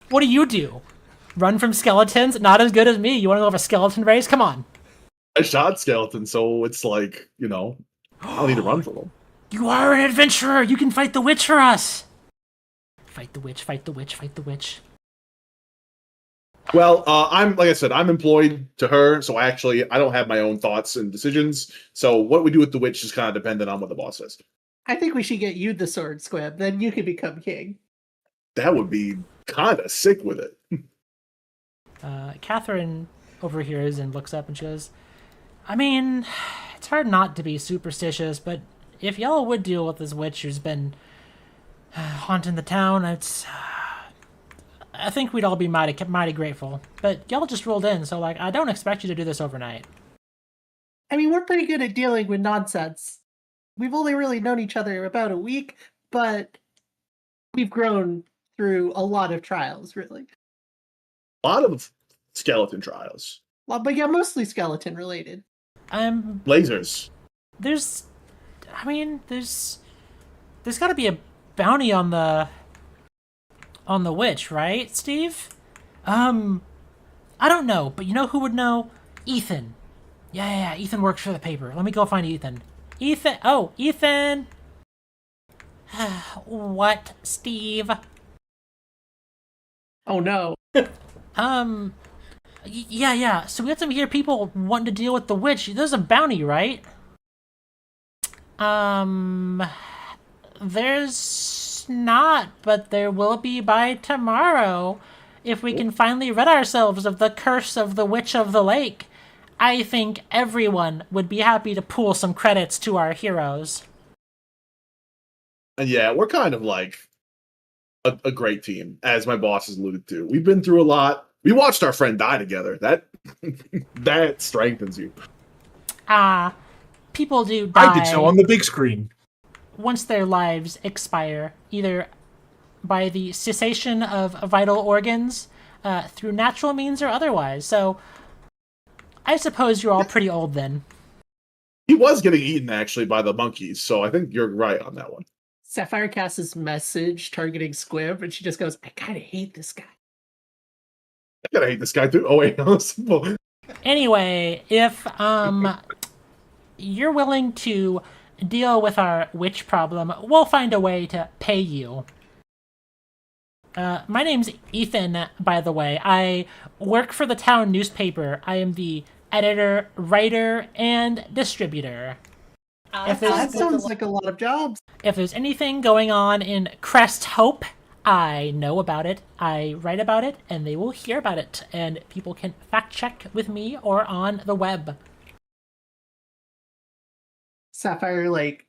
What do? Run from skeletons? Not as good as me. You want to go have a skeleton race? Come on. I shot skeleton, so it's like, I don't need to run from them. You are an adventurer. You can fight the witch for us. Fight the witch, fight the witch, fight the witch. Well, like I said, I'm employed to her, so I don't have my own thoughts and decisions. So what we do with the witch is kind of dependent on what the boss says. I think we should get you the sword, Squib. Then you can become king. That would be kind of sick with it. Catherine overhears and looks up and she goes, I mean, it's hard not to be superstitious, but if y'all would deal with this witch who's been haunting the town, I think we'd all be mighty grateful. But y'all just rolled in, so I don't expect you to do this overnight. I mean, we're pretty good at dealing with nonsense. We've only really known each other about a week, but we've grown through a lot of trials, really. A lot of skeleton trials. Well, but yeah, mostly skeleton related. Lasers. There's got to be a bounty on the witch, right, Steve? I don't know, but you know who would know? Ethan. Yeah, Ethan works for the paper. Let me go find Ethan. Ethan! What, Steve? Oh no. Yeah. So we had some here people wanting to deal with the witch. There's a bounty, right? There's not, but there will be by tomorrow. If we can finally rid ourselves of the curse of the Witch of the Lake, I think everyone would be happy to pool some credits to our heroes. And yeah, we're kind of like a great team, as my boss has alluded to. We've been through a lot. We watched our friend die together. That that strengthens you. People do die I did so on the big screen. once their lives expire, either by the cessation of vital organs, through natural means or otherwise. So, I suppose you're all pretty old then. He was getting eaten actually by the monkeys, so I think you're right on that one. Sapphire casts this message targeting Squib, and she just goes, I kind of hate this guy. I gotta hate this guy too. Oh wait, no. Anyway, if you're willing to deal with our witch problem, we'll find a way to pay you. My name's Ethan, by the way. I work for the town newspaper. I am the editor, writer, and distributor. If That there's, sounds like a lot of jobs. if there's anything going on in Crest Hope, I know about it, I write about it, and they will hear about it, and people can fact check with me or on the web. Sapphire like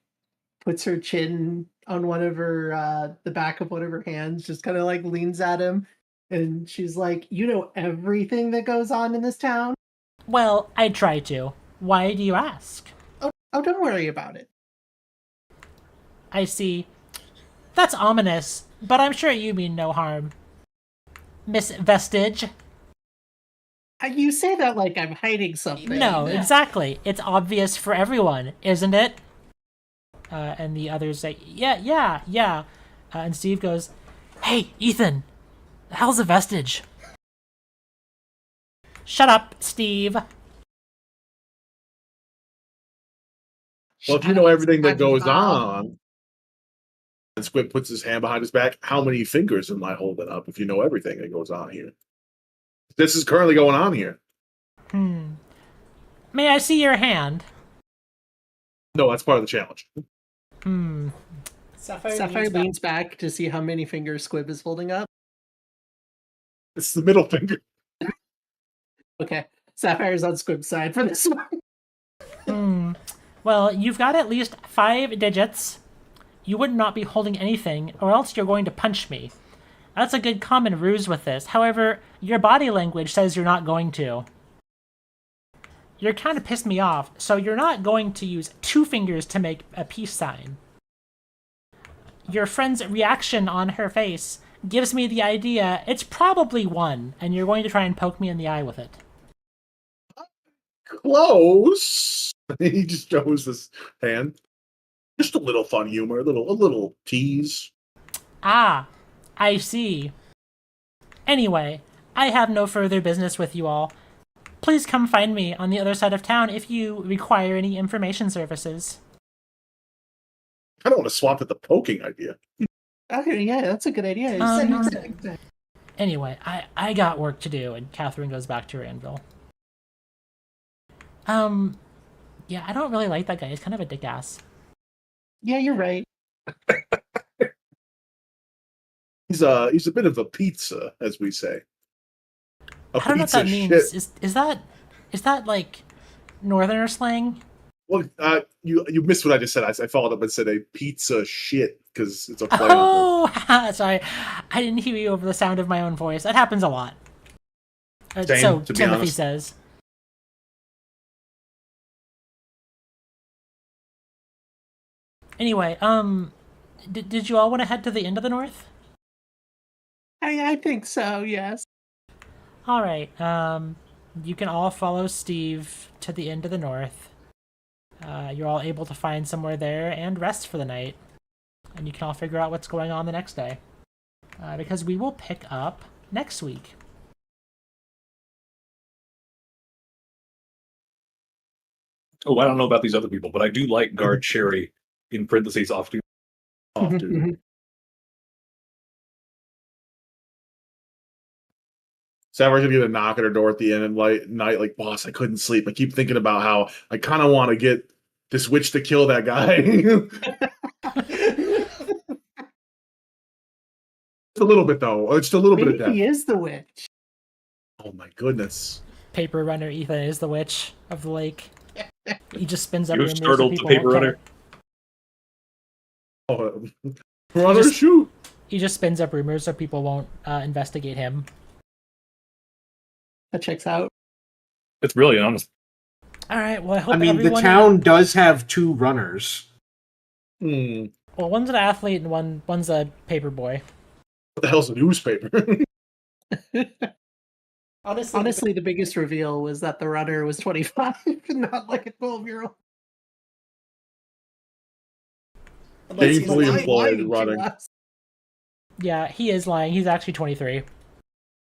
puts her chin on one of her the back of one of her hands, just kind of like leans at him, and she's like, "You know everything that goes on in this town? Well, I try to. Why do you ask? Oh, don't worry about it." I see. That's ominous, but I'm sure you mean no harm. Miss Vestige? You say that like I'm hiding something. No, exactly. It's obvious for everyone, isn't it? And the others say, yeah. And Steve goes, Hey, Ethan, the hell's a vestige? Shut up, Steve. Well, if you know everything that goes SpongeBob. on, and Squid puts his hand behind his back, how many fingers am I holding up if you know everything that goes on here? This is currently going on here. May I see your hand? No, that's part of the challenge. Sapphire leans back to see how many fingers Squib is holding up. It's the middle finger. Okay, Sapphire's on Squib's side for this one. Well, you've got at least 5 digits. You would not be holding anything, or else you're going to punch me. That's a good common ruse with this. However, your body language says you're not going to. You're kind of pissed me off, so you're not going to use 2 fingers to make a peace sign. Your friend's reaction on her face gives me the idea it's probably 1, and you're going to try and poke me in the eye with it. Close. He just shows his hand. Just a little fun humor, a little tease. Ah, I see. Anyway, I have no further business with you all. Please come find me on the other side of town if you require any information services. I don't want to swap at the poking idea. Okay, yeah, that's a good idea. Anyway, I got work to do, and Catherine goes back to her anvil. Yeah, I don't really like that guy. He's kind of a dick ass. Yeah, you're right. He's a bit of a pizza, as we say. A I don't know what pizza that means. shit. Is that like Northerner slang? Well, you missed what I just said. I followed up and said a pizza shit because it's a play on Oh, sorry. I didn't hear you over the sound of my own voice. That happens a lot. Same, So to be Timothy honest. says. Anyway, did you all want to head to the end of the north? I think so, yes. All right. You can all follow Steve to the end of the north. You're all able to find somewhere there and rest for the night. And you can all figure out what's going on the next day. Because we will pick up next week. Oh, I don't know about these other people, but I do like guard Sherry in parentheses off to often. Savar's gonna get a knock at her door at the end of night, like, boss, I couldn't sleep. I keep thinking about how I kind of want to get this witch to kill that guy. Just a little bit, though. Just a little bit of Maybe death. he is the witch. Oh my goodness. Paper runner Ethan is the witch of the lake. He just spins up You've rumors so startled the people paper won't runner. Oh, brother, shoot. He just spins up rumors so people won't investigate him. That checks out. It's brilliant, honestly. All right. Well, I hope I mean, the everyone... town does have 2 runners. Hmm. Well, one's an athlete and one's a paper boy. What the hell's a newspaper? Honestly, the biggest reveal was that the runner was 25, not like a 12-year-old. Gainfully He's employed lying to running. us. Yeah, he is lying. He's actually 23.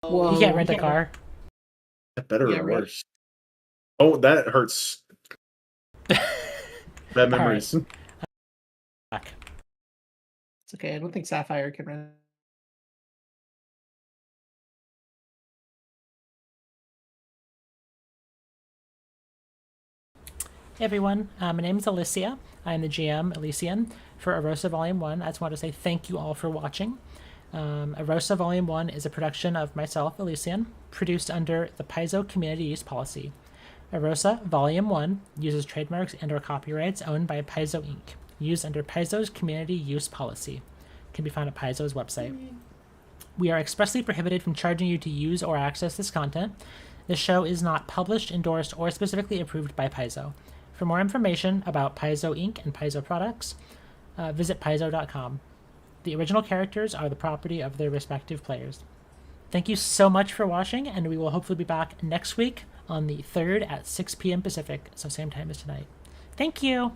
Whoa. He can't rent a car. Better Yeah, or right. worse? Oh, that hurts. Bad memories. Fuck. It's okay. I don't think Sapphire can rent. Hey everyone, my name is Alicia. I'm the GM, Elysian, for Aurousa Volume 1. I just want to say thank you all for watching. Aurousa Volume 1 is a production of myself, Elysian, produced under the Paizo Community Use Policy. Aurousa Volume 1 uses trademarks and or copyrights owned by Paizo Inc., used under Paizo's Community Use Policy. Can be found at Paizo's website. We are expressly prohibited from charging you to use or access this content. This show is not published, endorsed, or specifically approved by Paizo. For more information about Paizo Inc. and Paizo products, visit paizo.com. The original characters are the property of their respective players. Thank you so much for watching, and we will hopefully be back next week on the 3rd at 6 p.m. Pacific, so same time as tonight. Thank you!